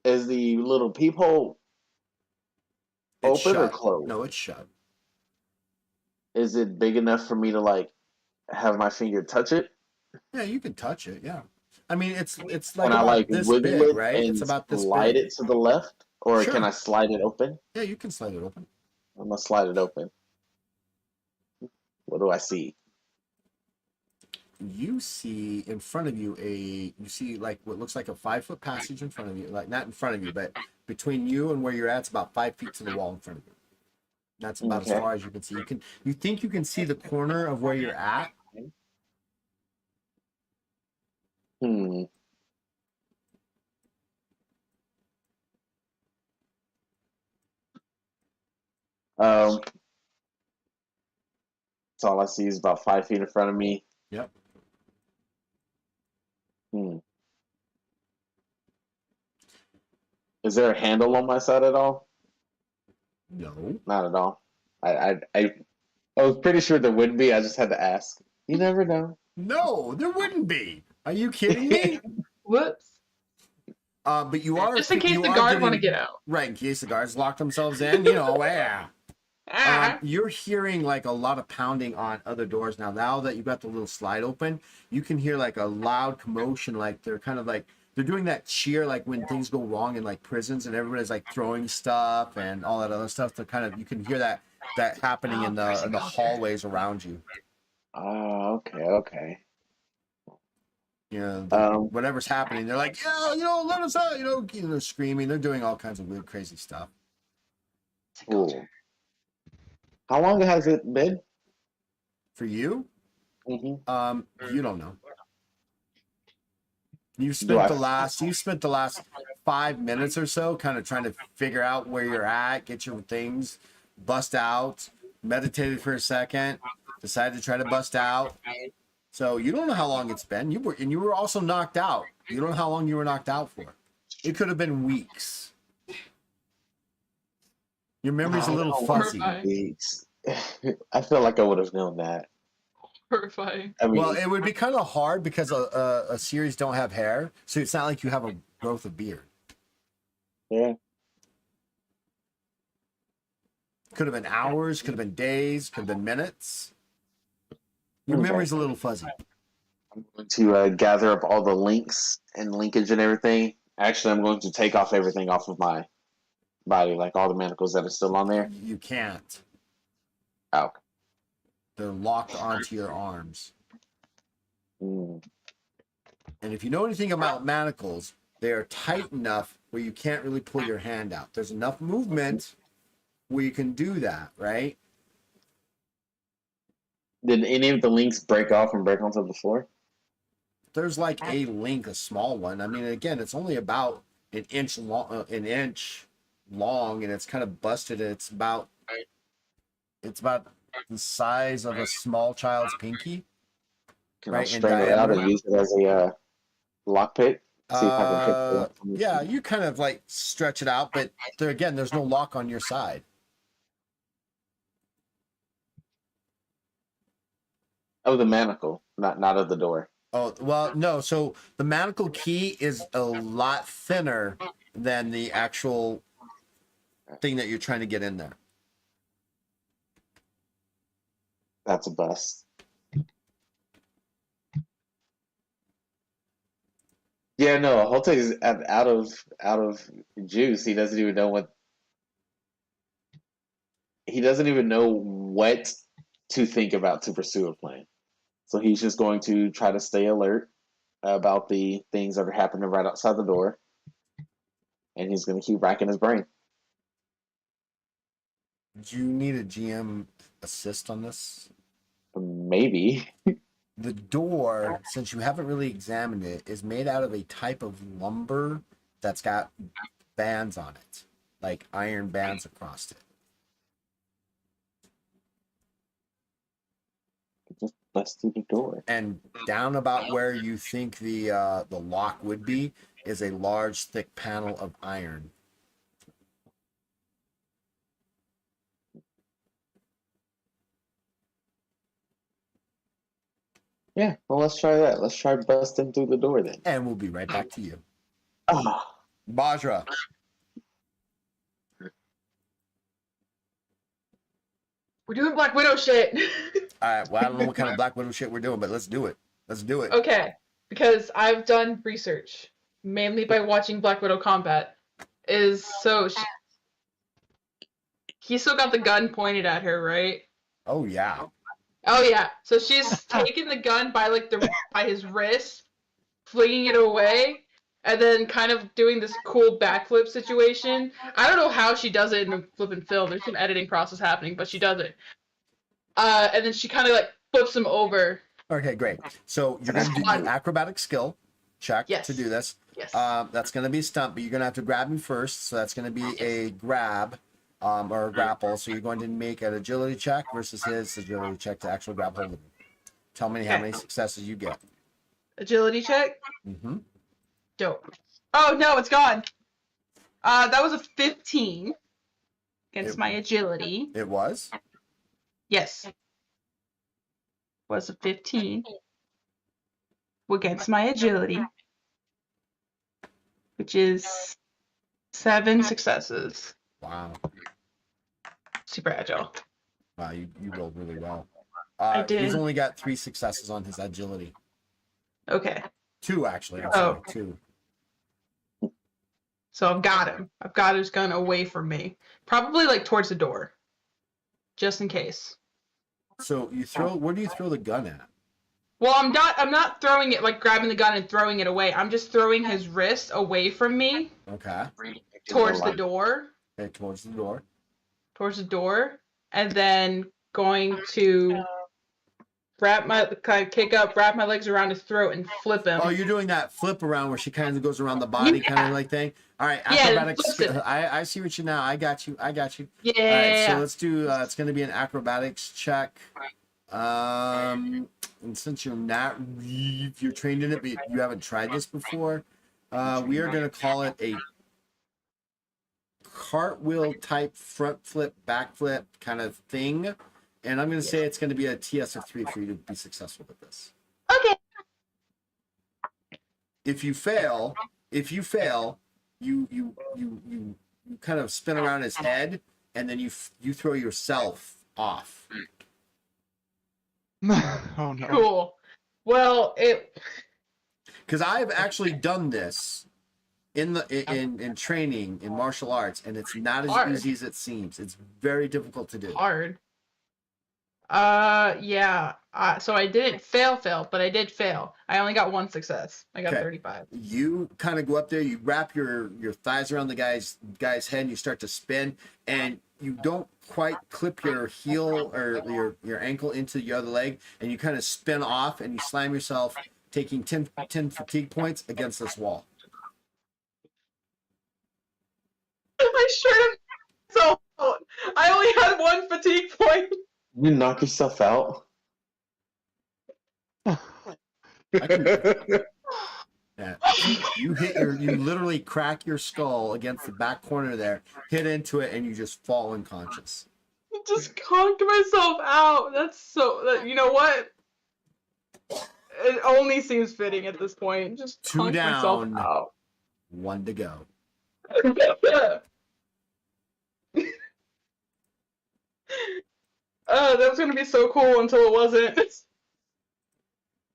Is the little peephole It's open or shut. closed? No, it's shut. Is it big enough for me to, like, have my finger touch it? Yeah, you can touch it. Yeah. I mean, it's like Can I, about like, this wiggle big, it right? and It's about this slide big. it to the left? Or Sure. can I slide it open? Yeah, you can slide it open. I'm going to slide it open. What do I see? You see in front of you like what looks like a 5-foot passage in front of you, like not in front of you, but between you and where you're at, it's about 5 feet to the wall in front of you. That's about as far as you can see. You think you can see the corner of where you're at? So all I see is about 5 feet in front of me. Yep. Is there a handle on my side at all? No. Not at all. I was pretty sure there would be. I just had to ask. You never know. No, there wouldn't be. Are you kidding me? Whoops. But you are Just in case you the are guard want to getting- get out. Right, in case the guards lock themselves in, yeah. You're hearing like a lot of pounding on other doors now. Now that you've got the little slide open, you can hear like a loud commotion. Like they're kind of like they're doing that cheer, like when things go wrong in like prisons and everybody's like throwing stuff and all that other stuff. To kind of you can hear that that happening in the hallways around you. Oh, okay. You know, Um, whatever's happening, they're like, yeah, let us out. They're screaming. They're doing all kinds of weird, crazy stuff. cool. How long has it been? For you, Mm-hmm. you don't know. You've Do I? spent the last 5 minutes or so kind of trying to figure out where you're at, get your things, bust out, meditated for a second, decided to try to bust out. So you don't know how long it's been. You were also knocked out. You don't know how long you were knocked out for. It could have been weeks. Your memory's a little fuzzy. Horrifying. Weeks. I feel like I would have known that. Horrifying. I mean, Well, it would be kind of hard because a series don't have hair, so it's not like you have a growth of beard. yeah. Could have been hours, could have been days, could have been minutes. Your Okay. memory's a little fuzzy. I'm going to gather up all the links and linkage and everything. Actually, I'm going to take off everything off of my body, like all the manacles that are still on there. You can't. Oh. They're locked onto your arms. Mm. And if you know anything about manacles, they are tight enough where you can't really pull your hand out. There's enough movement where you can do that, right? Did any of the links break off and break onto the floor? There's like a link, a small one. I mean, again, it's only about an inch long, and it's kind of busted. It's about the size of a small child's pinky. Can Right, I in strain it out and diameter. use it as a lockpick? See if I can pick it up. Yeah, you kind of like stretch it out, but there's no lock on your side. Oh, the manacle, not of the door. Oh, well, no. So the manacle key is a lot thinner than the actual thing that you're trying to get in there. That's a bust. Yeah, no, Holte is out of juice. He doesn't even know what to think about to pursue a plan. So he's just going to try to stay alert about the things that are happening right outside the door, and he's going to keep racking his brain. Do you need a GM assist on this? Maybe. The door, since you haven't really examined it, is made out of a type of lumber that's got bands on it, like iron bands across it. Just bust through the door. And down about where you think the lock would be is a large, thick panel of iron. Yeah, well, let's try that. Let's try busting through the door then. And we'll be right back to you. Ah, Bajra. We're doing Black Widow shit. All right. Well, I don't know what kind of Black Widow shit we're doing, but let's do it. Let's do it. Okay, because I've done research, mainly by watching Black Widow combat. He still got the gun pointed at her, right? Oh, yeah. Oh yeah. So she's taking the gun by by his wrist, flinging it away, and then kind of doing this cool backflip situation. I don't know how she does it in the flipping film. There's some editing process happening, but she does it. And then she kind of like flips him over. Okay, great. So you're going to do the acrobatic skill check to do this. Yes. That's going to be a stunt, but you're going to have to grab me first. So that's going to be a grab or a grapple. So you're going to make an agility check versus his agility check to actually grab hold of him. Tell me how many successes you get. Agility check? Mm-hmm. Dope. Oh, no, it's gone. That was a 15 against my agility. It was? Yes. Was a 15 against my agility, which is 7 successes. Wow. Super agile. Wow, you rolled really well. I did. He's only got 3 successes on his agility. Okay. 2, actually. I'm sorry, 2. So I've got him. I've got his gun away from me. Probably like towards the door. just in case. So you throw. Where do you throw the gun at? Well, I'm not throwing it like grabbing the gun and throwing it away. I'm just throwing his wrist away from me Okay. towards the door. Okay, towards the door. Towards the door, and then going to kick up, wrap my legs around his throat, and flip him. Oh, you're doing that flip around where she kind of goes around the body, kind of Yeah. like thing. All right, Yeah, acrobatics. flips it. I see what you now. I got you. Yeah. All right, so let's do. It's going to be an acrobatics check. And since you're not, if you're trained in it, but you haven't tried this before, we are going to call it a cartwheel type front flip, back flip kind of thing. And I'm going to say it's going to be a TS of 3 for you to be successful with this. Okay. If you fail, you kind of spin around his head, and then you throw yourself off. Oh no. Cool. Well, Because I've actually done this in training in martial arts, and it's not as Hard. easy as it seems. It's very difficult to do. hard. Yeah. So I didn't fail, but I did fail. I only got one success. I got Okay. 35. You kind of go up there, you wrap your thighs around the guy's head, and you start to spin, and you don't quite clip your heel or your ankle into the other leg, and you kind of spin off, and you slam yourself, taking 10 fatigue points against this wall. I sure so I only had one fatigue point. You knock yourself out. Yeah. You literally crack your skull against the back corner there, hit into it, and you just fall unconscious. Just conked myself out. That's so. You know what? It only seems fitting at this point. Just 2 conked myself down, out. 1 to go. That was gonna be so cool until it wasn't.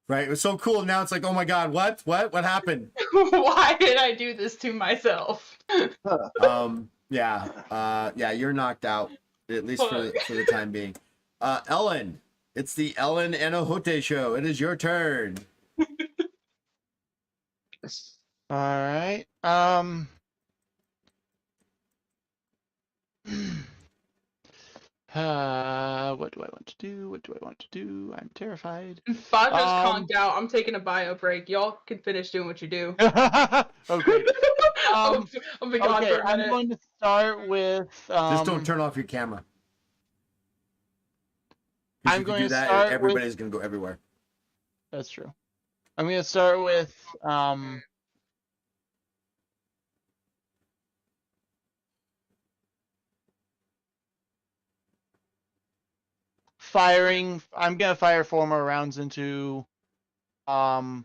Right? It was so cool. Now it's like, oh my god, what happened? Why did I do this to myself? Yeah, you're knocked out, at least for the time being. Ellen, it's the Ellen and Ohote show. It is your turn. All right. What do I want to do? What do I want to do? I'm terrified. Bob just conked out. I'm taking a bio break. Y'all can finish doing what you do. Okay. I'm be gone Okay, for a I'm minute. going to start with. Just don't turn off your camera. 'Cause I'm if you going do to that, start everybody's going to go everywhere. That's true. I'm going to start with firing. I'm going to fire 4 more rounds into the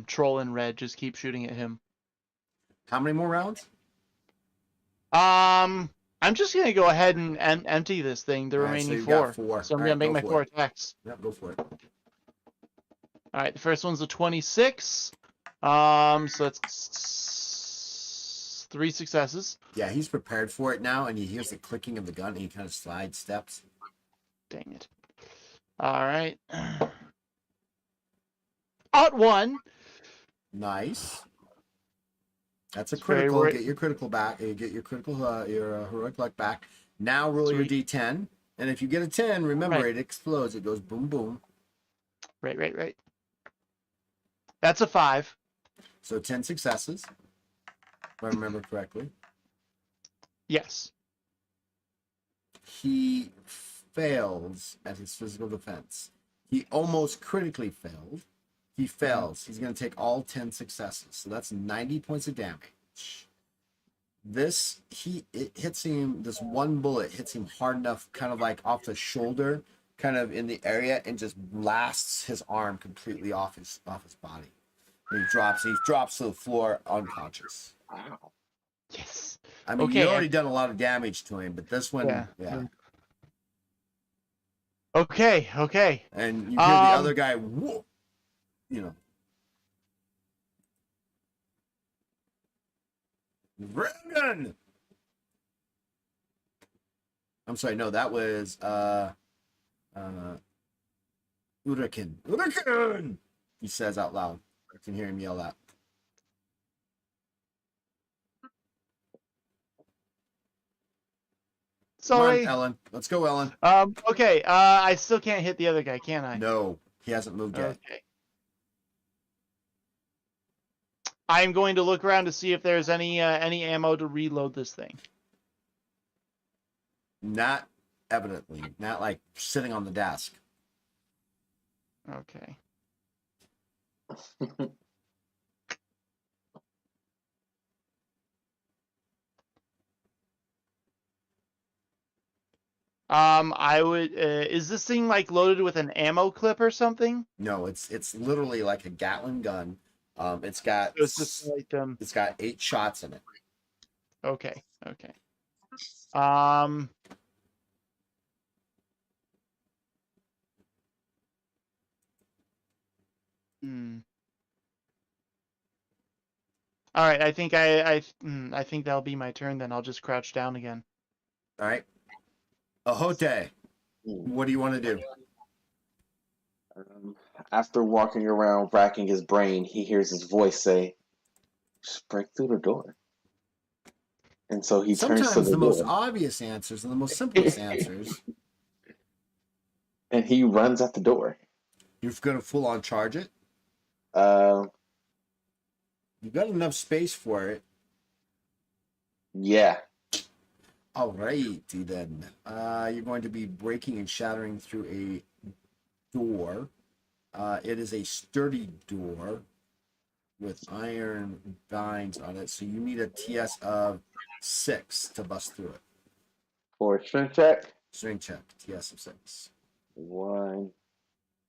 troll in red. Just keep shooting at him. How many more rounds? I'm just going to go ahead and empty this thing, the All right, so remaining you got 4. 4. So I'm All going right, to make go my for 4 attacks. Yep, go for it. All right, the first one's a 26. So that's 3 successes. Yeah, he's prepared for it now, and he hears the clicking of the gun, and he kind of slide steps. Dang it. All right. At 1. Nice. That's a It's very critical. wor- Get your critical back. You get your critical, your heroic luck back. Now roll your Sweet. D10, and if you get a 10, remember Right. it explodes. It goes boom, boom. Right. That's a 5. So 10 successes, if I remember correctly. Yes. He fails at his physical defense. He almost critically failed. He fails. He's going to take all 10 successes. So that's 90 points of damage. It hits him, this one bullet hits him hard enough, kind of like off the shoulder, kind of in the area, and just blasts his arm completely off his body. And he drops to the floor unconscious. Wow. Yes. I mean, Okay, you've already done a lot of damage to him, but this one, yeah. Okay. And you hear the other guy, whoop, Regan! I'm sorry, no, that was Urakin. Urakin! He says out loud. You can hear him yell out. Come on, Sorry. Ellen. Let's go, Ellen. Okay. I still can't hit the other guy, can I? No, he hasn't moved yet. Okay. I'm going to look around to see if there's any ammo to reload this thing. Not evidently. Not like sitting on the desk. Okay. I would. Is this thing like loaded with an ammo clip or something? No, it's literally like a Gatling gun. It's got So it's just like it's got 8 shots in it. Okay. Okay. Um. Hmm. All right. I think I think that'll be my turn. Then I'll just crouch down again. All right. Ahote, what do you want to do? After walking around racking his brain, he hears his voice say, "Just break through the door." And so he turns to Sometimes the the most door obvious answers and the most simplest answers. and he runs at the door. You're going to full on charge it. Uh, You've got enough space for it. yeah. Alrighty then. You're going to be breaking and shattering through a door. It is a sturdy door with iron binds on it, so you need a TS of 6 to bust through it. For a strength check, Strength check, TS of 6. 1.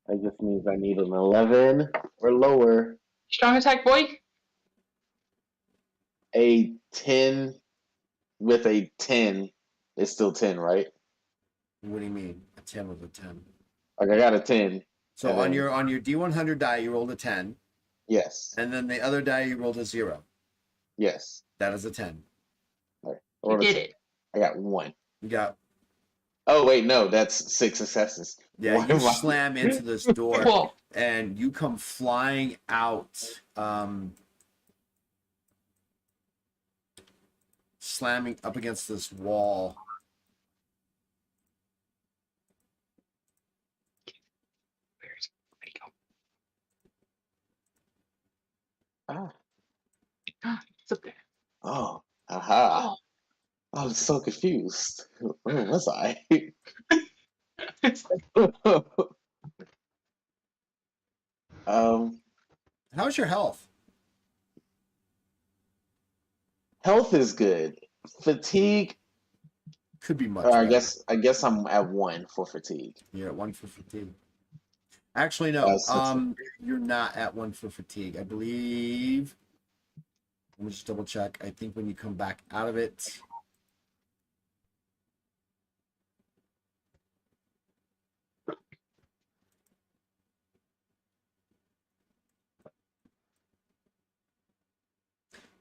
That just means I need an 11 or lower. Strong attack, boy. A 10 with a 10 is still 10, right? What do you mean? A 10 with a 10. Like I got a 10. So and on then- your D100 die, you rolled a 10, Yes. and then the other die you rolled a 0. Yes. That is a 10. You did it. I got 1. You got Oh wait, no, that's 6 successes. Yeah, Why you am I- slam into this door Cool. and you come flying out, slamming up against this wall. Where'd he Ah. go? It's up there. Oh, aha. Oh. I was so confused. Where was I? um, How's your health? health is good. Fatigue, Could be much I better. guess I'm at 1 for fatigue. You're at 1 for fatigue. Actually, no. Six. You're not at 1 for fatigue. I believe. Let me just double check. I think when you come back out of it.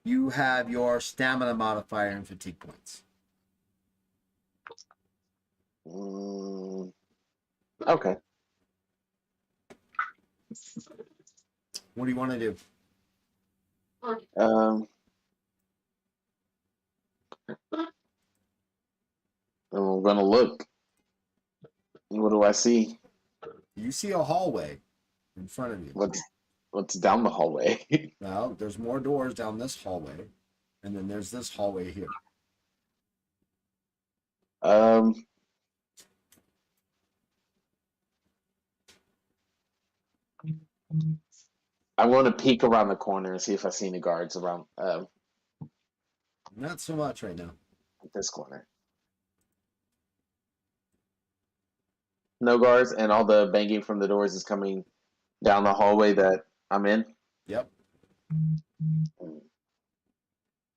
You have your stamina modifier and fatigue points. Okay. What do you want to do? I'm gonna look. What do I see? You see a hallway in front of you. What's down the hallway? Well, there's more doors down this hallway, and then there's this hallway here. I want to peek around the corner and see if I see any guards around Not so much right now. this corner. No guards, and all the banging from the doors is coming down the hallway that I'm in. Yep.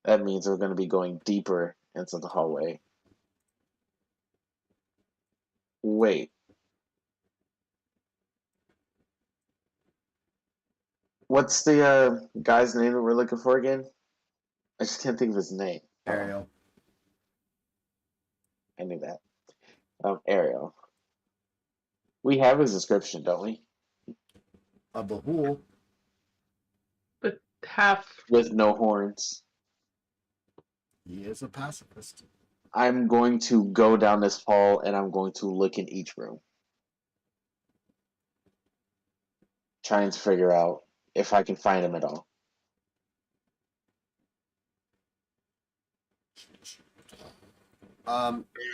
That means we're going to be going deeper into the hallway. Wait. What's the guy's name that we're looking for again? I just can't think of his name. Ariel. I knew that. of Ariel. We have his description, don't we? A Bahul. But half. With no horns. He is a pacifist. I'm going to go down this hall and I'm going to look in each room. Trying to figure out if I can find him at all.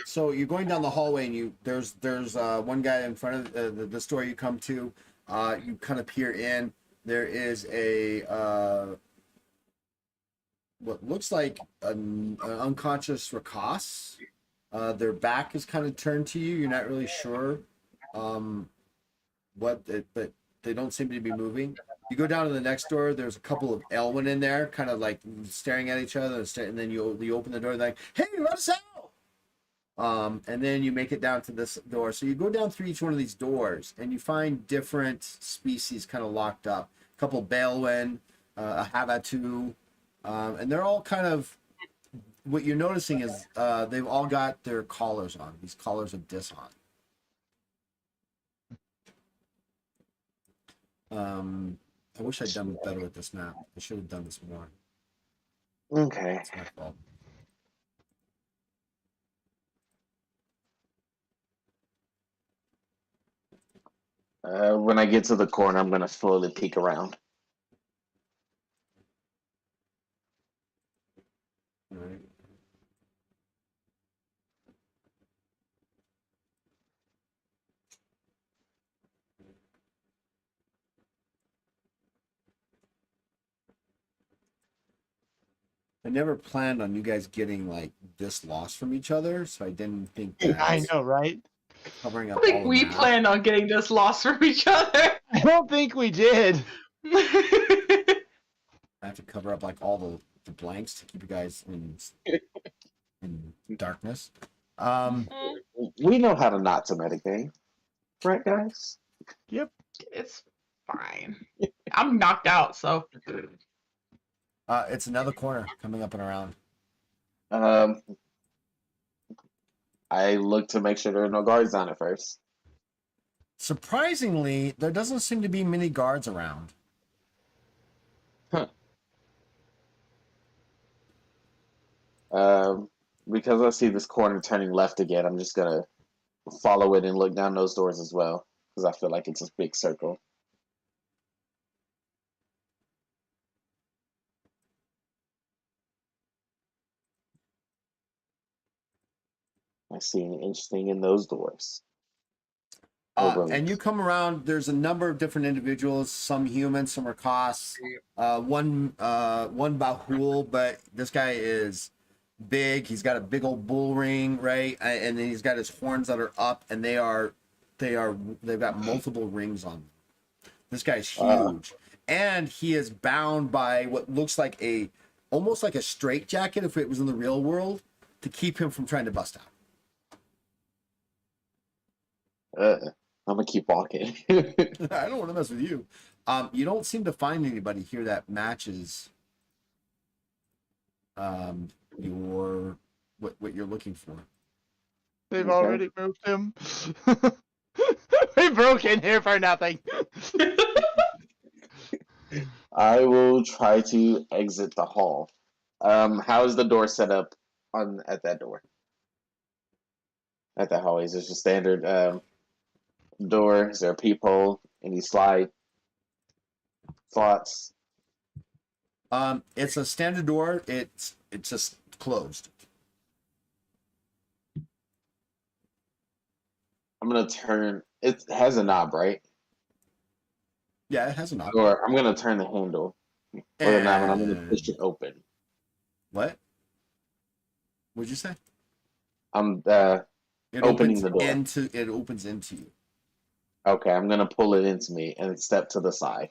So you're going down the hallway, and there's one guy in front of the store you come to. You kind of peer in. There is a what looks like an unconscious Rakas. Their back is kind of turned to you. You're not really sure but they don't seem to be moving. You go down to the next door. There's a couple of Elwyn in there, kind of like staring at each other, and then you open the door, like, "Hey, let us out!" And then you make it down to this door. So you go down through each one of these doors, and you find different species kind of locked up. A couple Balewin, a Havatu, and they're all kind of. What you're noticing is they've all got their collars on. These collars of Dis on. I wish I'd done better with this map. I should have done this more. Okay. It's my fault. When I get to the corner, I'm going to slowly peek around. All right. I never planned on you guys getting like this lost from each other, so I didn't think that I know, right? covering I up don't all think the we map. planned on getting this lost from each other. I don't think we did. I have to cover up like all the blanks to keep you guys in darkness. We know how to not to metagame. Right, guys? Yep. It's fine. I'm knocked out, so. It's another corner coming up and around. I look to make sure there are no guards on it first. Surprisingly, there doesn't seem to be many guards around. Because I see this corner turning left again, I'm just gonna follow it and look down those doors as well, because I feel like it's a big circle. I see anything interesting in those doors. And you come around, there's a number of different individuals, some human, some are costs. One Bahul, but this guy is big. He's got a big old bull ring, right? And then he's got his horns that are up, and they've got multiple rings on them. This guy's huge. And he is bound by what looks like almost like a straitjacket if it was in the real world, to keep him from trying to bust out. I'm gonna keep walking. I don't want to mess with you. You don't seem to find anybody here that matches your what you're looking for. They've Okay. already moved him. We broke in here for nothing. I will try to exit the hall. How is the door set up at that door? At that hallway, is it just standard door? Is there a peephole? Any slide? Thoughts? It's a standard door. It's just closed. I'm gonna turn. It has a knob, right? Yeah, it has a knob. Or I'm gonna turn the handle or the knob, and I'm gonna push it open. What? What'd you say? I'm It opening opens the door. It opens into you. Okay, I'm gonna pull it into me and step to the side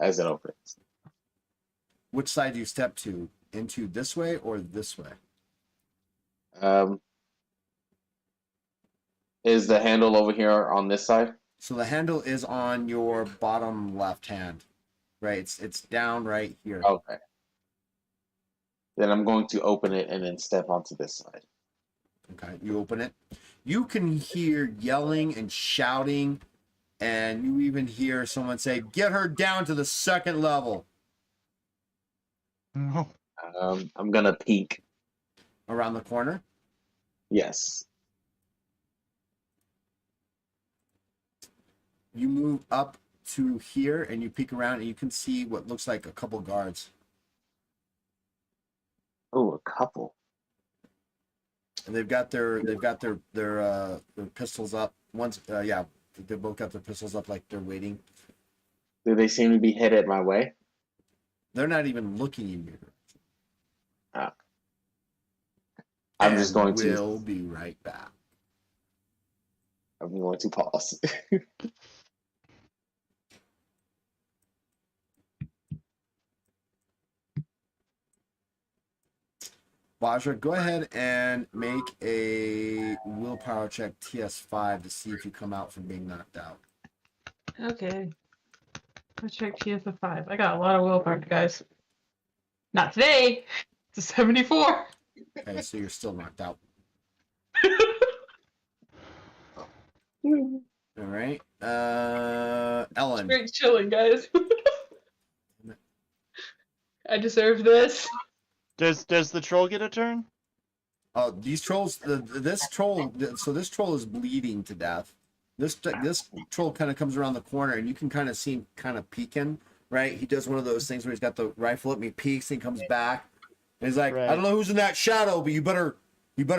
as it opens. Which side do you step to? Into this way or this way? Is the handle over here on this side? So the handle is on your bottom left hand, right? It's down right here. Okay. Then I'm going to open it and then step onto this side. Okay, you open it. You can hear yelling and shouting, and you even hear someone say, "Get her down to the second level." No. I'm gonna peek. Around the corner. Yes. You move up to here, and you peek around, and you can see what looks like a couple guards. Oh, a couple. And they've got their pistols up. One's yeah, they both got their pistols up like they're waiting. Do they seem to be headed my way? They're not even looking in your direction. Ah. I'm just going to. We'll be right back. I'm going to pause. Vajra, go ahead and make a willpower check TS5 to see if you come out from being knocked out. Okay. Let's check TF5. I got a lot of willpower, guys. Not today. It's a 74. Okay, so you're still knocked out. All right. Ellen. Great chilling, guys. I deserve this. Does the troll get a turn? Oh, these trolls. This troll. So this troll is bleeding to death. This troll kind of comes around the corner, and you can kind of see him kind of peeking. Right? He does one of those things where he's got the rifle up, and he peeks, and he comes back. And he's like, Right. I don't know who's in that shadow, but you better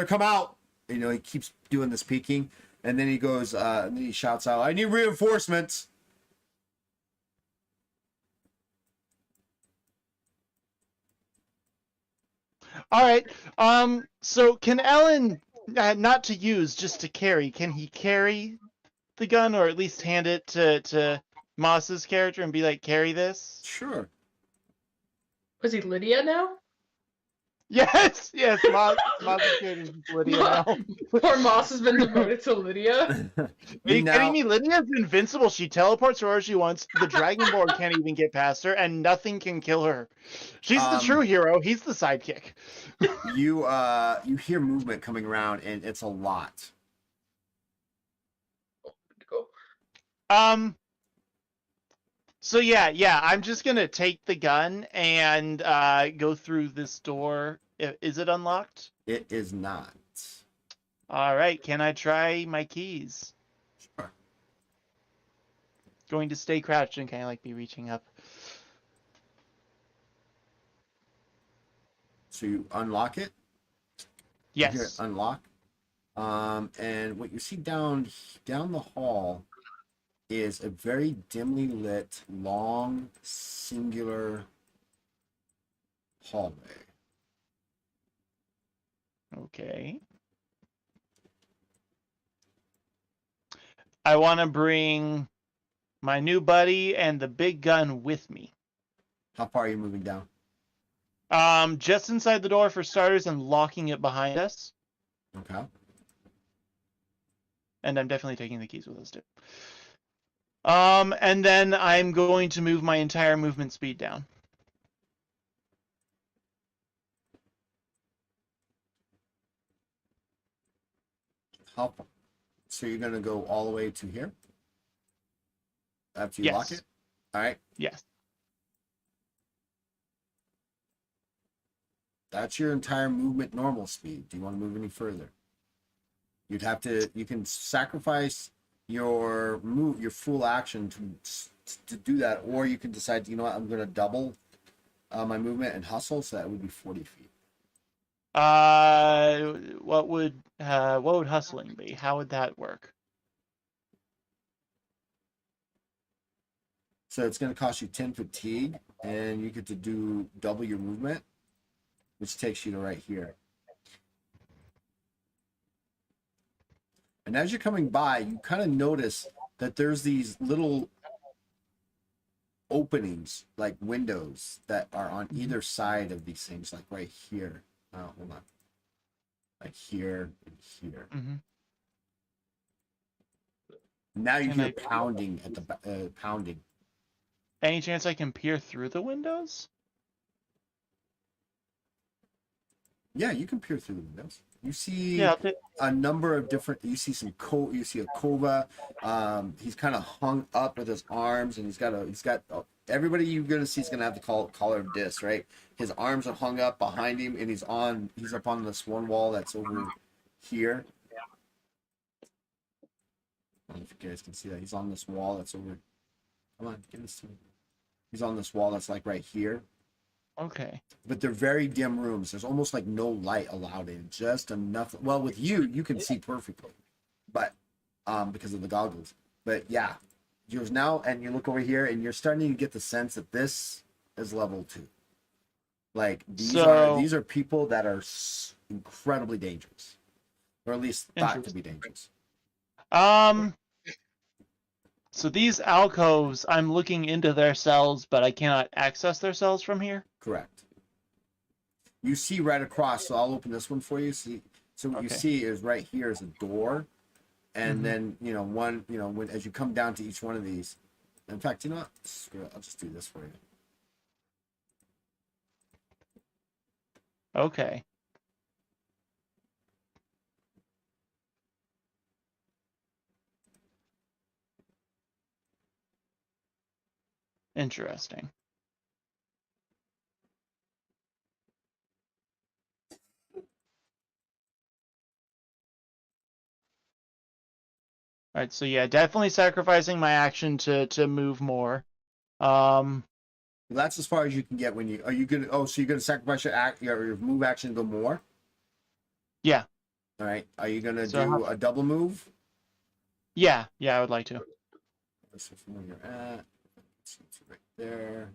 come out. You know, he keeps doing this peeking, and then he goes, and then he shouts out, "I need reinforcements." All right. So can Ellen, not to use, just to carry? Can he carry the gun, or at least hand it to Moss's character and be like, "Carry this"? Sure. Was he Lydia now? Yes. Yes. Moss's character is Lydia now. Poor Moss has been demoted to Lydia. Are you Now- kidding me? Lydia's invincible. She teleports wherever she wants. The Dragonborn can't even get past her, and nothing can kill her. She's the true hero. He's the sidekick. You hear movement coming around, and it's a lot. So yeah, I'm just gonna take the gun and go through this door. Is it unlocked? It is not. All right, can I try my keys? Sure. Going to stay crouched and kind of like be reaching up. So you unlock it. You hear it Yes. unlock. And what you see down the hall is a very dimly lit, long, singular hallway. Okay. I want to bring my new buddy and the big gun with me. How far are you moving down? Just inside the door for starters and locking it behind us. Okay. And I'm definitely taking the keys with us too. And then I'm going to move my entire movement speed down. How far? So you're gonna go all the way to here after you lock Yes. it. All right. Yes. That's your entire movement normal speed. Do you want to move any further? You'd have to. You can sacrifice your full action to do that, or you can decide. You know what? I'm going to double my movement and hustle, so that would be 40 feet. What would hustling be? How would that work? So it's going to cost you 10 fatigue, and you get to do double your movement, which takes you to right here. And as you're coming by, you kind of notice that there's these little openings, like windows, that are on either side of these things, like right here. Oh, hold on. Like here and here. Mm-hmm. Now you Can hear pounding at the pounding. Any chance I can peer through the windows? Yeah, you can peer through the windows. You see Yeah. a number of different. You see some you see a kova. He's kind of hung up with his arms, and he's got everybody you're gonna see is gonna have the collar of dis, right? His arms are hung up behind him, and he's up on this one wall that's over here. I don't know if you guys can see that. He's on this wall that's over. Come on, give this to me. He's on this wall that's like right here. Okay. But they're very dim rooms. There's almost like no light allowed in, just enough. Well, with you can see perfectly, but because of the goggles. But yeah, yours now, and you look over here, and you're starting to get the sense that this is level 2. Like these are people that are incredibly dangerous, or at least thought to be dangerous. So these alcoves, I'm looking into their cells, but I cannot access their cells from here? Correct. You see right across, so I'll open this one for you. So what you see is right here is a door, and then as you come down to each one of these, in fact, you know what? Screw it, I'll just do this for you. Okay. Interesting. All right, so yeah, definitely sacrificing my action to move more. That's as far as you can get when you are you gonna so you're gonna sacrifice your move action to go more? Yeah. All right. Are you gonna do a double move? Yeah, I would like to. So from where you're at, it's right there.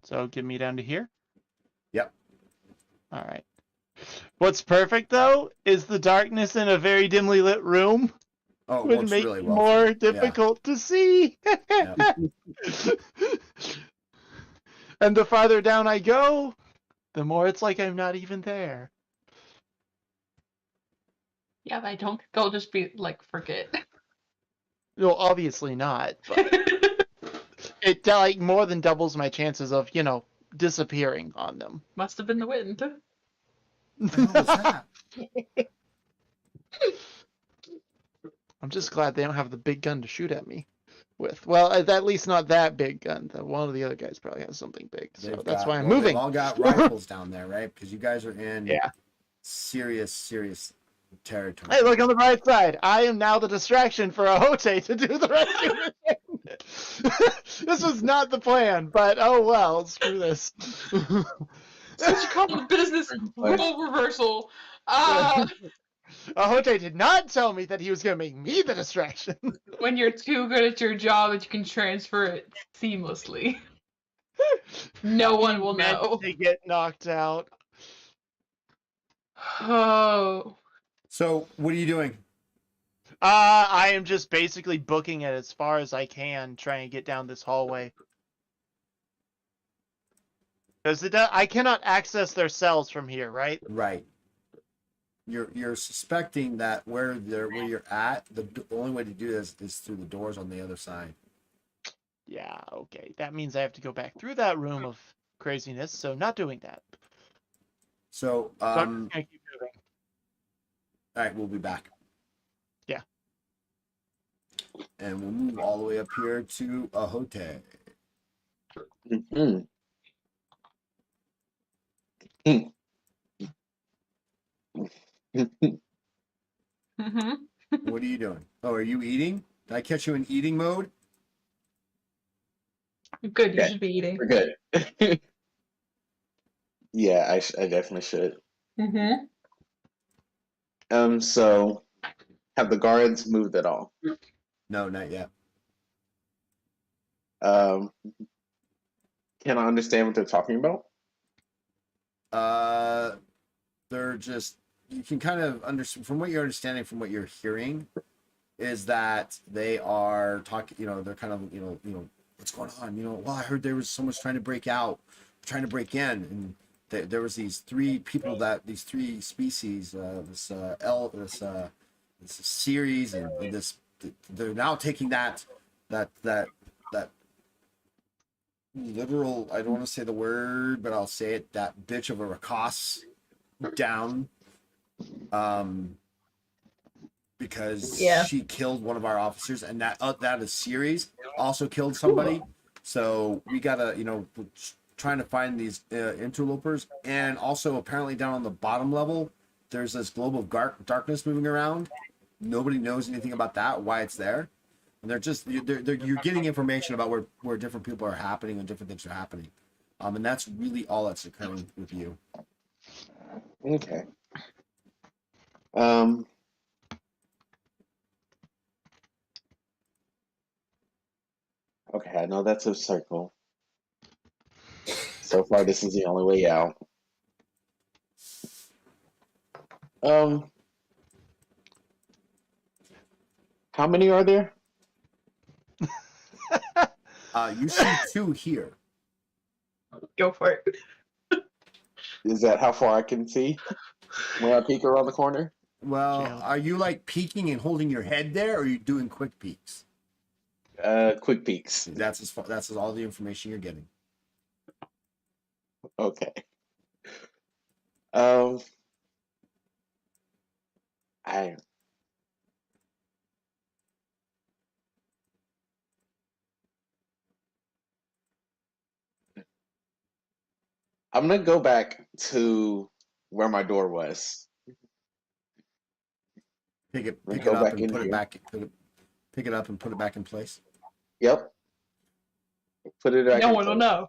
So get me down to here. Yep. All right. What's perfect though is the darkness in a very dimly lit room would make really it well more difficult to see. Yep. And the farther down I go, the more it's like I'm not even there. Yeah, I don't think they'll just be like, forget. No, obviously not. But it like more than doubles my chances of, disappearing on them. Must have been the wind. What the hell was that? I'm just glad they don't have the big gun to shoot at me with. Well, at least not that big gun. One of the other guys probably has something big. So that's why I'm moving. They've all got rifles down there, right? Because you guys are in serious territory. Hey, look on the bright side. I am now the distraction for Ahote to do the rescue mission. This was not the plan, but oh well. Screw this. Such a common business role reversal. Ahote did not tell me that he was going to make me the distraction. When you're too good at your job that you can transfer it seamlessly. No one will know. To get knocked out. Oh. So what are you doing? I am just basically booking it as far as I can, trying to get down this hallway. Because I cannot access their cells from here, right? Right. You're suspecting that where you're at, the only way to do this is through the doors on the other side. Yeah, okay. That means I have to go back through that room of craziness, so not doing that. So I'm just gonna keep moving. All right, we'll be back. Yeah. And we'll move all the way up here to Ahote. Mm-hmm. Mm-hmm. What are you doing? Oh, are you eating? Did I catch you in eating mode? Good, you Okay. should be eating. We're good. Yeah, I definitely should. Mm-hmm. So have the guards moved at all? No, not yet. Can I understand what they're talking about? They're just, you can kind of understand from what you're understanding, from what you're hearing, is that they are talking, they're kind of, what's going on? Well, I heard there was someone's trying to break out, trying to break in, and there was these three people these three species, this series and this they're now taking that literal, I don't want to say the word, but I'll say it, that bitch of a Rakas down. Because she killed one of our officers, and that is series also killed somebody. So we gotta, trying to find these interlopers, and also apparently down on the bottom level, there's this globe of darkness moving around. Nobody knows anything about that, why it's there, and you're getting information about where different people are happening and different things are happening, and that's really all that's occurring with you. Okay. Okay, I know that's a circle. So far, this is the only way out. How many are there? You see two here. Go for it. Is that how far I can see when I peek around the corner? Well, Jail. are you like peeking and holding your head there, or are you doing quick peeks? Quick peeks. That's all the information you're getting. Okay. I'm gonna go back to where my door was. Pick it Go up back and in put it here. back. Pick it up and put it back in place. Yep. Put it back No in one will place. know.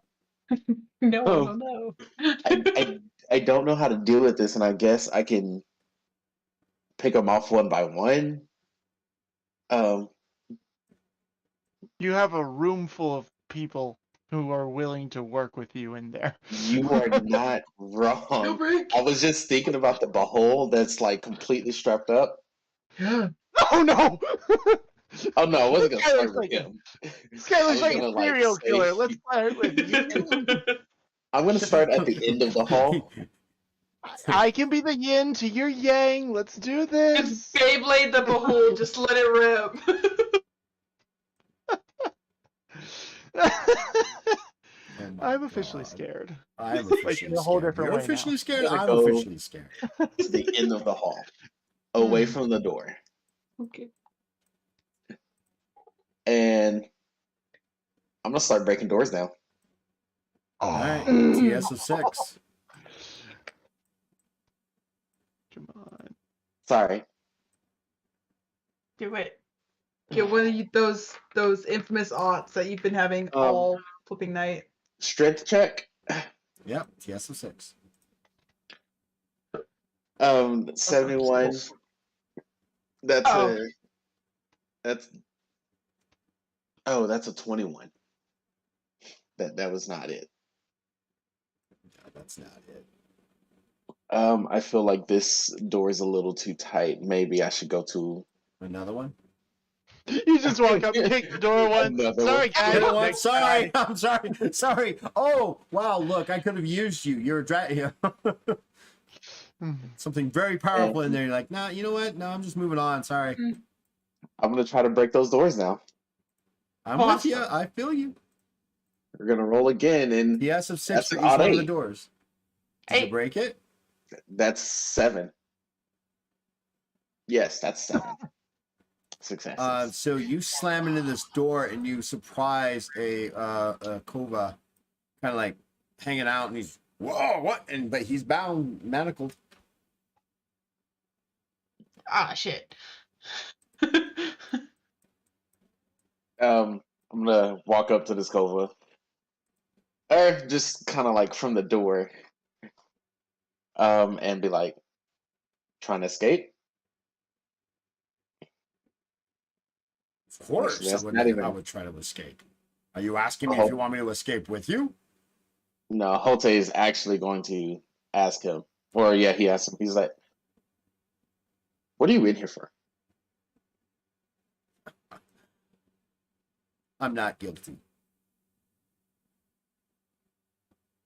No Oh. one will know. I don't know how to deal with this, and I guess I can pick them off one by one. You have a room full of people who are willing to work with you in there. You are not wrong. Rick. I was just thinking about the behold that's like completely strapped up. Yeah. Oh no! Oh no, I wasn't gonna This guy start looks with like him. This guy I looks was like gonna a serial say, killer. Let's start with you. I'm gonna start at the end of the hall. I can be the yin to your yang. Let's do It's this. Beyblade the Behold. Just let it rip. Oh my I'm officially God. scared. I am Like officially in a whole scared. different You're way officially now. scared. Gotta I'm go. officially scared. To the end of the hall, away from the door, Okay. and I'm gonna start breaking doors now. All right. Oh, TS of 6. come on. Sorry. Do it. Get one of those infamous aunts that you've been having all flipping night. Strength check. Yep. TS of 6. 71. That's Oh. that's that's a 21. That was not it. No, that's not it. I feel like this door is a little too tight. Maybe I should go to Another one. You just walk up, kick the door once. Another Sorry, one. guys. You know what? next Sorry. guy. I'm sorry. Sorry. Oh, wow. Look, I could have used you. You're something very powerful in there. You're like, nah, you know what? No, I'm just moving on. Sorry. I'm gonna try to break those doors now. I'm Awesome. with you. I feel you. We're gonna roll again, and TS of 6 That's for an each odd one of the 8. doors. Did you Hey. break it? that's 7. Yes, that's 7 successes. So you slam into this door and you surprise a Kova, kind of like hanging out, and he's whoa, what? But he's bound, manacled. Ah, shit. I'm gonna walk up to this Kova, or just kind of like from the door, and be like, trying to escape. Of course, Actually, that's not even. I would try to escape. Are you asking me Oh. if you want me to escape with you? No, Hote is actually going to ask him, or yeah, he asked him. He's like, "What are you in here for?" I'm not guilty.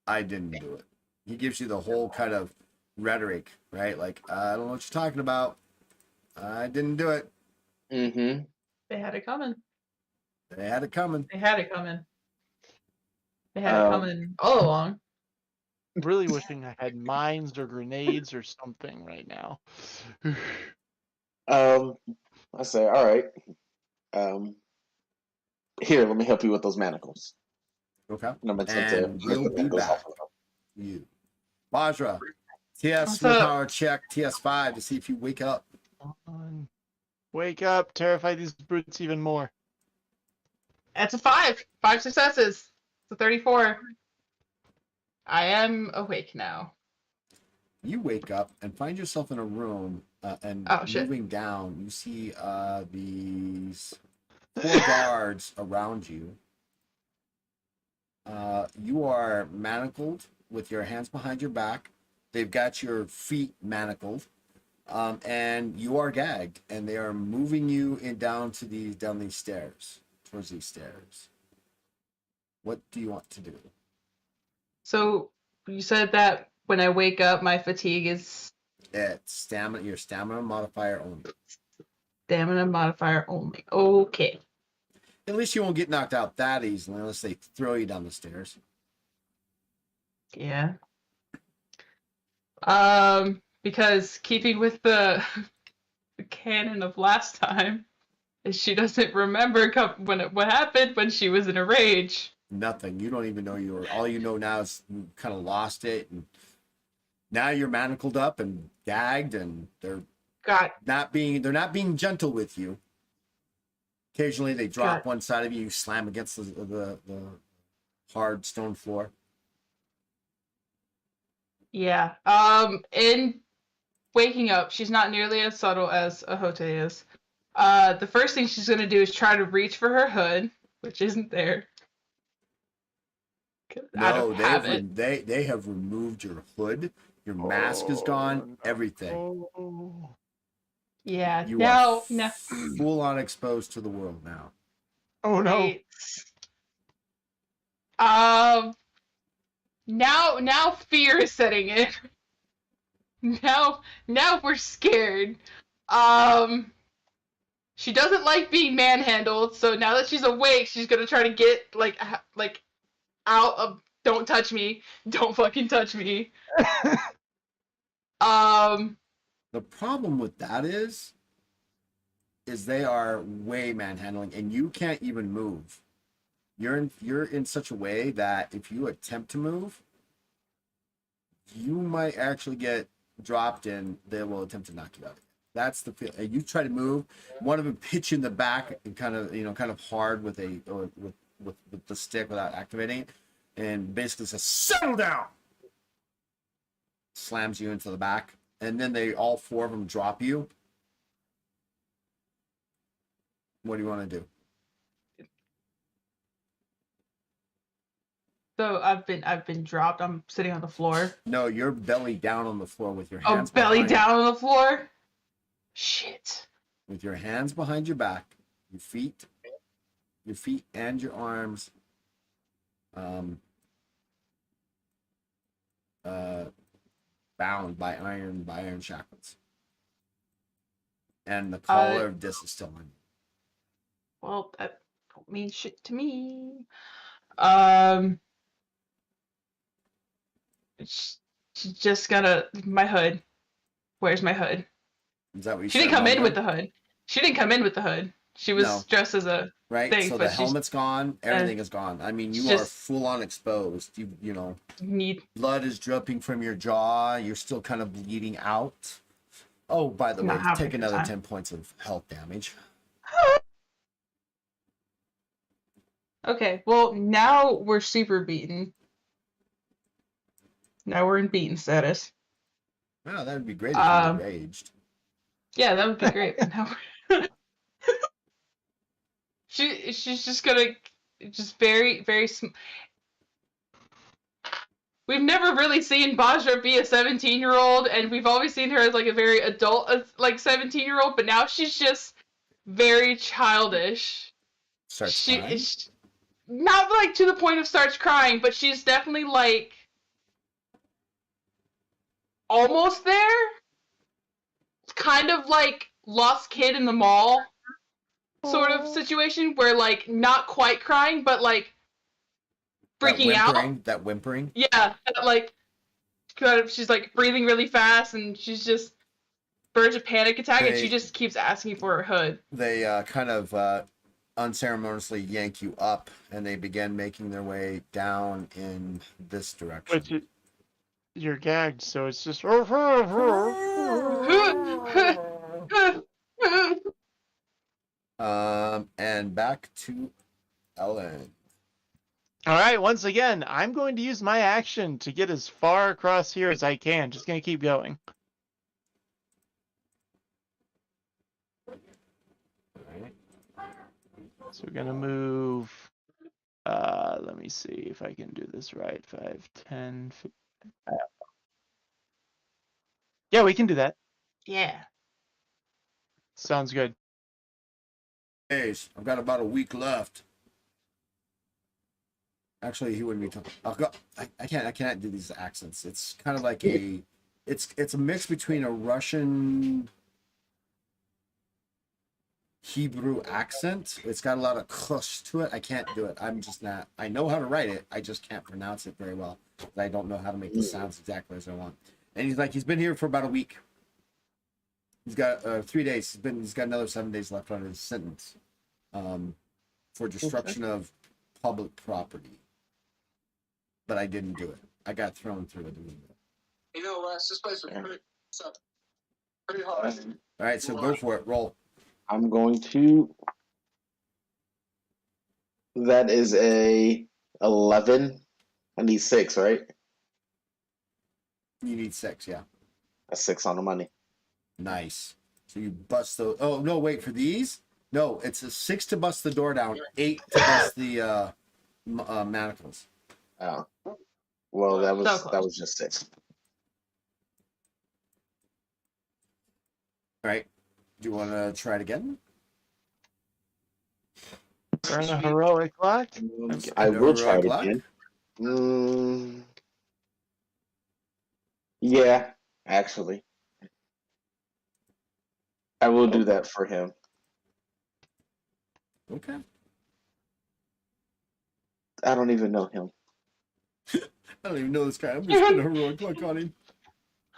I didn't do it. He gives you the whole kind of rhetoric, right? Like, I don't know what you're talking about. I didn't do it. Mm-hmm. They had it coming. They had it coming. They had it coming. They had it coming all along. Really wishing I had mines or grenades or something right now. I say, all right. Here, let me help you with those manacles. Okay. And I'm attempt to And lift we'll the be manacles back. off of them. You. Bajra, TS What's up? willpower check, TS5 to see if you wake up. Wake up, terrify these brutes even more. That's a 5. 5 successes. It's a 34. I am awake now. You wake up and find yourself in a room and Oh, shit. moving down, you see these 4 guards around you. You are manacled with your hands behind your back. They've got your feet manacled. And you are gagged, and they are moving you down these stairs, towards these stairs. What do you want to do? So you said that when I wake up, my fatigue is It's stamina. Your stamina modifier only. stamina modifier only. Okay. At least you won't get knocked out that easily unless they throw you down the stairs. Yeah. Because keeping with the canon of last time, is she doesn't remember what happened when she was in a rage. Nothing. You don't even know you were. All you know now is you kind of lost it, and now you're manacled up and gagged, and they're not being gentle with you. Occasionally, they drop one side of you, you slam against the hard stone floor. Yeah. In waking up, she's not nearly as subtle as Ahote is. The first thing she's gonna do is try to reach for her hood, which isn't there. I No, don't have it. they have removed your hood. Your mask is gone. Everything. Yeah. You now, are full on exposed to the world now. Oh no. Right. Now fear is setting in. Now we're scared. She doesn't like being manhandled, so now that she's awake, she's gonna try to get like out of. Don't touch me! Don't fucking touch me! The problem with that is they are way manhandling, and you can't even move. You're in such a way that if you attempt to move, you might actually get dropped, and they will attempt to knock you out. That's the feel. You try to move, one of them hits you in the back and kind of hard with the stick without activating it, and basically says, "Settle down." Slams you into the back, and then all 4 of them drop you. What do you want to do? So I've been dropped. I'm sitting on the floor. No, you're belly down on the floor with your hands. Belly down on the floor. Shit. With your hands behind your back, your feet and your arms, bound by iron shackles, and the collar of this is still on you. Well, that don't mean shit to me. She's just gotta my hood. Where's my hood? Is that what you She said? didn't come in with the hood. She didn't come in with the hood. She was dressed as a thing. So the helmet's gone. Everything is gone. I mean, you are full on exposed. You know. Blood is dripping from your jaw. You're still kind of bleeding out. Oh, by the way, take another 10 points of health damage. Okay, well, now we're super beaten. Now we're in beaten status. Wow, that would be great if you were raged. Yeah, that would be great. She's just gonna very, very We've never really seen Bajra be a 17-year-old, and we've always seen her as like a very adult, like 17-year-old, but now she's just very childish. Starts crying? Not like to the point of starts crying, but she's definitely like almost there. It's kind of like lost kid in the mall sort of situation where like not quite crying, but like freaking out. That whimpering. Yeah, like kind of, she's like breathing really fast and she's just verge of panic attack, and she just keeps asking for her hood. They kind of unceremoniously yank you up, and they begin making their way down in this direction. But you're gagged, so it's just. And back to Ellen. All right, once again, I'm going to use my action to get as far across here as I can. Just going to keep going. So we're going to move. Let me see if I can do this right. 5, 10, 15. Yeah, we can do that. Yeah. Sounds good. Days. I've got about a week left. Actually, he wouldn't be talking. I can't do these accents. It's kind of like it's a mix between a Russian Hebrew accent. It's got a lot of kush to it. I can't do it. I'm just not. I know how to write it. I just can't pronounce it very well. I don't know how to make the sounds exactly as I want. And he's been here for about a week. He's got 3 days. He's got another 7 days left on his sentence, for destruction of public property. But I didn't do it. I got thrown through the window. You know, Wes, this place was pretty hard. All right, so go for it. Roll. I'm going to. That is a 11. I need 6, right? You need 6, yeah. A 6 on the money. Nice. So you bust those. Oh no, wait for these. No, it's a 6 to bust the door down, 8 to bust the manacles. Oh, well, that So close. was just 6. All right. Do you want to try it again? Burn a heroic luck. I will try it Luck? again. Yeah, actually, I will do that for him. Okay. I don't even know him. I don't even know this guy. I'm just gonna heroic luck on him.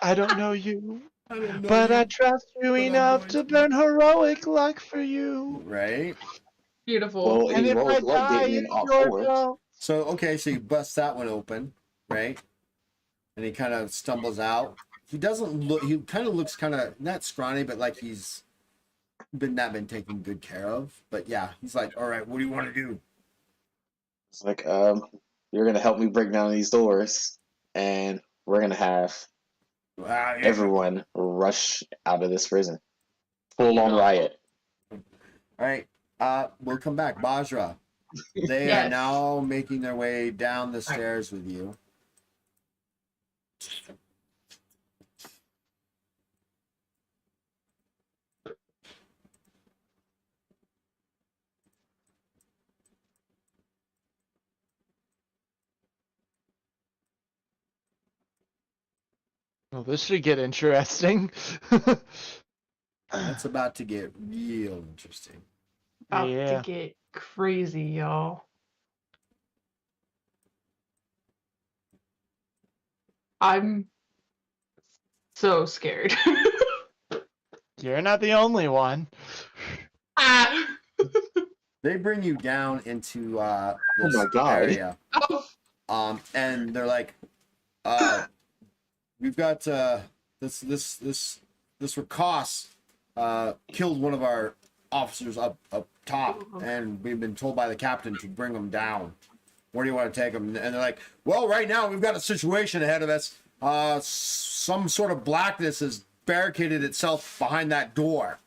I don't know you, I don't know. but you. I trust you I'm enough going to to. burn heroic luck for you. Right. Beautiful. Well, And if I heroic luck die, gave me an it's off your force. fault. So okay, so you bust that one open, right? And he kind of stumbles out. He doesn't look. He kind of looks kind of not scrawny, but like he's not been taken good care of. But yeah, he's like, all right, what do you want to do? It's like, you're gonna help me break down these doors, and we're gonna have everyone rush out of this prison. Full on riot. All right. We'll come back. Bajra. They are Yes. now making their way down the stairs with you. Well, this should get interesting. That's about to get real interesting. About Yeah. to get crazy, y'all. I'm so scared. You're not the only one. Ah. They bring you down into this Oh my God. area. Oh, And they're like, we've got this Rakas killed one of our officers up top, and we've been told by the captain to bring him down. Where do you want to take him? And they're like, well, right now we've got a situation ahead of us. Some sort of blackness has barricaded itself behind that door.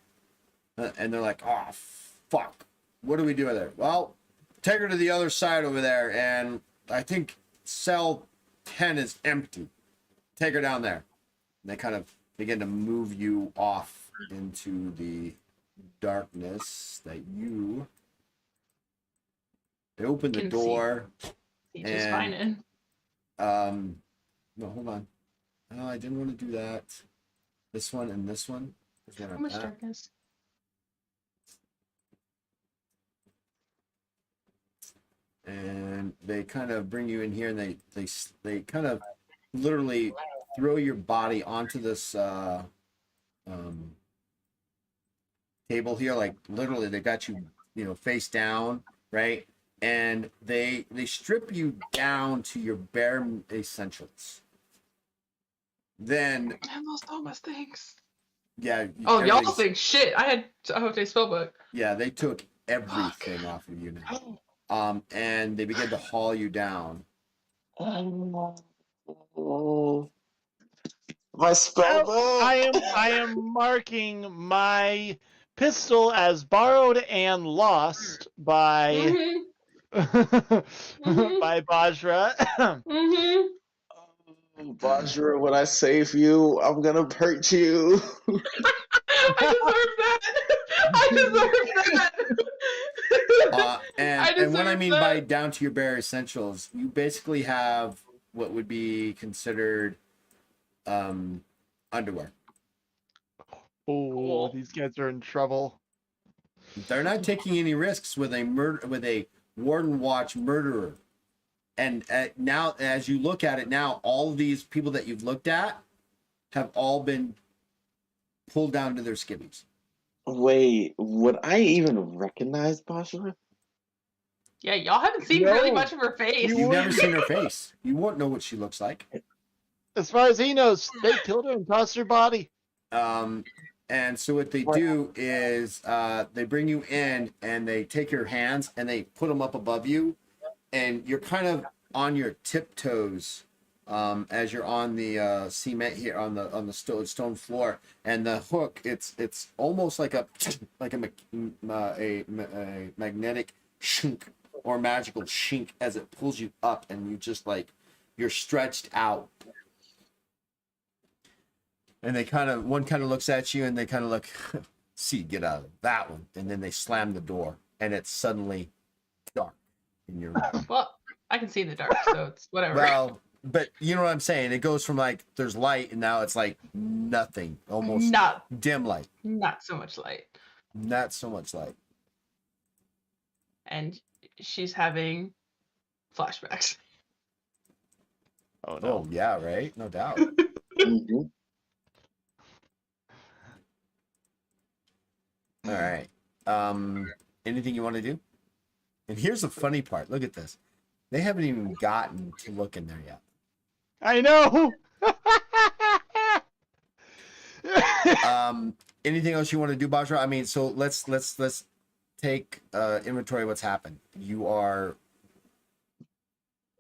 And they're like, oh, fuck. What do we do with her? Well, take her to the other side over there, and I think cell 10 is empty. Take her down there. And they kind of begin to move you off into the darkness that you... They open the Can see. door. he's just fine in. No, hold on. Oh, I didn't want to do that. This one and this one. There's one How like much that. darkness? And they kind of bring you in here, and they kind of literally throw your body onto this table here. Like literally, they got you, face down, right? And they strip you down to your bare essentials. Then I lost all my things. yeah. Oh, y'all everything's- think shit. I had a Hote spellbook. Yeah, they took everything off of you now. And they begin to haul you down. My spell book. I am marking my pistol as borrowed and lost by Mm-hmm. by Bajra. Mm-hmm. Bajra, when I save you, I'm gonna hurt you. I deserve that. And I and what I deserve mean that. by down to your bare essentials, you basically have what would be considered underwear. Oh, Cool. these guys are in trouble. They're not taking any risks with a Warden Watch murderer. And now, as you look at it now, all of these people that you've looked at have all been pulled down to their skivvies. Wait, would I even recognize Bajra? Yeah, y'all haven't seen really No. much of her face. You've never seen her face. You won't know what she looks like. As far as he knows, they killed her and tossed her body. And so what they do is they bring you in and they take your hands and they put them up above you, and you're kind of on your tiptoes as you're on the cement here on the stone floor, and the hook it's almost like a magnetic shink or magical shink as it pulls you up, and you just you're stretched out. And one kind of looks at you and they kind of look, see, get out of that one. And then they slam the door and it's suddenly dark in your room. Well, I can see in the dark, so it's whatever. Well, but you know what I'm saying? It goes from there's light and now it's nothing, almost not dim light. so much light. Not so much light. And she's having flashbacks. Oh no. Oh, yeah, right? No doubt. Mhm. All right. Anything you want to do? And here's the funny part. Look at this. They haven't even gotten to look in there yet. I know. Anything else you want to do, Bajra? I mean, so let's take inventory of what's happened. You are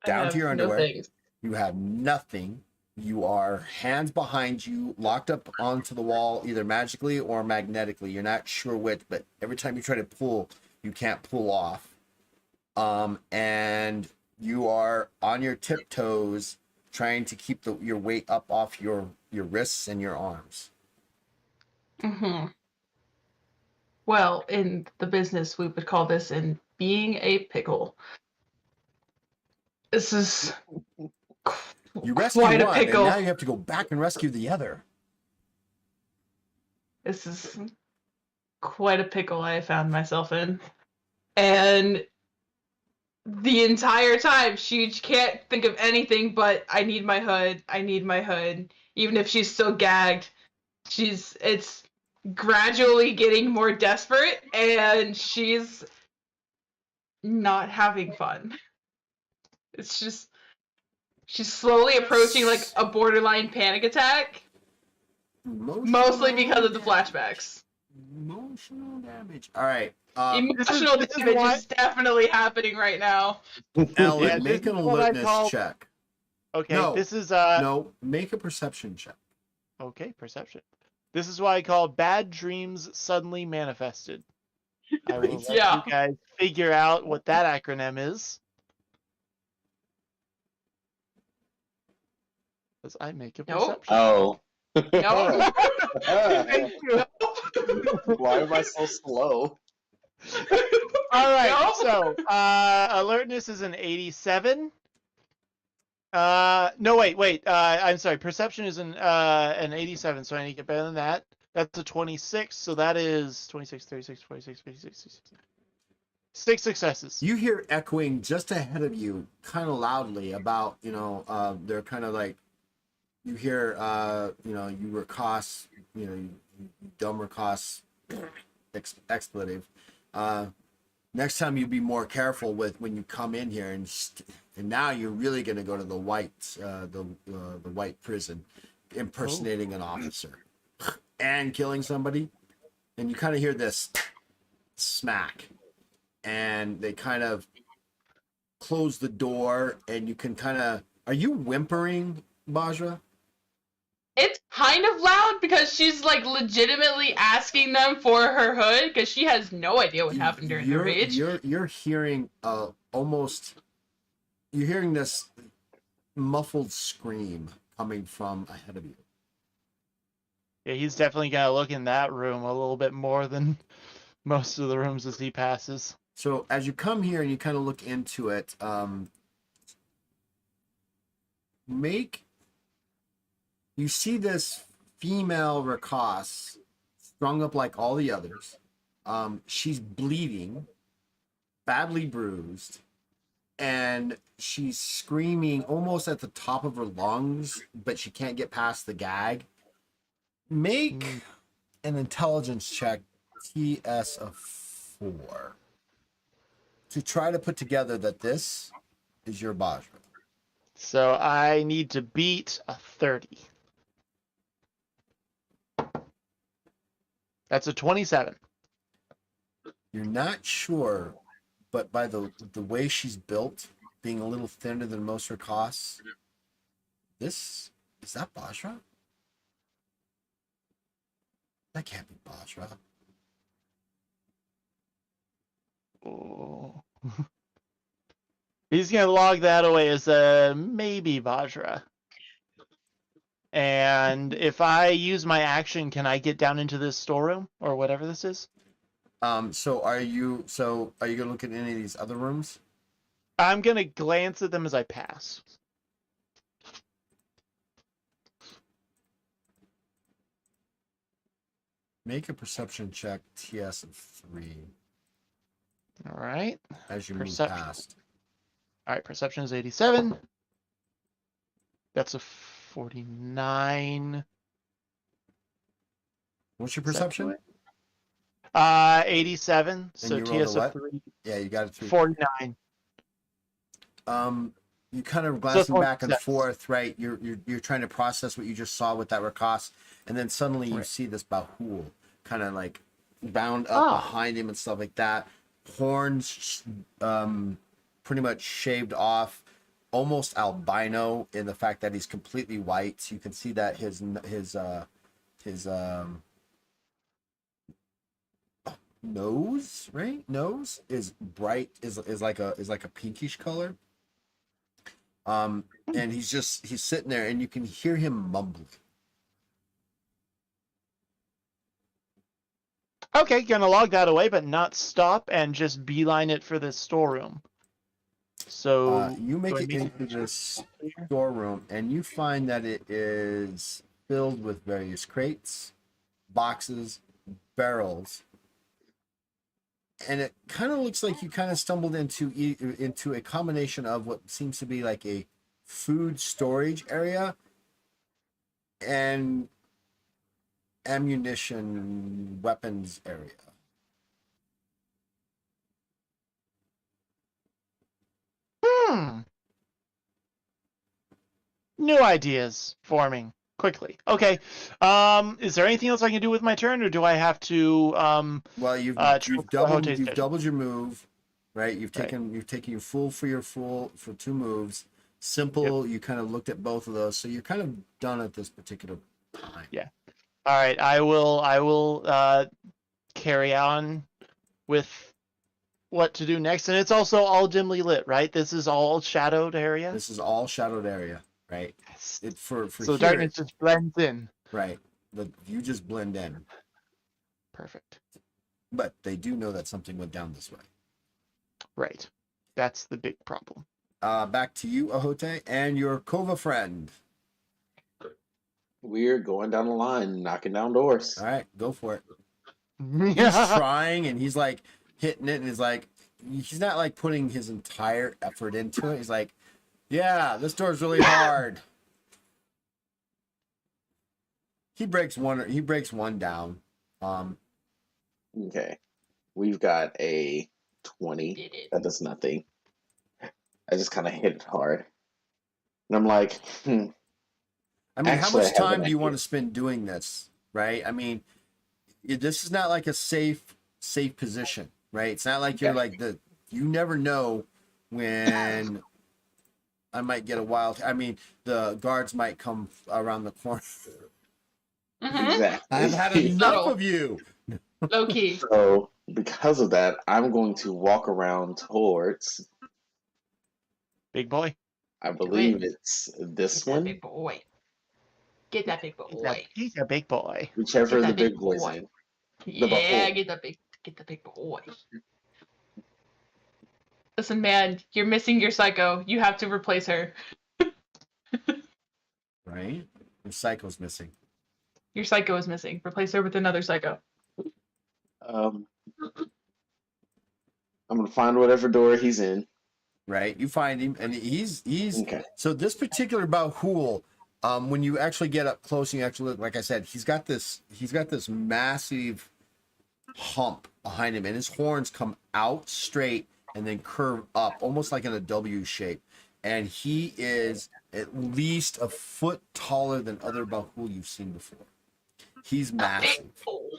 down to your underwear. No things. You have nothing. You are hands behind you, locked up onto the wall, either magically or magnetically. You're not sure which, but every time you try to pull, you can't pull off. And you are on your tiptoes, trying to keep your weight up off your wrists and your arms. Mm-hmm. Well, in the business, we would call this in being a pickle. This is You rescue quite a one, and pickle. now you have to go back and rescue the other. This is quite a pickle I found myself in. And the entire time, she can't think of anything but, I need my hood, I need my hood. Even if she's still gagged, it's gradually getting more desperate, and she's not having fun. It's just, she's slowly approaching a borderline panic attack, mostly because of the flashbacks. Emotional damage. All right. Emotional this is damage why- is definitely happening right now. Ellen, Yeah, make this an is what I alertness call- check. Okay, No. this is No, make a perception check. okay, perception. This is why I call bad dreams suddenly manifested. I will let Yeah. you guys figure out what that acronym is. As I make a Nope. perception. Oh. No. Thank you. Why am I so slow? All right, No. so alertness is an 87. No, wait. I'm sorry. Perception is an 87, so I need to get better than that. That's a 26, so that is 26, 36, 46, 56. 6 successes. You hear echoing just ahead of you, kind of loudly about, they're kind of like, you hear, you Rakas, you dumb Rakas expletive. Next time you be more careful with when you come in here, and now you're really going to go to the white prison, impersonating an officer and killing somebody, and you kind of hear this smack, and they kind of close the door, and you can kind of, are you whimpering, Bajra? It's kind of loud because she's like legitimately asking them for her hood because she has no idea what happened during the rage. You're hearing you're hearing this muffled scream coming from ahead of you. Yeah, he's definitely gonna look in that room a little bit more than most of the rooms as he passes. So as you come here and you kind of look into it, you see this female Rakas strung up like all the others. She's bleeding, badly bruised, and she's screaming almost at the top of her lungs, but she can't get past the gag. Make an intelligence check, TS of 4, to try to put together that this is your Bajra. So I need to beat a 30. That's a 27. You're not sure, but by the way she's built, being a little thinner than most Rakas, is that Bajra? That can't be Bajra. Oh. He's gonna log that away as a maybe Bajra. And if I use my action, can I get down into this storeroom or whatever this is? So are you gonna look at any of these other rooms? I'm gonna glance at them as I pass. Make a perception check, TS of 3, All right. as you move Perception. past. All right. Perception is 87. That's a 49. What's your perception? 87. So you rolled a TS what? of 3. Yeah, you got it through. 49. You kind of glancing So back and 46. forth, right? You're trying to process what you just saw with that Rakas, and then suddenly you Right. see this Bahul kind of like bound up behind him and stuff like that. Horns, pretty much shaved off, almost albino in the fact that he's completely white. You can see that his nose, right? Nose is bright, is like a pinkish color. And he's sitting there, and you can hear him mumbling. Okay, gonna log that away, but not stop and just beeline it for this storeroom. So You make do I it need into this storeroom, and you find that it is filled with various crates, boxes, barrels, and it kind of looks like you kind of stumbled into a combination of what seems to be like a food storage area and ammunition weapons area. New ideas forming quickly. Okay. Is there anything else I can do with my turn, or do I have to Well, you've doubled your move, right? You've taken your full for 2 moves. Simple, you kind of looked at both of those, so you're kind of done at this particular time. Yeah. All right. I will carry on with what to do next, and it's also all dimly lit, right? This is all shadowed area. This is all shadowed area, right? Yes. It for So here, darkness just blends in. right? You just blend in, Perfect. but they do know that something went down this way. Right. That's the big problem. back to you, Ahote, and your Kova friend. We're going down the line, knocking down doors. All right, go for it. He's Yeah. trying, and he's like hitting it, and he's like, he's not like putting his entire effort into it. He's like, yeah, this door's really hard. He breaks one down. Okay. We've got a 20. Did it. That does nothing. I just kind of hit it hard. And I'm like, I mean, Actually, how I much have time an do you want idea. to spend doing this, right? I mean, this is not like a safe position, right? It's not like you're Okay. like you never know when I might get a wild. I mean, the guards might come around the corner. Mhm. exactly. I've had enough of you. Low key. So, because of that, I'm going to walk around towards, Big boy. I believe it's this Get that one, big boy. Get that big boy. He's a big boy. whichever Get the that big big boy's boy. in. Yeah, bubble. get the big boy. Listen, man, you're missing your psycho. You have to replace her. Right? The psycho's missing. Your psycho is missing. Replace her with another psycho. I'm gonna find whatever door he's in. Right? You find him, and he's Okay. so this particular Bahul, when you actually get up close and you actually look, like I said, he's got this massive hump behind him, and his horns come out straight and then curve up, almost like in a W shape. And he is at least a foot taller than other Bahul you've seen before. He's massive,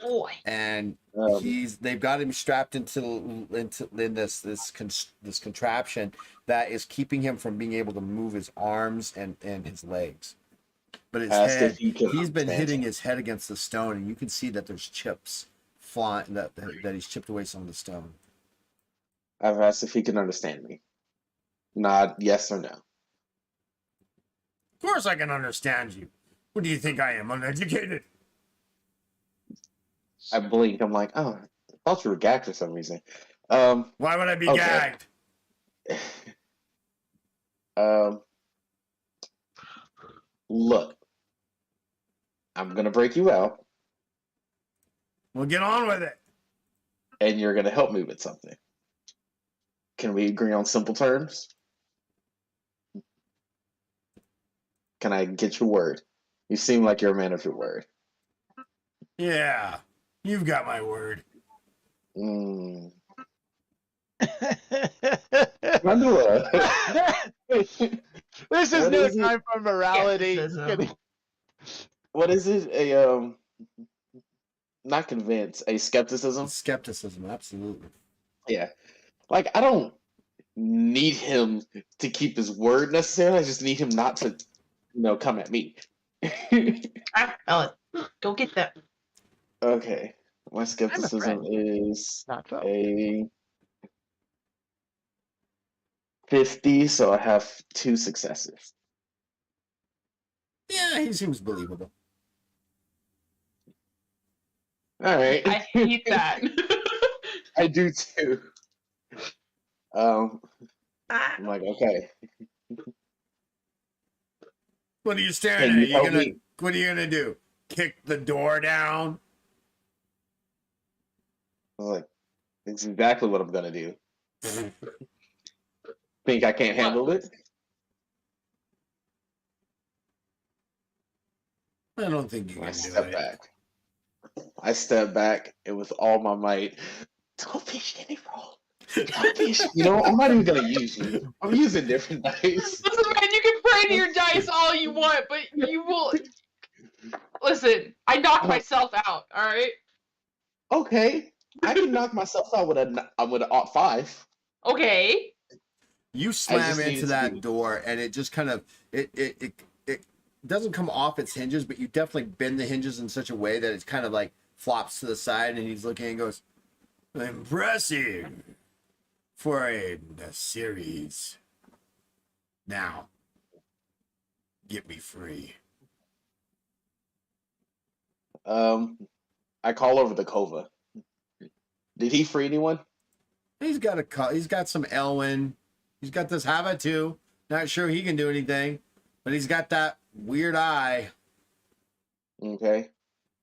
Boy. and Um, they've got him strapped in this contraption that is keeping him from being able to move his arms and his legs. But his asked head, if he can he's been understand hitting him. his head against the stone, and you can see that there's chips flying, that he's chipped away some of the stone. I've asked if he can understand me. Nod yes or no. Of course I can understand you. What do you think I am, uneducated? I blink. I'm like, oh, I thought you were gagged for some reason. Um, Why would I be Okay. gagged? Look, I'm gonna break you out, Well, get on with it. and you're gonna help me with something. Can we agree on simple terms? Can I get your word? You seem like you're a man of your word. Yeah, you've got my word. Mm. Mandua. This is What no is it? time for morality. Skepticism. What is it? A not convinced. A skepticism. Skepticism, absolutely. Yeah. Like I don't need him to keep his word necessarily. I just need him not to, come at me. Ah, Ellen, go get that. Okay. My skepticism is Not so. a 50, so I have 2 successes. Yeah, he seems believable. All right. I hate that. I do too. Ah, I'm like, okay. What are you staring Can at? you You help gonna me? What are you gonna do? Kick the door down? I was like, that's exactly what I'm gonna do. Think I can't handle it? I don't think you I can do step it. back. I step back, and with all my might, don't be shitty, bro. Don't be I'm not even gonna use you. I'm using different dice. listen, man, you can pray to your dice all you want, but you will. Listen, I knocked myself out. All right. Okay, I can knock myself out with an 5. Okay. You slam just need into it to that be- door, and it just kind of it doesn't come off its hinges, but you definitely bend the hinges in such a way that it's kind of like flops to the side, and he's looking and goes, "Impressive for a series. Now, get me free." I call over the Kova. Did he free anyone? He's got some Elwyn. He's got this habit too. Not sure he can do anything, but he's got that weird eye. Okay.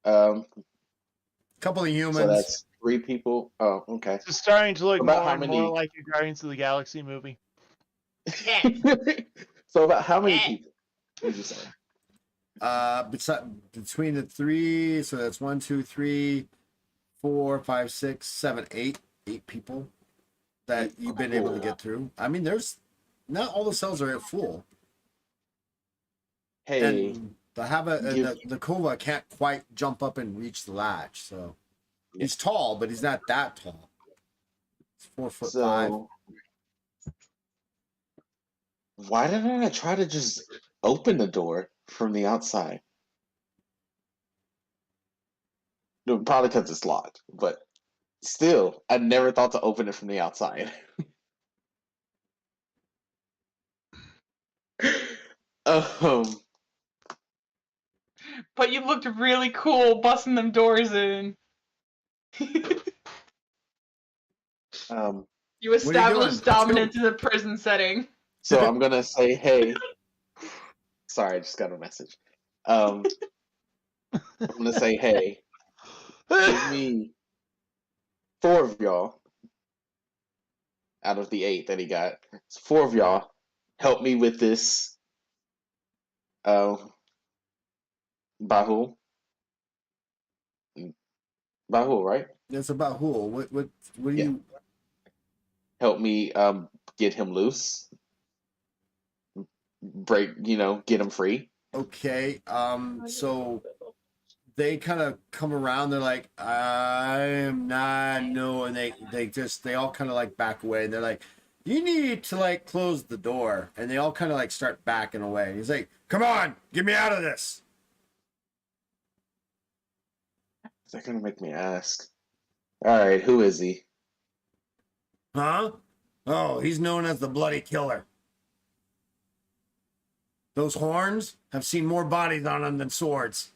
Couple of humans. So that's 3 people. Oh, okay. It's starting to look About more how and many- more like a Guardians of the Galaxy movie. So about how many people would you say? Between the 3, so that's 1, 2, 3, 4, 5, 6, 7, 8 people that you've been able to get through. I mean, there's not all the cells are at full. Hey, And the habit, the Kova can't quite jump up and reach the latch. So he's tall, but he's not that tall. He's 4'5". so why didn't I try to just open the door from the outside? No, probably because it's locked, but still, I never thought to open it from the outside. um, But you looked really cool busting them doors in. um, You established Let's go. dominance in a prison setting. so I'm gonna say, hey, sorry, I just got a message. I'm gonna say, hey, give me 4 of y'all out of the 8 that he got. So 4 of y'all help me with this. Bahul. Bahul, right? It's about Hul. What do Yeah. you? Help me get him loose. Get him free. Okay. So they kind of come around. They're like, I am not. No, and they all kind of like back away. And they're like, you need to like close the door. And they all kind of like start backing away. He's like, come on, get me out of this. They're gonna make me ask. All right, who is he? Huh? Oh, he's known as the Bloody Killer. Those horns have seen more bodies on them than swords.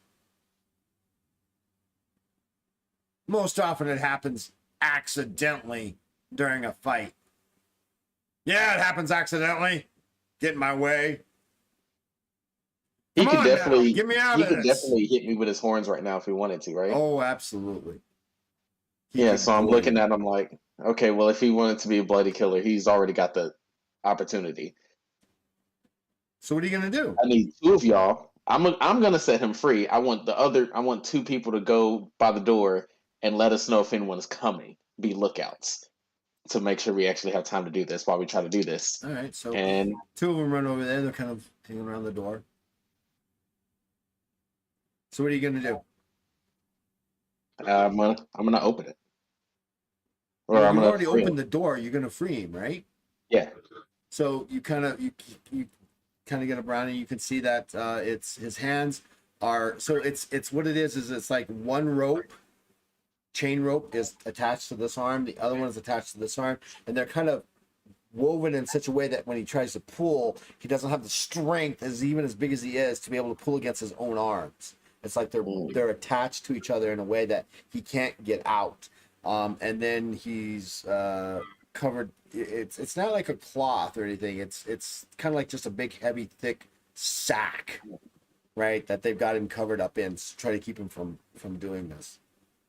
Most often it happens accidentally during a fight. Yeah, it happens accidentally. Get in my way. He Come could on now, definitely get me out he of could this. definitely hit me with his horns right now if he wanted to, right? Oh, absolutely. He Yeah, could so I'm bully looking you. at him like, okay, well, if he wanted to be a bloody killer, he's already got the opportunity. So what are you gonna do? I need 2 of y'all. I'm gonna set him free. I want 2 people to go by the door and let us know if anyone's coming. Be lookouts to make sure we actually have time to do this while we try to do this. All right, so And 2 of them run over there. They're kind of hanging around the door. So what are you gonna do? I'm gonna open it, or Well, I'm you've gonna already free opened him. the door. You're gonna free him, right? Yeah. So you kind of get around and you can see that it's his hands are so it's what it is it's like one rope, chain rope is attached to this arm, the other one is attached to this arm, and they're kind of woven in such a way that when he tries to pull, he doesn't have the strength even as big as he is to be able to pull against his own arms. It's like they're attached to each other in a way that he can't get out. And then he's covered. It's not like a cloth or anything. It's kind of like just a big, heavy, thick sack, right? That they've got him covered up in to try to keep him from doing this.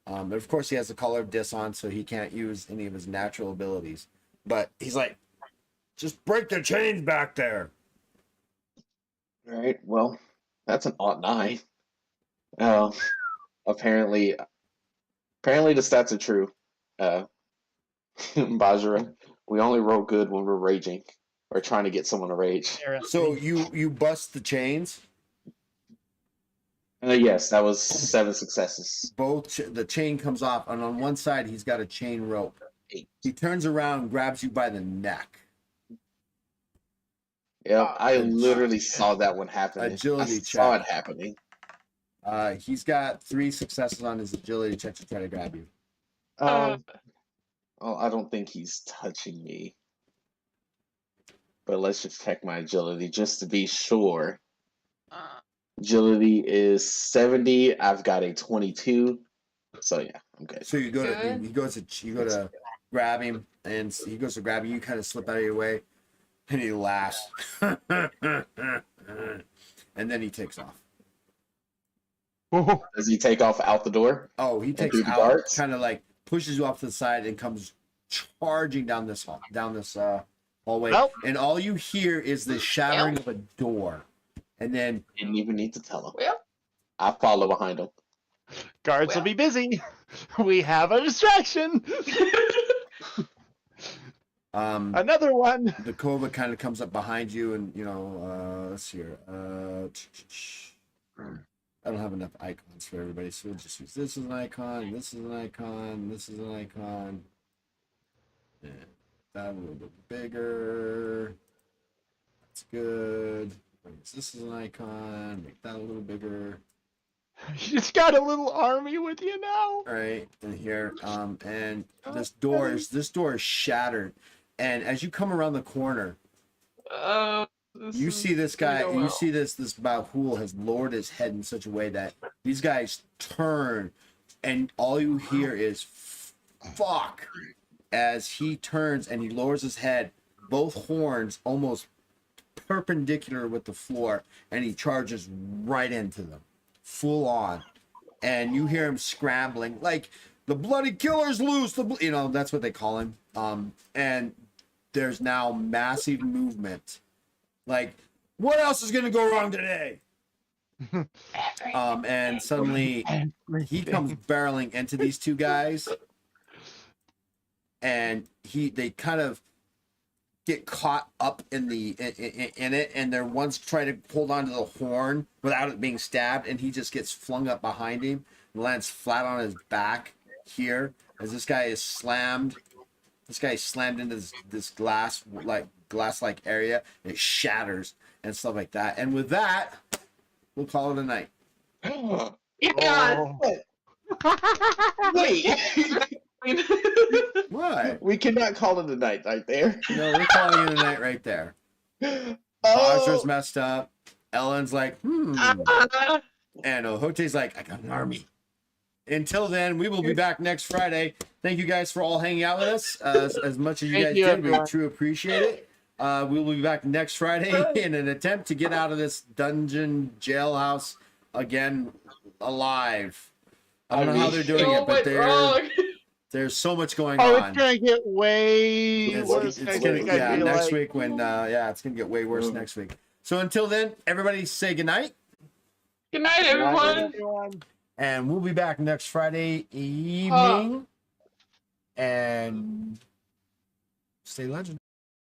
And of course, he has the collar of Dis on, so he can't use any of his natural abilities. But he's like, just break the chains back there. All right. Well, that's an odd 9. Uh, apparently the stats are true. Bajra, we only roll good when we're raging or trying to get someone to rage. So you bust the chains. Yes, that was 7 successes. The chain comes off, and on one side he's got a chain rope. 8. He turns around and grabs you by the neck. Yep, I literally saw that one happening. Agility I saw check. it happening. He's got 3 successes on his agility check to try to grab you. Well, I don't think he's touching me. But let's just check my agility just to be sure. Agility is 70. I've got a 22. So yeah, I'm good. So you go Good. to grab him, and he goes to grab you. You kind of slip out of your way. And he laughs. And then he takes off. Does he take off out the door? Oh, he takes through the out, guards? kind of like pushes you off to the side and comes charging down this hallway. Nope. And all you hear is the shattering of a door. And then Didn't even need to tell him. Well, I follow behind him. Guards will be busy. We have a distraction. Another one. the cobra kind of comes up behind you, and let's see here. I don't have enough icons for everybody, so we'll just use this as an icon, this is an icon, this is an icon. And that a little bit bigger. That's good. This is an icon. Make that a little bigger. You just got a little army with you now. All right, and here, and this door is shattered, and as you come around the corner, you see this guy. You see this Bahul has lowered his head in such a way that these guys turn, and all you hear is "fuck" as he turns and he lowers his head, both horns almost perpendicular with the floor, and he charges right into them, full on, and you hear him scrambling like the bloody killer's loose. That's what they call him. And there's now massive movement. Like, what else is gonna go wrong today? And suddenly he comes barreling into these two guys, and they kind of get caught up in it, and they're one's trying to hold onto the horn without it being stabbed, and he just gets flung up behind him and lands flat on his back here as this guy is slammed. This guy is slammed into this glass-like area, and it shatters and stuff like that. And with that, we'll call it a night. yeah. Wait. What? We cannot call it a night right there. No, we're calling it a night right there. Bajra's messed up. Ellen's like, And Ohote's like, I got an army. Until then, we will be back next Friday. Thank you guys for all hanging out with us. As much as you guys did, we truly appreciate it. We will be back next Friday in an attempt to get out of this dungeon jailhouse again alive. I don't know how they're doing it, but there's so much going on. It's gonna get way worse next week. Next week when it's gonna get way worse next week. So until then, everybody say goodnight. Good night, everyone. And we'll be back next Friday evening. And stay legend.